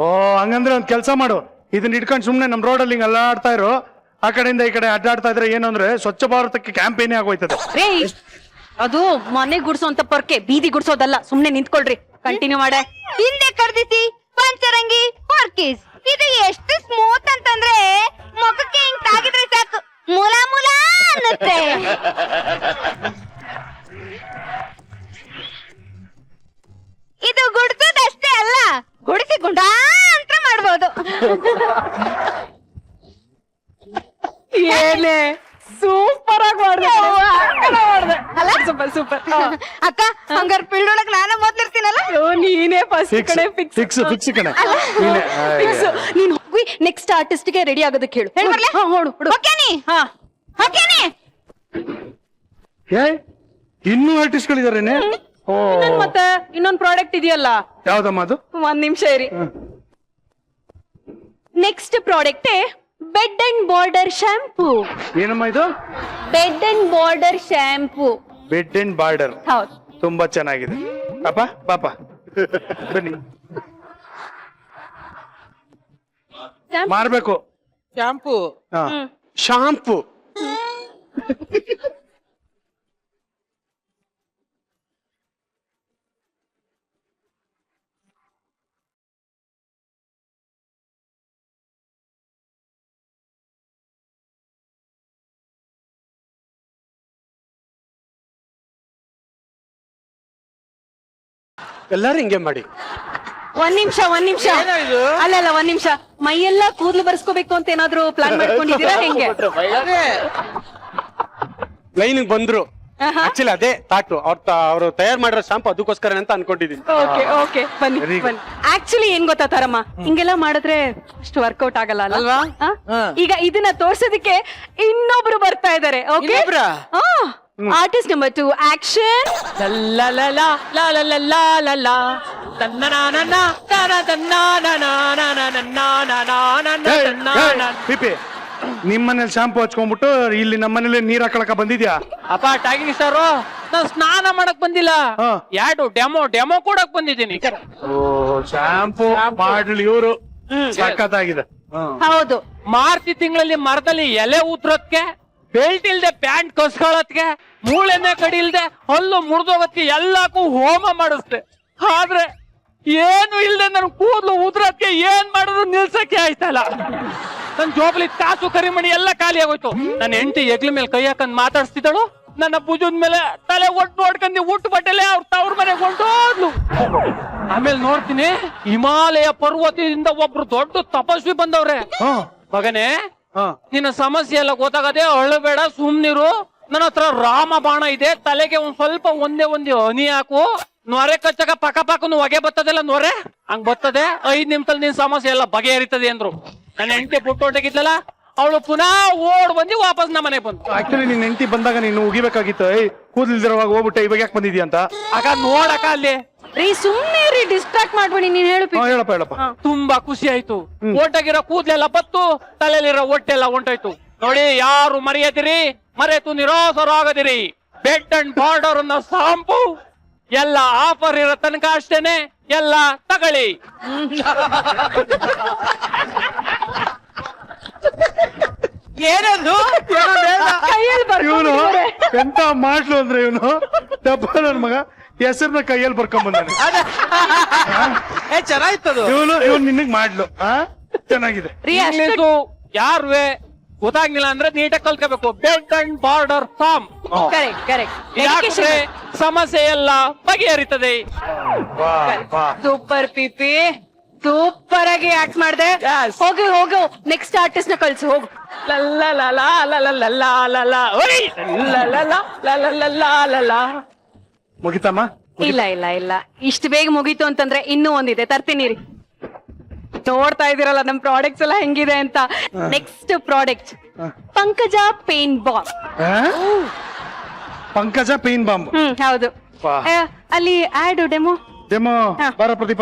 ಓ, ಹಂಗಂದ್ರೆ ಒಂದ್ ಕೆಲ್ಸ ಮಾಡು, ಇದನ್ನ ಇಟ್ಕೊಂಡು ಸುಮ್ನೆ ನಮ್ ರೋಡಲ್ಲಿ ಹಿಂಗ್ ಅಲ್ಲಾಡ್ತಾ ಇರೋ. ಆ ಕಡೆಯಿಂದ ಈ ಕಡೆ ಅಡ್ಡಾಡ್ತಾ ಇದ್ರೆ ಏನು ಅಂದ್ರೆ ಸ್ವಚ್ಛ ಭಾರತಕ್ಕೆ ಕ್ಯಾಂಪೇನ್ ಆಗೋಯ್ತದೆ. ಅದು ಮನೆ ಗುಡ್ಸೋಂತ ಪೊರ್ಕೆ, ಬೀದಿ ಗುಡ್ಸೋದಲ್ಲ. ಸುಮ್ನೆ ನಿಂತ್ಕೊಳ್ರಿ, ಕಂಟಿನ್ಯೂ ಮಾಡೆ. ಹಿಂದೆ ಕರ್ದಿಸಿ ಪಂಚರಂಗಿ ಪೊರ್ಕೀಸ್. ಇದು ಎಷ್ಟು ಸ್ಮೂತ್ ಅಂತಂದ್ರೆ ಮುಖಕ್ಕೆ ಹಿಂಗ್ ತಾಗಿದ್ರೆ ಸಾಕು, ಮುಲ ಮುಲ ಅನ್ನುತ್ತೆ. ಇದು ಗುಡ್ಸೋದಷ್ಟೇ ಅಲ್ಲ, ಗುಡಿಸಿ ಗುಂಡಾ ಅಂತ ಮಾಡ್ಬೋದು. ಏನೇ ಸೂಪರ್ ಆಗಿ ಮಾಡಿದೆ. Super super. ಅಕ್ಕ, ಹಂಗಾರೆ ಫೀಲ್ಡ್ ಒಳಗ್ ನಾನೇ ಮೊದ್ಲಿರ್ತೀನಲ್ಲ. ನೀನೇ ಫಸ್ಟ್ ಕಡೆ ಫಿಕ್ಸ್ ಕಣೆ. ಫಿಕ್ಸ್. ನೀನ್ ಹೋಗಿ ನೆಕ್ಸ್ಟ್ ಆರ್ಟಿಸ್ಟ್ ಗೆ ರೆಡಿ ಆಗೋದಕ್ಕೆ ಹೇಳು. ಇನ್ನೂ ಆರ್ಟಿಸ್ಟ್ ಗಳಿದಾರೇನೆ? ಮತ್ತೆ ಇನ್ನೊಂದ್ ಪ್ರಾಡಕ್ಟ್ ಇದೆಯಲ್ಲ. ಯಾವ್ದಮ್ಮ ಅದು? ಒಂದ್ ನಿಮಿಷ ಇರಿ. Next product bed and border shampoo. ಏನಮ್ಮ ಇದು? Bed and border shampoo. Bed and border. ಹೌದು, ತುಂಬಾ ಚೆನ್ನಾಗಿದೆ. ಪಾಪ ಬನ್ನಿ, ಮಾರ್ಬೇಕು. ಶಾಂಪೂ. ಶಾಂಪು. ಎಲ್ಲಾರು ಹಿಂಗೆ ಮಾಡಿ. ಒಂದ್ ನಿಮಿಷ ಅಲ್ಲ ಒಂದ್ ನಿಮಿಷ. ಮೈಯೆಲ್ಲ ಕೂದಲು ಬರ್ಸ್ಕೋಬೇಕು ಅಂತ ಏನಾದ್ರು ಪ್ಲಾನ್ ಮಾಡ್ಕೊಂಡಿದ್ದೀರಾ ಹೆಂಗೆ? ಲೈನ್ ಬಂದ್ರು. ಆಕ್ಚುಲಿ ಅದೇ ತಾಟು ಅವ್ರು ತಯಾರು ಮಾಡಿರೋ ಶಾಂಪು ಅದಕ್ಕೋಸ್ಕರ ಅಂತ ಅನ್ಕೊಂಡಿದೀನಿ. ಓಕೆ ಬನ್ನಿ. ಆಕ್ಚುಲಿ ಏನ್ ಗೊತ್ತಾ ತಾರಮ್ಮ, ಹಿಂಗೆಲ್ಲ ಮಾಡಿದ್ರೆ ಅಷ್ಟು ವರ್ಕೌಟ್ ಆಗಲ್ಲ ಅಲ್ವಾ? ಈಗ ಇದನ್ನ ತೋರ್ಸೋದಕ್ಕೆ ಇನ್ನೊಬ್ರು ಬರ್ತಾ ಇದಾರೆ. Okay, artist number 2, action. ನಿಮ್ಮನೇಲಿ ಶಾಂಪು ಹಚ್ಕೊಂಡ್ಬಿಟ್ಟು ಇಲ್ಲಿ ನಮ್ಮನೇಲಿ ನೀರ್ ಹಾಕೊಳಕ ಬಂದಿದ್ಯಾ? ಅಪ್ಪ ಟಾಗಿನಿ ಸರ್, ನಾನ್ ಸ್ನಾನ ಮಾಡಕ್ ಬಂದಿಲ್ಲ, ಯಾಡು ಡೆಮೋ ಕೊಡಕ್ ಬಂದಿದ್ದೀನಿ. ಓ, ಶಾಂಪು ಮಾಡ್ಲಿ ಇವರು. ಸಖತ್ತಾಗಿದೆ. ಹೌದು, ಮಾರ್ಚ್ ತಿಂಗಳಲ್ಲಿ ಮರದಲ್ಲಿ ಎಲೆ ಊದ್ರೋದ್ಕೆ, ಬೆಲ್ಟ್ ಇಲ್ದೆ ಪ್ಯಾಂಟ್ ಕಸ್ಕೊಳತ್ಗೆ, ಮೂಳೆನೆ ಕಡಿಲ್ದೆ ಹಲ್ಲು ಮುರಿದೋಗತ್ಗೆ ಎಲ್ಲಕ್ಕೂ ಹೋಮ ಮಾಡಿಸ್ದೆ. ಆದ್ರೆ ಏನು ಇಲ್ದೆ ನನ್ ಕೂದಲು ಉದ್ರಕ್ಕೆ ಏನ್ ಮಾಡಿದ್ರು ನಿಲ್ಸಕ್ಕೆ ಆಯ್ತಲ್ಲ. ನನ್ ಜೋಬಲಿ ಕಾಸು ಕರಿಮಣಿ ಎಲ್ಲ ಖಾಲಿ ಆಗೋಯ್ತು. ನನ್ನ ಹೆಂಡತಿ ಎಗ್ಲ ಮೇಲೆ ಕೈ ಹಾಕಂದ್ ಮಾತಾಡ್ಸ್ತಿದ್ದಳು, ನನ್ನ ಭುಜದ ಮೇಲೆ ತಲೆ ಒಟ್ಟು ನೋಡ್ಕೊಂಡು ಊಟ ಬಟ್ಟೆಲೆ ಅವ್ರ ತವ್ರ ಮನೆಗೆ ಹೊಂಟೋದ್ಲು. ಆಮೇಲೆ ನೋಡ್ತೀನಿ ಹಿಮಾಲಯ ಪರ್ವತದಿಂದ ಒಬ್ರು ದೊಡ್ಡ ತಪಸ್ವಿ ಬಂದವ್ರೆ. ಮಗನೇ, ನಿನ್ನ ಸಮಸ್ಯೆ ಎಲ್ಲ ಗೊತ್ತಾಗದೆ ಅಳಬೇಡ, ಸುಮ್ನಿರು. ನನ್ನ ಹತ್ರ ರಾಮ ಬಾಣ ಇದೆ, ತಲೆಗೆ ಒಂದ್ ಸ್ವಲ್ಪ ಒಂದೇ ಹನಿ ಹಾಕು, ನೊರೆ ಕಚ್ಚಕ ಪಕ್ಕ ಪಕ್ಕನು ಹೊಗೆ ಬರ್ತದಲ್ಲ ನೊರೆ, ಹಂಗ್ ಬರ್ತದೆ. 5 ನಿಮಿಷದಲ್ಲಿ ನಿನ್ ಸಮಸ್ಯೆ ಎಲ್ಲ ಬಗೆಹರಿತದೆ ಅಂದ್ರು. ನನ್ನ ಹೆಂಡತಿ ಪುಟ್ಟು ಹೊಂಟೋಗಿದ್ಲಲ್ಲ, ಅವಳು ಪುನಃ ಓಡ್ ಬಂದು ವಾಪಸ್ ನಮ್ಮ ಮನೆಗೆ ಬಂದು. ಆಕ್ಚುಲಿ ನಿನ್ ಹೆಂಡತಿ ಬಂದಾಗ ನೀನು ಉಗಿಬೇಕಾಗಿತ್ತು. ಕೂದಲಿಲ್ದಿರುವಾಗ ಹೋಗ್ಬಿಟ್ಟೆ ಇವಾಗ ಯಾಕೆ ಬಂದಿದ್ಯಾ ಅಂತ. ಆಗ ನೋಡಕ ಅಲ್ಲಿ ರೀ ಸುಮ್ನೆ ರೀ, ಡಿಸ್ಟ್ರಾಕ್ಟ್ ಮಾಡ್ಬೇಡಿ, ನೀನ್ ಹೇಳು ಹಾ, ಹೇಳಪ್ಪ. ತುಂಬಾ ಖುಷಿ ಆಯ್ತು. ಒಟ್ಟಾಗಿರೋ ಕೂದ್ಲೆಲ್ಲ ಬತ್ತು, ತಲೆಯಲ್ಲಿರೋ ಹೊಟ್ಟೆಲ್ಲ ಹೊಂಟೋಯ್ತು. ನೋಡಿ, ಯಾರು ಮರೆಯದಿರಿ, ಮರೆತು ನಿರಾಸರಾಗದಿರಿ. ಬೆಡ್ ಅಂಡ್ ಬಾರ್ಡರ್ ಅನ್ನ ಸಾಂಪು ಎಲ್ಲ ಆಫರ್ ಇರೋ ತನಕ ಅಷ್ಟೇನೆ, ಎಲ್ಲ ತಗೊಳ್ಳಿ. ಏನದು? ಇವನು ಎಂತ ಮಾಡ್ಲು ಅಂದ್ರೆ ಇವನು ಡಬ್ಬ ನನ್ ಮಗ ಹೆಸರನ್ನ ಕೈಯಲ್ಲಿ ಬರ್ಕೊಂಡ್ ಬಂದಾನೆ. ಚೆನ್ನಾಗಿತ್ತದು. ಇವನು ನಿನಗ್ ಮಾಡ್ಲು. ಚೆನ್ನಾಗಿದೆ. ಇಂಗ್ಲೀಷು ಯಾರುವೆ ಗೊತ್ತಾಗ್ಲಿಲ್ಲ ಅಂದ್ರೆ ನೀಟಾಗಿ ಕಲ್ಕೋಬೇಕು. ಬೆಡ್ ಅಂಡ್ ಬಾರ್ಡರ್ ಫಾರ್ಮ್ ಯಾಕಂದ್ರೆ ಸಮಸ್ಯೆ ಎಲ್ಲ ಬಗೆಹರಿತದೆ. ಸೂಪರ್ ಪಿಪಿ, ಸೂಪರ್ ಆಗಿ ಆಕ್ಟ್ ಮಾಡ್ದೆ. ಹೋಗು ನೆಕ್ಸ್ಟ್ ಆರ್ಟಿಸ್ಟ್ ನ ಕಳ್ಸು, ಹೋಗು. ಮುಗಿತಮ್ಮ? ಇಲ್ಲ ಇಷ್ಟು ಬೇಗ ಮುಗೀತು ಅಂತಂದ್ರೆ ಇನ್ನೂ ಒಂದಿದೆ, ತರ್ತೀನಿ ರೀ. ನೋಡ್ತಾ ಇದೀರಲ್ಲ ನಮ್ ಪ್ರಾಡಕ್ಟ್ಸ್ ಎಲ್ಲ ಹೆಂಗಿದೆ ಅಂತ. ನೆಕ್ಸ್ಟ್ ಪ್ರಾಡಕ್ಟ್ ಪಂಕಜ ಪೇನ್ ಬಾಂಬ್. ಪಂಕಜ ಪೇನ್ ಬಾಂಬ್. ಹೌದು. ಅಲ್ಲಿ ಆಡ್ ಡೆಮೋ ಬರ ಪ್ರದೀಪ.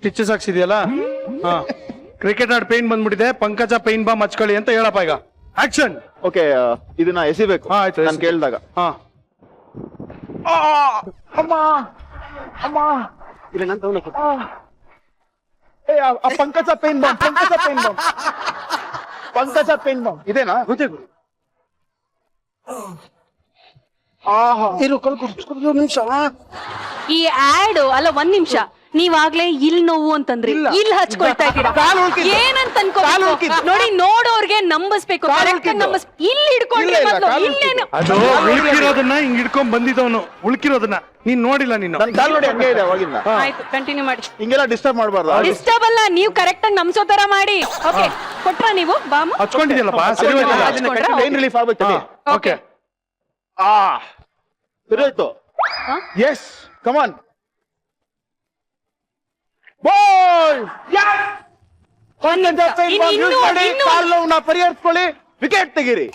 ಟಿಚ್ಚಸ್ ಹಾಕ್ಸಿದ್ಯಲ್ಲ, ಕ್ರಿಕೆಟ್ ಆಡ್ ಪೇನ್ ಬಂದ್ಬಿಟ್ಟಿದೆ. ಪಂಕಜ ಪೇನ್ ಬಾಂಬ್ ಹಚ್ಕೊಳ್ಳಿ ಅಂತ ಹೇಳಪ್ಪ. ಈಗ ಆಕ್ಷನ್. ಓಕೆ, ಇದನ್ನ ಎಸಿಬೇಕು. ಆಯ್ತು, ನಾನು ಕೇಳಿದಾಗ. ಪಂಕಜ ಪೇನ್ ಬಾಂಬ್, ಪಂಕಜ ಪೇನ್ ಬಾಂಬ್ ಇದೇನಾ? ನಿಮಿಷ. ಈ ಆಡ್ ಅಲ್ಲ, 1 ನಿಮಿಷ. ನೀವಾಗ್ಲೇ ಇಲ್ಲಿ ನೋವು ಅಂತಂದ್ರಿ, ಇಲ್ಲಿ ಹಚ್ಕೊಳ್ತಾ ಇದ್ದೀರಾ. ಏನಂತ ಅನ್ಕೋಬೇಕು ನೋಡಿ, ನೋಡೋರ್ಗೆ ನಂಬಿಸ್ಬೇಕು. ಇಲ್ಲಿ ಹಿಡ್ಕೊಂಡ್ರೆ ಇಲ್ಲೇನು ಅದು ಉಳ್ಕಿರೋದನ್ನ ಹಿಂಗ್ ಹಿಡ್ಕೊಂಡ್ ಬಂದಿದ್ದವನು. ಉಳ್ಕಿರೋದನ್ನ ನೀನ್ ನೋಡಿಲ್ಲ. ನೀನು ನನ್ ಕಾಲ್ ನೋಡಿ ಹಂಗೆ ಇದೆ ಅವಾಗಿಂದ. ಆಯ್ತು, ಕಂಟಿನ್ಯೂ ಮಾಡಿ. ಹಿಂಗೆಲ್ಲ ಡಿಸ್ಟರ್ಬ್ ಮಾಡಬಾರ್ದು. ಡಿಸ್ಟರ್ಬ್ ಅಲ್ಲ, ನೀವು ಕರೆಕ್ಟ್ ಆಗಿ ನಮ್ಸೋ ತರ ಮಾಡಿ. ಓಕೆ, ಕೊಟ್ರ ನೀವು ಬಾಮು ಹಚ್ಕೊಂಡಿದ್ಯಲ್ಲಪ್ಪ, ಸರಿ ಹೋಯ್ತಲ್ಲ? ಪೇನ್ ರಿಲೀಫ್ ಆಗ್ಬೇಕು. ಓಕೆ. ಸರಿ ಹೋಯ್ತು. ಎಸ್, ಕಮಾನ್ ಬಾಯ್. ಪರಿಹರಿಸ್ಕೊಳ್ಳಿ, ವಿಕೆಟ್ ತೆಗೀರಿ.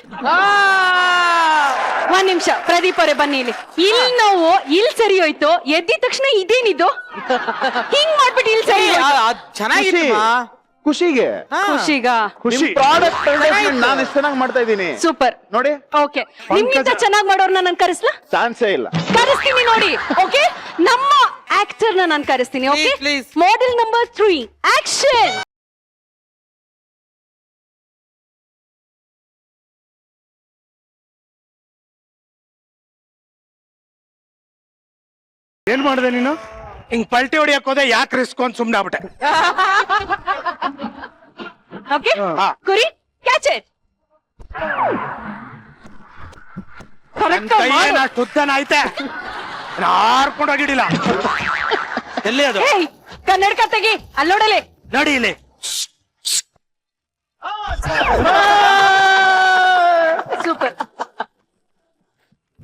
1 ನಿಮಿಷ. ಪ್ರದೀಪ್ ಅವರೇ ಬನ್ನಿ ಇಲ್ಲಿ. ಇಲ್ಲಿ ನೋವು ಇಲ್ಲಿ ಸರಿ ಹೋಯ್ತು, ಎದ್ದಿದ ತಕ್ಷಣ ಇದೇನಿದು ಹಿಂಗ್ ಮಾಡ್ಬಿಟ್ಟು ಇಲ್ಲಿ ಸರಿ ಚೆನ್ನಾಗಿತ್ತು. ಖುಷಿಗೆ, ಖುಷಿ. ಪ್ರಾಡಕ್ಟ್ ನಾನು ಇಷ್ಟು ಚೆನ್ನಾಗಿ ಮಾಡ್ತಾ ಇದ್ದೀನಿ. ಸೂಪರ್ ನೋಡಿ. ಓಕೆ, ನಿಮ್ಗಿಂತ ಚೆನ್ನಾಗಿ ಮಾಡೋರ್ನ ನಾನು ಕರೆಸ್ಲಾ? ಚಾನ್ಸೇ ಇಲ್ಲ. ಕರೆಸ್ತೀನಿ ನೋಡಿ. ಓಕೆ, ನಮ್ಮ ಆಕ್ಟರ್ ನ ನಾನು ಕರೆಸ್ತೀನಿ. Okay, Please. Model number 3 action. ಏನ್ ಮಾಡಿದೆ ನೀನು? ಹಿಂಗ್ ಪಲ್ಟಿ ಹೊಡಿಯಕ್ ಹೋದೆ, ಯಾಕೆ ರಿಸ್ಕ್ ಅಂತ ಸುಮ್ನೆ ಆಗ್ಬಿಟ್ಟೆ. ಓಕೆ, ಕುರಿ ಕ್ಯಾಚ್ ಇಟ್. ಉದ್ದನ ಐತೆ, ಹಾರ್ಕೊಂಡು ಹೋಗಿಡಿಲ್ಲ. ಎಲ್ಲಿ ಅದು? ಕನ್ನಡಕ ತೆಗಿ, ಅಲ್ಲೋಡಲೆ ನೋಡಿ ಇಲ್ಲಿ. ಸೂಪರ್.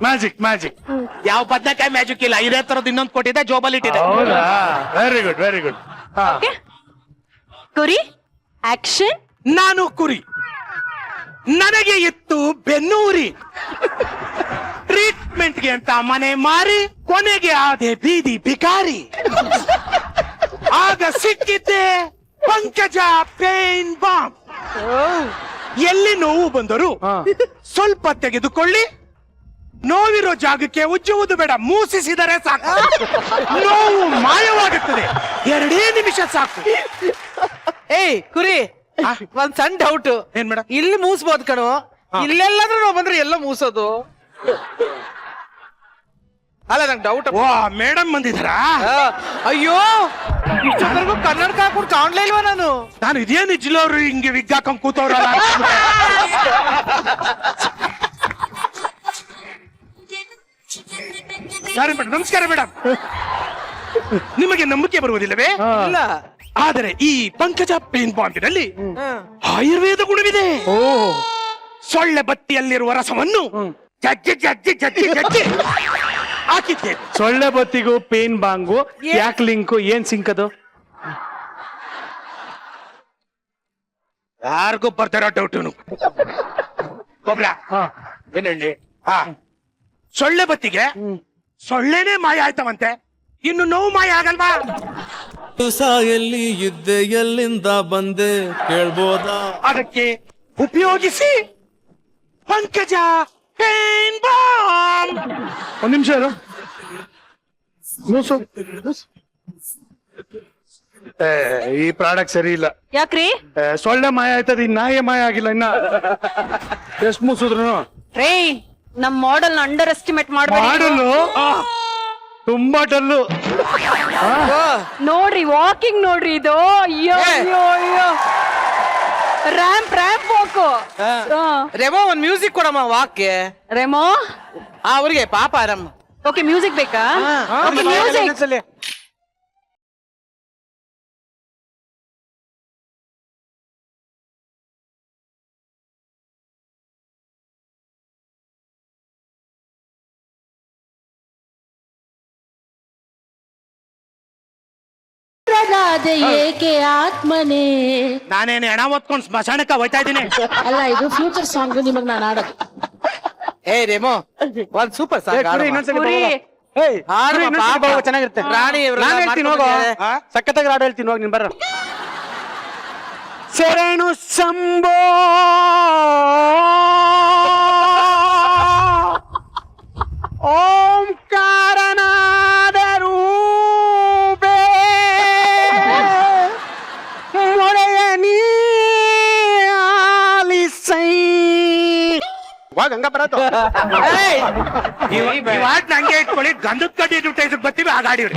ಮ್ಯಾಜಿಕ್. ಯಾವ ಬದನೆಕಾಯಿ ಮ್ಯಾಜಿಕ್ ಇಲ್ಲ. ಇದೇ ತರದ್ ಇನ್ನೊಂದು ಕೊಟ್ಟಿದೆ, ಜೋಬಲ್ಲಿ ಇಟ್ಟಿದೆ. Very good. ಕುರಿ ಆಕ್ಷನ್. ನಾನು ಕುರಿ, ನನಗೆ ಇತ್ತು ಬೆನ್ನೂರಿ. ಟ್ರೀಟ್ಮೆಂಟ್ಗೆ ಅಂತ ಮನೆ ಮಾರಿ, ಕೊನೆಗೆ ಆದೆ ಬೀದಿ ಬಿಕಾರಿ. ಆಗ ಸಿಕ್ಕಿದ್ದೆ ಪಂಕಜ ಪೇನ್ ಬಾಂಬ್. ಎಲ್ಲಿ ನೋವು ಬಂದರೂ ಸ್ವಲ್ಪ ತೆಗೆದುಕೊಳ್ಳಿ, ನೋವಿರೋ ಜಾಗಕ್ಕೆ ಉಜ್ಜುವುದು ಬೇಡ, ಮೂಸಿಸಿದರೆ ಸಾಕು, ನೋವು ಮಾಯವಾಗುತ್ತದೆ. 2 ನಿಮಿಷ ಸಾಕು. ಏಯ್ ಕುರಿ, ಒಂದ್ ಸಣ್ಣ ಡೌಟ್. ಏನ್ ಮೇಡಮ್? ಇಲ್ಲಿ ಮೂಸ್ಬೋದು ಕಣು, ಇಲ್ಲೆಲ್ಲಾದ್ರೂ ನಾವು ಬಂದ್ರೆ ಎಲ್ಲ ಮೂಸೋದು. ಅಲ್ಲ ನಂಗೆ ಡೌಟ್. ಓ ಮೇಡಮ್ ಬಂದಿದ್ದಾರಾ? ಅಯ್ಯೋ ಇಷ್ಟೊತ್ತರೆಗೂ ಕನ್ನಡಕ ಹಾಕೊಂಡು ಕಾಣ್ಲೇ ಇಲ್ವಾ ನಾನು? ನಾನು ಇದೇನು ಇಜ್ಲವ್ರು ಹಿಂಗೆ ವಿಗ್ ಹಾಕೊಂಡ್ ಕೂತವ್ರಲ್ಲ. ಸಾರಿ ಮೇಡಮ್, ನಮಸ್ಕಾರ ಮೇಡಮ್. ನಿಮಗೆ ನಂಬಿಕೆ ಬರುವುದಿಲ್ಲವೇ? ಇಲ್ಲ. ಆದರೆ ಈ ಪಂಕಜ ಪೇನ್ ಬಾಂಬಿನಲ್ಲಿ ಆಯುರ್ವೇದ ಗುಣವಿದೆ. ಸೊಳ್ಳೆ ಬತ್ತಿಯಲ್ಲಿರುವ ರಸವನ್ನು ಜಜ್ಜಿ ಜಜ್ಜಿ ಜಜ್ಜಿ ಜಜ್ಜಿ ಹಾಕಿದ್ದೆ. ಸೊಳ್ಳೆ ಬತ್ತಿಗೂ ಪೇನ್ ಬಾಂಗು ಯಾಕೆ ಲಿಂಕು? ಏನ್ ಸಿಂಕ್ ಅದು? ಯಾರಿಗೂ ಬರ್ತಾರೋ ಡೌಟ್. ಗೊಬ್ಬರ ಏನೇಳಿ? ಸೊಳ್ಳೆ ಬತ್ತಿಗೆ ಸೊಳ್ಳೆನೇ ಮಾಯ ಆಯ್ತವಂತೆ, ಇನ್ನು ನೋವು ಮಾಯ ಆಗಲ್ವಾ? ಎಲ್ಲಿ ಇದ್ದೆ, ಎಲ್ಲಿಂದ ಬಂದೆ ಕೇಳ್ಬೋದಾ? ಅದಕ್ಕೆ ಉಪಯೋಗಿಸಿ ಪಂಕಜ ಪೇನ್ ಬಾಂಬ್. ಒಂದ್ ನಿಮಿಷ ಇರು. ಈ ಪ್ರಾಡಕ್ಟ್ ಸರಿ ಇಲ್ಲ. ಯಾಕ್ರಿ? ಸೊಳ್ಳೆ ಮಾಯ ಆಯ್ತದ, ಇನ್ ನಾಯೇ ಮಾಯ ಆಗಿಲ್ಲ. ಇನ್ನ ಎಷ್ಟ್ ಮುಸುದ್ರು ರೇ, ನಮ್ ಮಾಡೆಲ್ ಅಂಡರ್ ಎಸ್ಟಿಮೇಟ್ ಮಾಡ್ಬೇಡಿ. ಮಾಡಲು ತುಂಬಾ ಡಲ್ಲು. ನೋಡ್ರಿ ವಾಕಿಂಗ್ ನೋಡ್ರಿ ಇದು. ಅಯ್ಯೋ ಅಯ್ಯೋ ಅಯ್ಯೋ, ರ್ಯಾಂಪ್ ವಾಕು. ರೆಮೋ ಒಂದ್ ಮ್ಯೂಸಿಕ್ ಕೊಡಮ್ಮ ವಾಕ್ಗೆ. ರೆಮೋ ಅವ್ರಿಗೆ ಪಾಪ ಆರಮ್ಮ. ಓಕೆ, ಮ್ಯೂಸಿಕ್ ಬೇಕಾ? ಮ್ಯೂಸಿಕ್. ಏಕೆ ಆತ್ಮನೇ. ನಾನೇನು ಹೆಣ ಹೊತ್ಕೊಂಡು ಸ್ಮಶಾನಕ್ಕೆ ಹೋಯ್ತಾ ಇದ್ದೀನಿ. ಅಲ್ಲ, ಇದು ಫ್ಯೂಚರ್ ಸಾಂಗ್ ನಿಮಗ್ ನಾನು ಆಡೋದು. ಏ ರೆಮೋ ಒಂದ್ ಸೂಪರ್ ಸಾಂಗ್ ಚೆನ್ನಾಗಿರುತ್ತೆ. ರಾಣಿ ನಾನ್ ಹೇಳ್ತೀನಿ ಹೋಗೋ, ಸಖತ್ತಾಗಿ ಹಾಡು ಹೇಳ್ತೀನಿ ಹೋಗಿ, ನೀನ್ ಬರ್ರ. ಶರಣು ಶಂಭೋ ಓಂಕಾರನಾದ ರೂಪೇ ಮೊರೆಯ ನೀ ಆಲಿಸೈ. ಗಂಗಾ ಬರತ್ತು ನಂಗೆ ಇಟ್ಕೊಳ್ಳಿ, ಗಂಧದ ಕಡ್ಡಿ ಅಡ್ವರ್ಟೈಸ್ ಬರ್ತೀವಿ ಆಗ ಆಡಿವ್ರಿ.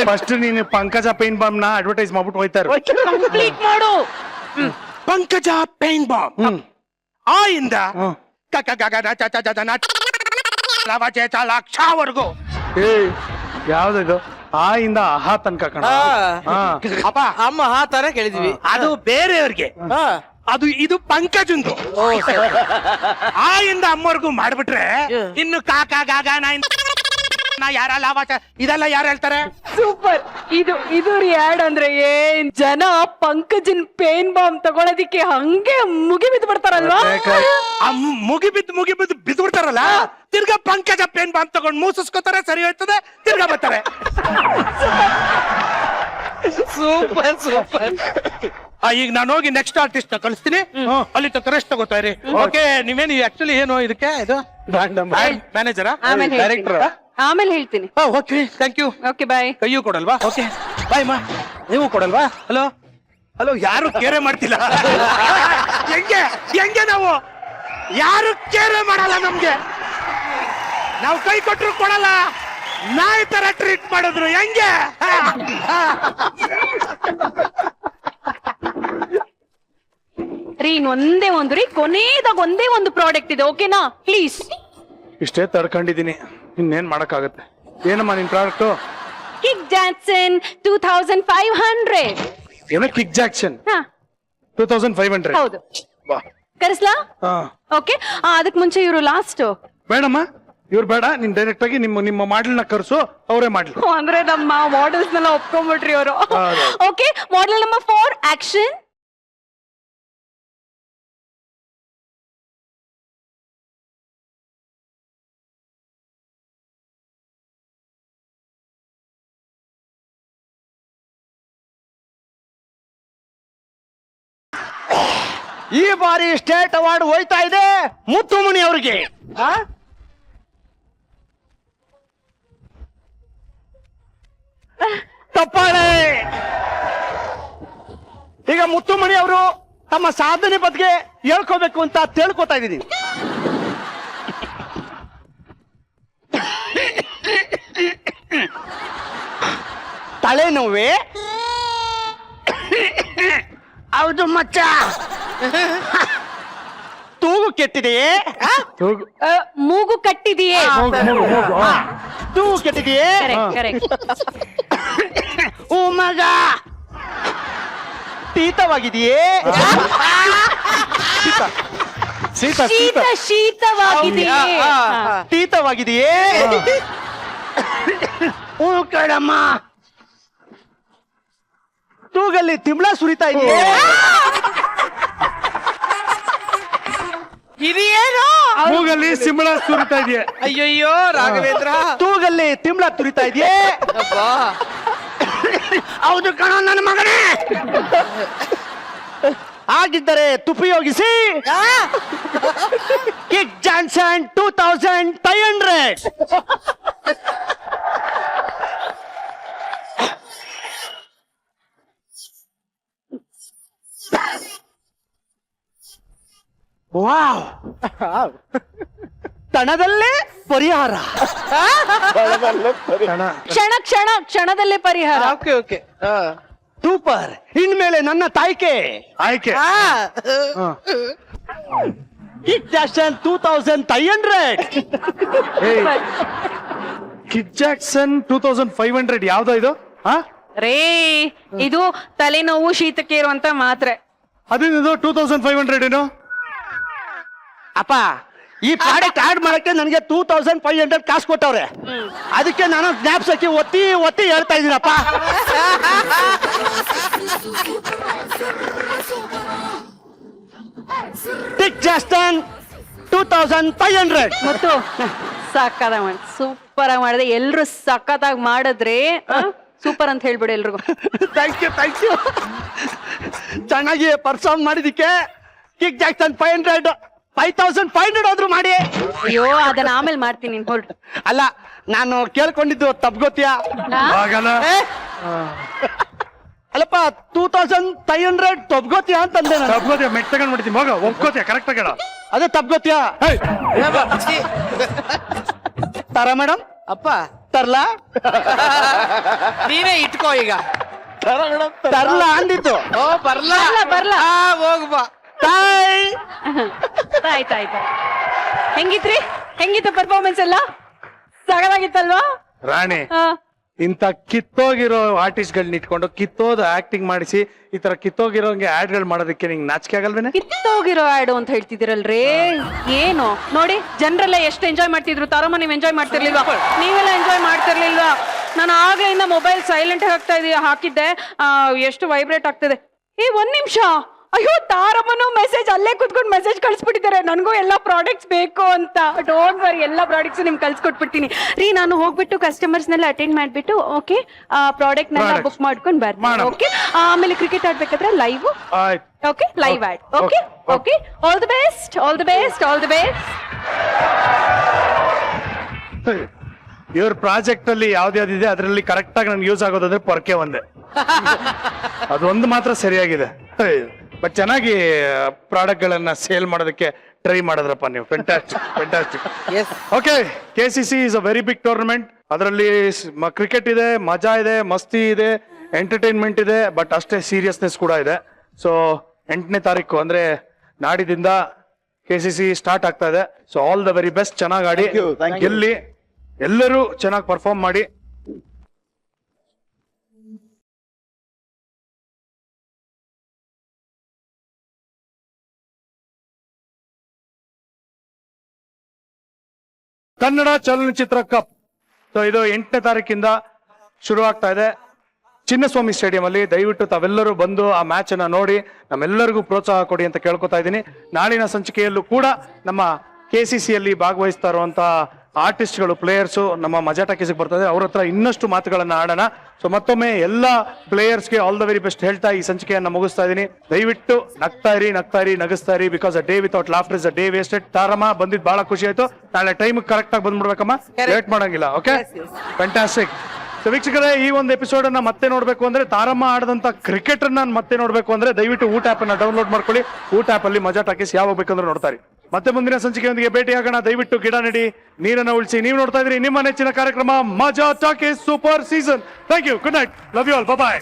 ಫಸ್ಟ್ ನೀನು ಪಂಕಜ ಪೇನ್ ಬಾಂಬ್ ನ ಅಡ್ವರ್ಟೈಸ್ ಮಾಡ್ಬಿಟ್ಟು ಹೋಯ್ತಾರ. ಕಂಪ್ಲೀಟ್ ಮಾಡು. ಪಂಕಜ ಪೇನ್ ಬಾಂಬ್ ಆ ಇಂದ ಲಕ್ಷವರೆಗೂ. ಯಾವ್ದು? ಆ ಇಂದ ಆಹಾ ತನಕ ಕಣ. ಅಪ್ಪ ಅಮ್ಮ ಆ ತರ ಕೇಳಿದ್ವಿ. ಅದು ಬೇರೆಯವ್ರಿಗೆ, ಅದು ಇದು ಪಂಕಜಂದು. ಆ ಇಂದ ಅಮ್ಮವ್ರಿಗೂ ಮಾಡ್ಬಿಟ್ರೆ ಇನ್ನು ಕಾಕ ಗಾಗ ನಾ ಯಾರ ಲಾವಾಚ ಇದೆಲ್ಲ ಯಾರು ಹೇಳ್ತಾರೆ? ಸೂಪರ್. ಇದು ಆಡ್ ಅಂದ್ರೆ ಏನ್ ಜನ ಪಂಕಜನ್ ಪೇನ್ ಬಾಂಬ್ ತಗೊಳೋದಿಕ್ಕೆ ಹಂಗೆ ಮುಗಿ ಬಿದ್ದು ಬಿಡ್ತಾರಲ್ವಾ? ಮುಗಿ ಬಿದ್ದು ಬಿಡ್ತಾರಲ್ಲ, ತಿರ್ಗಾ ಪಂಕಜ ಪೇನ್ ಬಾಂಬ್ ತಗೊಂಡು ಮೂಸಿಸ್ಕೋತಾರೆ, ಸರಿ ಹೋಯ್ತದೆ, ತಿರ್ಗಾ ಬರ್ತಾರೆ. Super super. ಈಗ ನಾನು ಹೋಗಿ ನೆಕ್ಸ್ಟ್ ಆರ್ಟಿಸ್ಟ್ ನ ಕಳಿಸ್ತೀನಿ, ಅಲ್ಲಿ ತಕ್ಕ ರೆಸ್ಟ್ ತಗೋತಾ ಇರಿ. ಓಕೆ, ನೀವೇನು ಆಕ್ಚುಲಿ ಏನು ಇದಕ್ಕೆ ಇದು ಮ್ಯಾನೇಜರಾ ಡೈರೆಕ್ಟರ್? ಆಮೇಲೆ ಹೇಳ್ತೀನಿ. Okay, thank you. Okay, bye. ಕೈಯೂ ಕೊಡಲ್ವಾ? ಓಕೆ ಬಾಯ್ ಮಾ. ನೀವು ಕೊಡಲ್ವಾ? ಹಲೋ ಹಲೋ, ಯಾರು ಕೇರೆ ಮಾಡ್ತಿಲ್ಲ. ಹೆಂಗೆ ನಾವು ಯಾರು ಕೇರೆ ಮಾಡಲ್ಲ. ನಮ್ಗೆ ನಾವು ಕೈ ಕೊಟ್ರು ಕೊಡಲ್ಲ, ನಾಯಿ ತರ ಟ್ರೀಟ್ ಮಾಡಿದ್ರು. ಹೆಂಗೆ? ರೀ, ಒಂದೇ ಒಂದು ರೀ, ಕೊನೆದಾಗ ಒಂದೇ ಒಂದು ಪ್ರಾಡಕ್ಟ್ ಇದೆ, ಓಕೆನಾ? ಪ್ಲೀಸ್. ಇಷ್ಟೇ ತಡ್ಕೊಂಡಿದೀನಿ, ಇನ್ನೇನ್ ಮಾಡಕ್ಕಾಗತ್ತೆ. ಏನಮ್ಮ ನಿನ್ ಪ್ರಾಡಕ್ಟ್? Kick Johnson 2500. ಏನೋ ಕಿಕ್ ಜಾಕ್ಸನ್ 2500? ಹೌದು. ಕರೆಸ್ಲಾ? ಓಕೆ, ಅದಕ್ಕೆ ಮುಂಚೆ ಇವರು ಲಾಸ್ಟ್. ಬೇಡಮ್ಮ, ಇವ್ರು ಬೇಡ. ನೀನ್ ಡೈರೆಕ್ಟ್ ಆಗಿ ನಿಮ್ಮ ಮಾಡೆಲ್ ನ ಕರ್ಸು, ಅವರೇ ಮಾಡ್ಲಿ. ಅಂದ್ರೆ ನಮ್ಮ ಮಾಡೆಲ್ಸ್ ನೆಲ್ಲ ಒಪ್ಕೊಂಡ್ಬಿಟ್ರಿ ಅವರು. Okay, model number 4, action. ಈ ಬಾರಿ ಸ್ಟೇಟ್ ಅವಾರ್ಡ್ ಹೋಯ್ತಾ ಇದೆ ಮುತ್ತುಮಣಿ ಅವರಿಗೆ. ತಪ್ಪಾಳೆ. ಈಗ ಮುತ್ತುಮಣಿ ಅವರು ತಮ್ಮ ಸಾಧನೆ ಬಗ್ಗೆ ಹೇಳ್ಕೋಬೇಕು ಅಂತ ತಿಳ್ಕೊತಾ ಇದ್ದೀನಿ. ತಲೆನೋವೆ? ಹೌದು ಮಚ್ಚ. ತೂಗು ಕೆಟ್ಟಿದೆಯೇ? ಮೂಗು ಕಟ್ಟಿದೆಯೇ? ತೂಗು ಕೆಟ್ಟಿದೆಯೇ? ಕರೆಕ್ಟ್. ಓ ಮಗ, ಶೀತವಾಗಿದೆಯೇ? ಶೀತವಾಗಿದೆಯೇ? ಶೀತವಾಗಿದೆಯೇ? ಓ ಕಡಮ್ಮ, ತೂಗಲ್ಲಿ ತಿಂಬಳ ಸುರಿತಾ ಇದೆಯೇ? ಇದೇನು? ಮೂಗಲ್ಲಿ ಸಿಂಬಳ ಸುರಿತಾ ಇದೆಯಾ? ಅಯ್ಯಯ್ಯೋ ರಾಘವೇಂದ್ರ, ತೂಗಲ್ಲಿ ತಿಂಬಳ ತುರಿತಾ ಇದೆಯೇ? ಹೌದು ಕಣ ನನ್ನ ಮಗನೇ. ಆಗಿದ್ದರೆ ತುಪಯೋಗಿಸಿ ಕಿಕ್ ಜಾನ್ಸನ್ 2500. ವಾವ್, ತಣದಲ್ಲೇ ಪರಿಹಾರ. ಕ್ಷಣದಲ್ಲೇ ಪರಿಹಾರ. Okay okay. ಸೂಪರ್. ಇನ್ಮೇಲೆ ನನ್ನ ತಾಯ್ಕೆ ಆಯ್ಕೆ. Kick Johnson 2500. ಕಿಡ್ ಜಾಕ್ಸನ್ 2500 ಯಾವ್ದೋ ಇದು? ರೇ, ಇದು ತಲೆನೋವು ಶೀತಕ್ಕೆ ಇರುವಂತ ಮಾತ್ರೆ. ಅದೇನಿದು 2500 ಏನು? ಅಪ್ಪ, ಈ ಪ್ರಾಡಕ್ಟ್ ಆಡ್ ಮಾಡಕ್ಕೆ ನನಗೆ 2500 ಕಾಸು ಕೊಟ್ಟವ್ರೆ. ಅದಕ್ಕೆ ನಾನು ಜ್ಞಾಪಕಕ್ಕೆ ಒತ್ತಿ ಒತ್ತಿ ಹೇಳ್ತಾ ಇದ್ದೀನಪ್ಪ. Kick Johnson 2500. ಮತ್ತು ಸಕ್ಕತ್ತಾಗಿ ಮಾಡಿ, ಸೂಪರ್ ಆಗಿ ಮಾಡಿದೆ. ಎಲ್ರು ಸಕ್ಕತ್ತಾಗಿ ಮಾಡಿದ್ರೆ ಸೂಪರ್ ಅಂತ ಹೇಳ್ಬಿಡು ಎಲ್ರಿಗೂ. Thank you. ಚೆನ್ನಾಗಿ ಪರ್ಫಾರ್ಮ್ ಮಾಡಿದಕ್ಕೆ ಕಿಕ್ ಜಾನ್ಸನ್ 5500 ಆದ್ರೂ ಮಾಡಿ. ಅಯ್ಯೋ, ಅದನ್ನ ಆಮೇಲೆ ಮಾಡ್ತೀನಿ, ನೀನ್ ಹೊರಟು. ಅಲ್ಲ, ನಾನು ಕೇಳ್ಕೊಂಡಿದ್ದು ತಪ್ಗೋತಿಯಾ? ಆಗಲ್ಲ. ಅಲ್ಲಪ್ಪ, 2500 ತಪ್ಗೋತಿಯಾ ಅಂತಂದೆ ನಾನು. ತಪ್ಕೋತಿಯ ಮೆಟ್ ತಗೊಂಡ್ ಮಾಡ್ತೀನಿ ಮಗ. ಒಪ್ಕೋತಿಯ ಕರೆಕ್ಟ್ ಆಗಿ ಹೇಳ. ಅದೇ ತಪ್ಗೋತಿಯಾ? ತರ ಮೇಡಮ್, ಅಪ್ಪ ತರ್ಲಾ? ನೀವೇ ಇಟ್ಕೋ ಈಗ. ತರ್ಲಾ ಅಂದಿತ್ತು. ಓ ಬರ್ಲಾ ಬರ್ಲಾ. ಹೋಗ್ಬಾ. ಆಯ್ತಾಯ್ತು. ಹೆಂಗಿತ್ತು ಪರ್ಫಾರ್ಮೆನ್ಸ್ ಎಲ್ಲ? ಸಗದಾಗಿತ್ತಲ್ವಾ ರಾಣಿ? ಇಂತ ಕಿತ್ತೋಗಿರೋ ಆರ್ಟಿಸ್ಟ್ ಗಳನ್ನ ಇಟ್ಕೊಂಡು ಕಿತ್ತೋದ ಆಕ್ಟಿಂಗ್ ಮಾಡಿಸಿ ಈ ತರ ಕಿತ್ತೋಗಿರೋಂಗೆ ಆಡ್ ಗಳು ಮಾಡೋದಕ್ಕೆ ನಿಂಗೆ ನಾಚಿಕೆ ಆಗಲ್ವೇನೆ? ಕಿತ್ತೋಗಿರೋ ಆಡು ಅಂತ ಹೇಳ್ತಿದ್ದೀರಲ್ರಿ. ಏನು ನೋಡಿ, ಜನರೆಲ್ಲ ಎಷ್ಟು ಎಂಜಾಯ್ ಮಾಡ್ತಿದ್ರು. ತಾರಮ್ಮ, ನೀವ್ ಎಂಜಾಯ್ ಮಾಡ್ತಿರ್ಲಿಲ್ವಾ? ನೀವೆಲ್ಲ ಎಂಜಾಯ್ ಮಾಡ್ತಿರ್ಲಿಲ್ವಾ? ನಾನು ಆಗ್ಲಿಂದ ಮೊಬೈಲ್ ಸೈಲೆಂಟ್ ಹಾಕಿದ್ದೆ. ಎಷ್ಟು ವೈಬ್ರೇಟ್ ಆಗ್ತದೆ. ಒಂದ್ ನಿಮಿಷ. ಅಯ್ಯೋ, ತಾರಮ್ಮನು ಮೆಸೇಜ್ ಅಲ್ಲೇ ಕುತ್ಕೊಂಡು ಮೆಸೇಜ್ ಕಳ್ಸ್ಬಿಟ್ಟಿದ್ದಾರೆ, ನನಗೂ ಎಲ್ಲ ಪ್ರಾಡಕ್ಟ್ಸ್ ಬೇಕು ಅಂತ. ಡೋಂಟ್ ವರಿ, ಎಲ್ಲ ಪ್ರಾಡಕ್ಟ್ಸ್ ನಿಮ್ಗೆ ಕಳ್ಸ್ಕೊಟ್ಬಿಡ್ತೀನಿ ರೀ. ನಾನು ಹೋಗ್ಬಿಟ್ಟು ಕಸ್ಟಮರ್ಸ್ನೆಲ್ಲ ಅಟೆಂಡ್ ಮಾಡ್ಬಿಟ್ಟು ಓಕೆ ಪ್ರಾಡಕ್ಟ್ನೆಲ್ಲ ಬುಕ್ ಮಾಡ್ಕೊಂಡು ಬರ್ತೀನಿ. ಓಕೆ, ಆಮೇಲೆ ಕ್ರಿಕೆಟ್ ಆಡ್ಬೇಕಾದ್ರೆ ಲೈವ್. ಓಕೆ, ಲೈವ್ ಆಡ್. Okay okay. All the best, all the best, all the best. ಇವ್ರ ಪ್ರಾಜೆಕ್ಟ್ ಅಲ್ಲಿ ಯಾವ್ದ್ಯಾವ್ದಿದೆ ಅದರಲ್ಲಿ ಕರೆಕ್ಟ್ ಆಗಿ ನನ್ಗೆ ಯೂಸ್ ಆಗೋದಂದ್ರೆ ಪೊರ್ಕೆ ಒಂದೇ. ಅದೊಂದು ಮಾತ್ರ ಸರಿಯಾಗಿದೆ. ಬಟ್ ಚೆನ್ನಾಗಿ ಪ್ರಾಡಕ್ಟ್ ಗಳನ್ನ ಸೇಲ್ ಮಾಡೋದಕ್ಕೆ ಟ್ರೈ ಮಾಡಿದ್ರಪ್ಪ ನೀವು. Fantastic. Okay, KCC is a very big tournament. ಅದರಲ್ಲಿ ಕ್ರಿಕೆಟ್ ಇದೆ, ಮಜಾ ಇದೆ, ಮಸ್ತಿ ಇದೆ, ಎಂಟರ್ಟೈನ್ಮೆಂಟ್ ಇದೆ, ಬಟ್ ಅಷ್ಟೇ ಸೀರಿಯಸ್ನೆಸ್ ಕೂಡ ಇದೆ. ಸೊ 8ನೇ ತಾರೀಕು ಅಂದ್ರೆ ನಾಡಿದಿಂದ KCC ಸ್ಟಾರ್ಟ್ ಆಗ್ತಾ ಇದೆ. So all the very best. ಚೆನ್ನಾಗಿ ಆಡಿ, ಗೆಲ್ಲಿ, ಎಲ್ಲರೂ ಚೆನ್ನಾಗಿ ಪರ್ಫಾರ್ಮ್ ಮಾಡಿ. ಕನ್ನಡ ಚಲನಚಿತ್ರ ಕಪ್ ಇದು 8ನೇ ತಾರೀಕಿಂದ ಶುರು ಆಗ್ತಾ ಇದೆ ಚಿನ್ನಸ್ವಾಮಿ ಸ್ಟೇಡಿಯಂ ಅಲ್ಲಿ. ದಯವಿಟ್ಟು ತಾವೆಲ್ಲರೂ ಬಂದು ಆ ಮ್ಯಾಚ್ ಅನ್ನ ನೋಡಿ ನಮ್ಮೆಲ್ಲರಿಗೂ ಪ್ರೋತ್ಸಾಹ ಕೊಡಿ ಅಂತ ಕೇಳ್ಕೊತಾ ಇದ್ದೀನಿ. ನಾಳಿನ ಸಂಚಿಕೆಯಲ್ಲೂ ಕೂಡ ನಮ್ಮ KCC ಅಲ್ಲಿ ಭಾಗವಹಿಸ್ತಾ ಇರುವಂತ ಆರ್ಟಿಸ್ಟ್ಗಳು, ಪ್ಲೇಯರ್ಸ್ ನಮ್ಮ ಮಜಾ ಟಾಕೀಸ್ಗೆ ಬರ್ತದೆ. ಅವ್ರ ಹತ್ರ ಇನ್ನಷ್ಟು ಮಾತುಗಳನ್ನ ಆಡೋಣ. ಸೊ ಮತ್ತೊಮ್ಮೆ ಎಲ್ಲ ಪ್ಲೇಯರ್ಸ್ಗೆ ಆಲ್ ದ ವೆರಿ ಬೆಸ್ಟ್ ಹೇಳ್ತಾ ಈ ಸಂಚಿಕೆಯನ್ನ ಮುಗಿಸ್ತಾ ಇದ್ದೀನಿ. ದಯವಿಟ್ಟು ನಗ್ತಾ ಇರಿ, ನಗಿಸ್ತಾ ಇರಿ. Because a day without laughter is a day wasted. ತಾರಮ್ಮ ಬಂದಿದ್ದು ಬಹಳ ಖುಷಿ ಆಯ್ತು. ನಾಳೆ ಟೈಮ್ ಕರೆಕ್ಟ್ ಆಗಿ ಬಂದ್ಬಿಡ್ಬೇಕಮ್ಮ, ಲೇಟ್ ಮಾಡಂಗಿಲ್ಲ. Okay, fantastic. ಸೊ ವೀಕ್ಷಕರೇ, ಈ ಒಂದು ಎಪಿಸೋಡ್ ಅನ್ನ ಮತ್ತೆ ನೋಡ್ಬೇಕು ಅಂದ್ರೆ, ತಾರಮ್ಮ ಆಡದಂತ ಕ್ರಿಕೆಟ್ ಅನ್ನ ಮತ್ತೆ ನೋಡ್ಬೇಕು ಅಂದ್ರೆ ದಯವಿಟ್ಟು ಊಟ ಆಪ್ ಅನ್ನ ಡೌನ್ಲೋಡ್ ಮಾಡ್ಕೊಳ್ಳಿ. ಊಟ ಆಪ್ ಅಲ್ಲಿ ಮಜಾ ಟಾಕೀಸ್ ಯಾವಾಗ ಬೇಕಂದ್ರೆ ನೋಡ್ತಾರೆ. ಮತ್ತೆ ಮುಂದಿನ ಸಂಚಿಕೆಯೊಂದಿಗೆ ಭೇಟಿಯಾಗೋಣ. ದಯವಿಟ್ಟು ಗಿಡ ನೆಡಿ, ನೀರನ್ನು ಉಳಿಸಿ. ನೀವು ನೋಡ್ತಾ ಇದ್ರಿ ನಿಮ್ಮ ನೆಚ್ಚಿನ ಕಾರ್ಯಕ್ರಮ Majaa Talkies super season. Thank you, good night, love you all, bye.